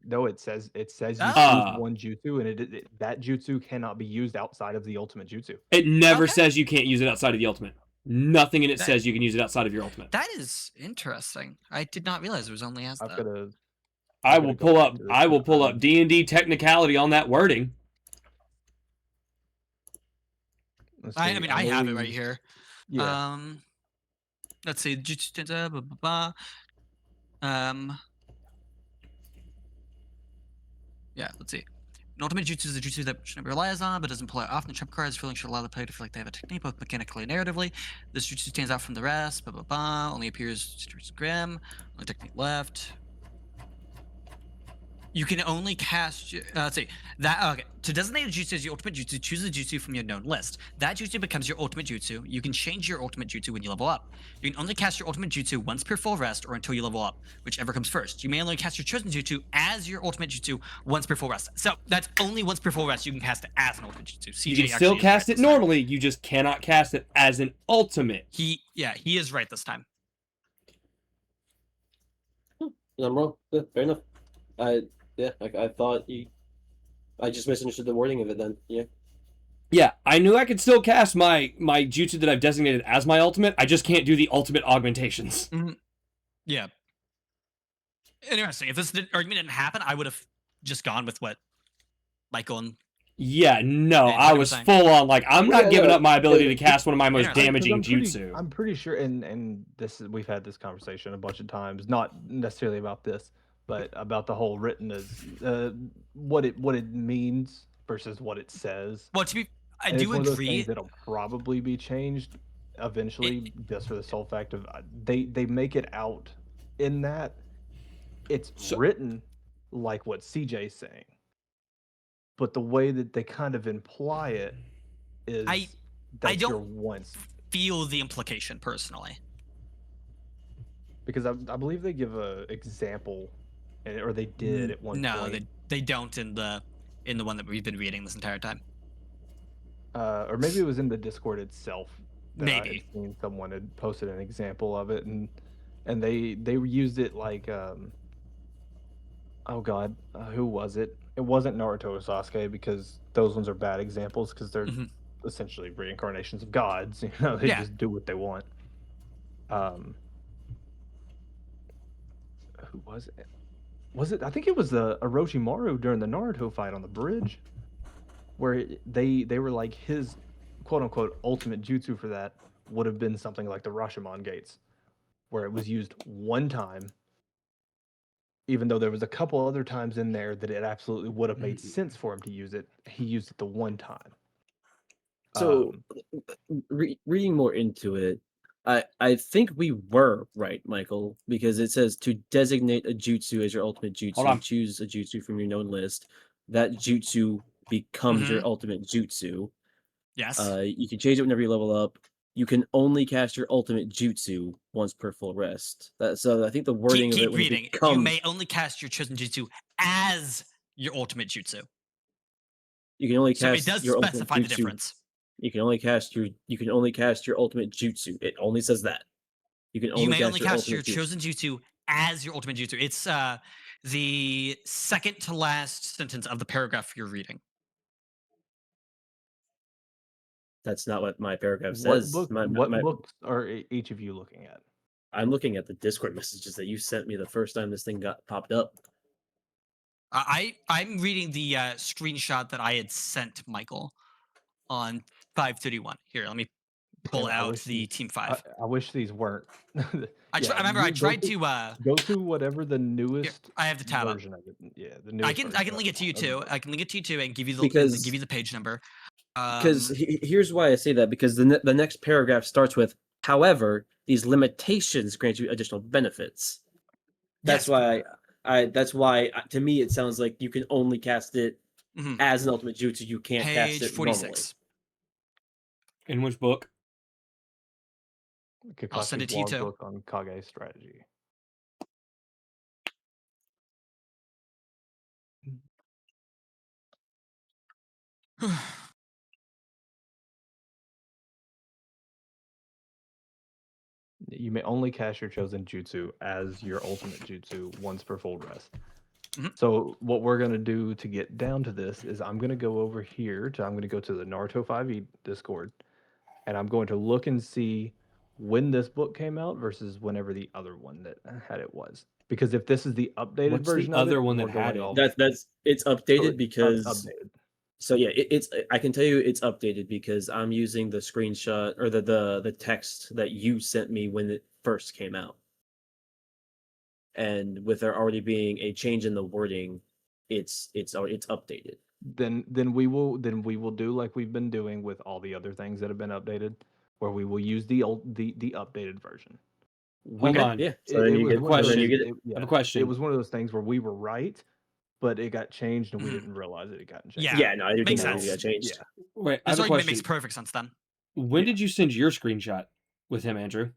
No, it says you Ah. choose one jutsu, and that jutsu cannot be used outside of the ultimate jutsu. It never Okay. says you can't use it outside of the ultimate. Nothing in it That- says you can use it outside of your ultimate. That is interesting. I did not realize it was only as I've that. got to. I gotta will go pull back up. to this, I will but pull up D&D technicality on that wording. let's I see, mean, I have it right believe- here. Yeah. Let's see. Blah, blah, blah. Yeah, let's see. An ultimate jutsu is a jutsu that should never relies on, but doesn't pull out often. The trump cards feeling should allow the player to feel like they have a technique, both mechanically and narratively. This jutsu stands out from the rest. Blah blah blah. Only appears grim. Only technique left. You can only cast. Let's see. That okay. To designate a jutsu as your ultimate jutsu, choose a jutsu from your known list. That jutsu becomes your ultimate jutsu. You can change your ultimate jutsu when you level up. You can only cast your ultimate jutsu once per full rest or until you level up, whichever comes first. You may only cast your chosen jutsu as your ultimate jutsu once per full rest. So that's only once per full rest you can cast it as an ultimate jutsu. CJ You can actually still is cast right it this time. normally. You just cannot cast it as an ultimate. He is right this time. I'm wrong. Yeah, fair enough. I thought you. I just misunderstood the wording of it. Then Yeah, I knew I could still cast my jutsu that I've designated as my ultimate. I just can't do the ultimate augmentations. Yeah. Interesting. If this argument didn't happen, I would have just gone with what Michael and Yeah, no, Yeah, I Michael was was saying. full on like I'm Well, not yeah, giving no, up my ability to yeah, cast one of my most interesting. damaging Because jutsu. I'm pretty sure, and we've had this conversation a bunch of times, not necessarily about this, but about the whole written as what it means versus what it says. Well, I And do it's one of those agree. things that'll probably be changed eventually, just for the sole fact of they make it out in that it's So- written like what CJ's saying, but the way that they kind of imply it is that's your don't- once. Feel the implication personally. Because I believe they give a example, or they did at one No, point. they don't in the one that we've been reading this entire time. Or maybe it was in the Discord itself. That I had Maybe. seen someone had posted an example of it, and they used it like oh god, who was it? It wasn't Naruto or Sasuke, because those ones are bad examples because they're Mhm. essentially reincarnations of gods. You know, they Yeah. just do what they want. Who was it? Was it? I think it was Orochimaru during the Naruto fight on the bridge, where they were like his quote unquote ultimate jutsu for that would have been something like the Rashomon gates, where it was used one time, even though there was a couple other times in there that it absolutely would have made sense for him to use it. He used it the one time. So, reading more into it, I think we were right, Michael, because it says to designate a jutsu as your ultimate Hold jutsu, on. choose a jutsu from your known list. That jutsu becomes your ultimate jutsu. Yes. You can change it whenever you level up. You can only cast your ultimate jutsu once per full rest. So I think the wording of Keep it when reading. it becomes, You may only cast your chosen jutsu as your ultimate jutsu. you can only So it cast does your ultimate specify the jutsu. difference. You can only cast your ultimate jutsu. It only says that. You can only You may cast only your cast your ultimate jutsu. chosen jutsu as your ultimate jutsu. It's the second to last sentence of the paragraph you're reading. That's not what my paragraph What says. book? My- What my- books are each of you looking at? I'm looking at the Discord messages that you sent me the first time this thing got popped up. I'm reading the screenshot that I had sent Michael on 531. Here, let me pull Man, I out wish the these- Team 5. I wish these weren't. Remember, I tried to. Go to whatever the newest I have the tab up. version of it. Yeah, the I newest. can version link it to you of the too. book. I can link it to you too, and give you the Because- give you the page number. Because here's why I say that, because the next paragraph starts with, however, these limitations grant you additional benefits. That's Yes. why to me it sounds like you can only cast it Mhm. as an ultimate jutsu. You can't cast Page it 46. In which book? I'll send Kakashi it to you too. logbook on Kage strategy. You may only cast your chosen jutsu as your ultimate jutsu once per full rest. Mhm. So what we're gonna do to get down to this is I'm gonna go over here I'm gonna go to the Naruto 5e Discord, and I'm going to look and see when this book came out versus whenever the other one that had it was. Because if this is the updated What's the version other of it, one that we're had going it? off. It's so updated it's because updated. so yeah, it's I can tell you it's updated because I'm using the screenshot or the text that you sent me when it first came out. And with there already being a change in the wording, it's updated. Then we will do like we've been doing with all the other things that have been updated, where we will use the updated version. Hold Okay, on. yeah. So then you was get one of so then those- you get it. I have a It question. was one of those things where we were right, but it got changed and we Mhm. didn't realize it had gotten changed. Yeah, Yeah, no, I do makes think that sense. got changed. Yeah. Wait, I This have a argument question. makes perfect sense then. When Yeah. did you send your screenshot with him, Andrew?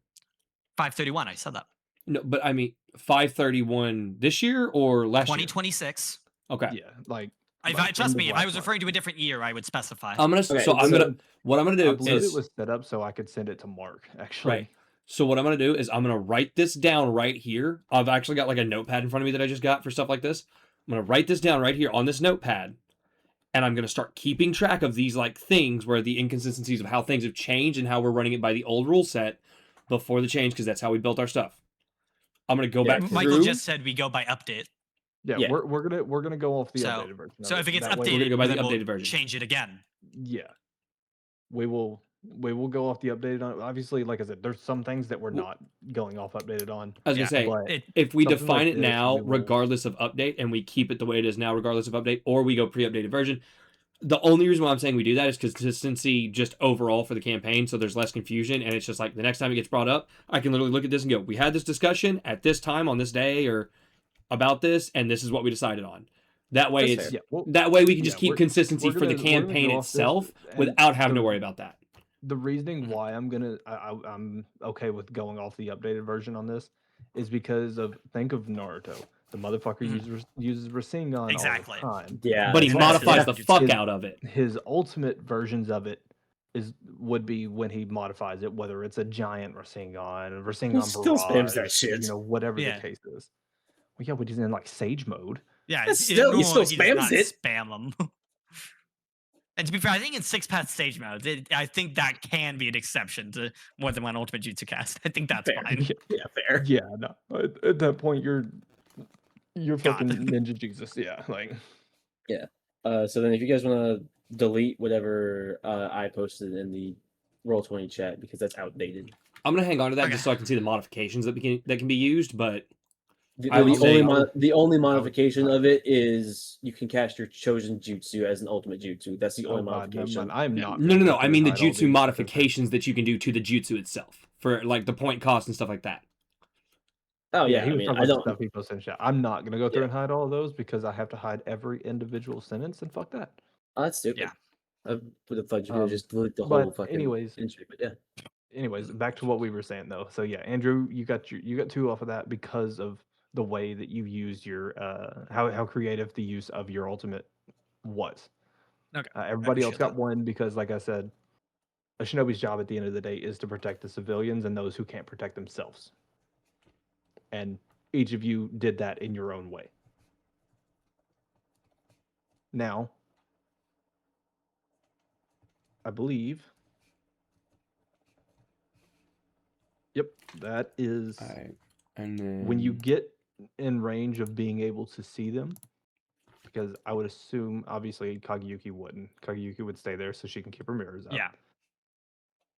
531. I said that. No, but I mean 531 this year or last year? 2026. Okay. Yeah, like Trust end me, of if I last was month. referring to a different year, I would specify. I'm gonna Okay, so I'm so- gonna what I'm gonna I do believe is it was set up so I could send it to Mark, actually. right. So what I'm gonna do is I'm gonna write this down right here. I've actually got like a notepad in front of me that I just got for stuff like this. I'm gonna write this down right here on this notepad, and I'm gonna start keeping track of these like things where the inconsistencies of how things have changed and how we're running it by the old rule set before the change because that's how we built our stuff. I'm gonna go Yeah, back Michael through. just said we go by update. Yeah, Yeah. we're gonna go off the So- updated version. So of if it gets That way- updated, We're gonna go by the then we'll updated version. change it again. yeah, we will go off the updated on. Obviously, like I said, there's some things that we're Well- not going off updated on. I was Yeah, gonna say but It, if we something define like it this, now, we will- regardless of update, and we keep it the way it is now, regardless of update, or we go pre-updated version. The only reason why I'm saying we do that is consistency just overall for the campaign, so there's less confusion, and it's just like the next time it gets brought up, I can literally look at this and go, we had this discussion at this time on this day or about this, and this is what we decided on. That way That's it's fair. Yeah, well, that way we can just yeah, keep we're- consistency we're for the gonna- we're gonna campaign go off this, itself and without having to the- worry about that. The reasoning Mhm. why I'm okay with going off the updated version on this is because of think of Naruto. The motherfucker Mhm. uses Rasengan Exactly. all the time. Yeah. But he that's modifies yeah. the fuck His- out of it. His ultimate versions of it would be when he modifies it, whether it's a giant Rasengan, Rasengan Still spams that barrage, shit. whatever Yeah. the case is. Well, yeah, but he's in like Sage mode. Yeah, But still, he still does spams not it. spam them. And to be fair, I think in 6-path stage mode, I think that can be an exception to more than one ultimate jutsu cast. I think that's Fair. fine. Yeah, fair. Yeah, no. At that point, you're God. fucking Ninja Jesus. Yeah, like So then if you guys want to delete whatever I posted in the Roll20 chat because that's outdated. I'm gonna hang on to that Okay. just so I can see the modifications that can be used, but The, I would the say- only I mon- the only I would- modification of it is you can cast your chosen jutsu as an ultimate jutsu. That's the oh only god, never modification. mind. I'm not. No. gonna go I through mean and the hide all jutsu these because- modifications that you can do to the jutsu itself for like the point cost and stuff like that. Oh yeah, he I was mean talking I about the don't. stuff he posted in chat. I'm not gonna go through Yeah. and hide all of those because I have to hide every individual sentence, and fuck that. Oh, that's stupid. Yeah. I would have thought you could just delete the but whole fucking anyways- entry, but yeah. Anyways, back to what we were saying though. So yeah, Andrew, you got two off of that because of the way that you used your how creative the use of your ultimate was. Okay, Everybody else appreciate got one because, like I said, a shinobi's job at the end of the day is to protect the civilians and those who can't protect themselves. And each of you did that in your own way. Now, I believe. Yep, that is All right, and then when you get in range of being able to see them. Because I would assume, obviously, Kageyuki wouldn't. Kageyuki would stay there so she can keep her mirrors up. Yeah.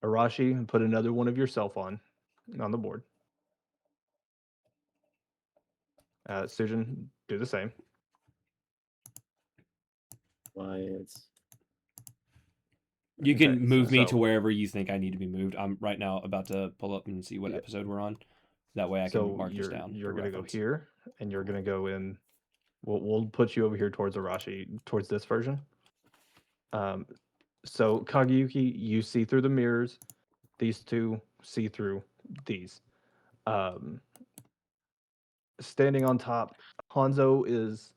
Arashi, put another one of yourself on the board. Sujin, do the same. Why it's you can Okay, move me to so- wherever you think I need to be moved. I'm right now about to pull up and see what Yeah. episode we're on. That way I can So mark this you're down. you're for gonna go reference. here, and you're gonna go in. We'll put you over here towards Arashi, towards this version. So Kageyuki, you see through the mirrors. These two see through these. Um, Standing on top, Hanzo is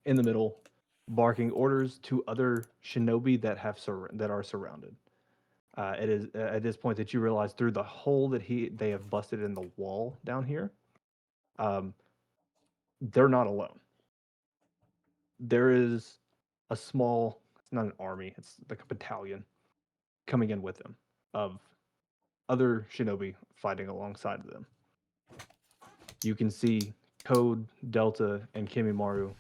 in the middle, barking orders to other shinobi that that are surrounded. It is at this point that you realize through the hole that they have busted in the wall down here. They're not alone. There is a small, it's not an army, it's like a battalion coming in with them of other shinobi fighting alongside of them. You can see Code, Delta, and Kimimaru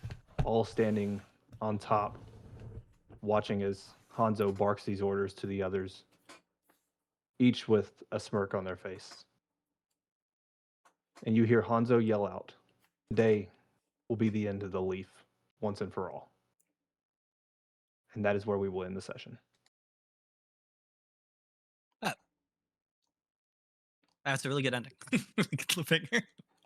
all standing on top, watching as Hanzo barks these orders to the others, each with a smirk on their face. And you hear Hanzo yell out, "Today will be the end of the leaf, once and for all." And that is where we will end the session. That's a really good ending. Really good cliffhanger.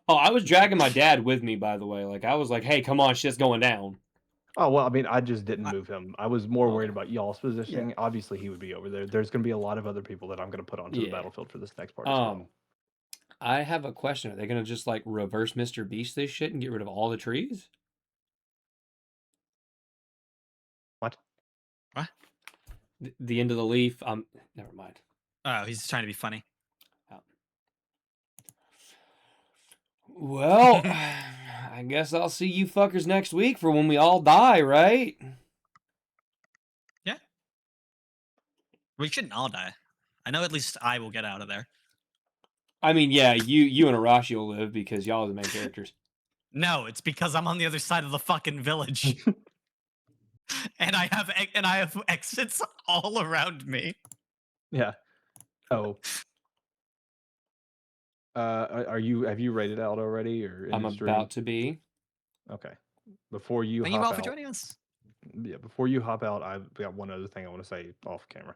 Oh, I was dragging my dad with me, by the way. Like, I was like, hey, come on, shit's going down. Oh, well, I mean, I just didn't I- move him. I was more worried Okay. about y'all's positioning. Obviously, he would be over there. There's going to be a lot of other people that I'm going to put onto the Yeah. battlefield for this next part as well. I have a question. Are they going to just, like, reverse Mr. Beast this shit and get rid of all the trees? What? What? The end of the leaf. Never mind. Oh, he's trying to be funny. Well, I guess I'll see you fuckers next week for when we all die, right? We shouldn't all die. I know at least I will get out of there. I mean, yeah, you and Arashi will live because y'all are the main characters. No, it's because I'm on the other side of the fucking village. and I have exits all around me. Yeah. Oh. Have you rated out already or in I'm the stream? about to be. Okay. Before you Thank you hop all for out, joining us. yeah, before you hop out, I've got one other thing I want to say off camera.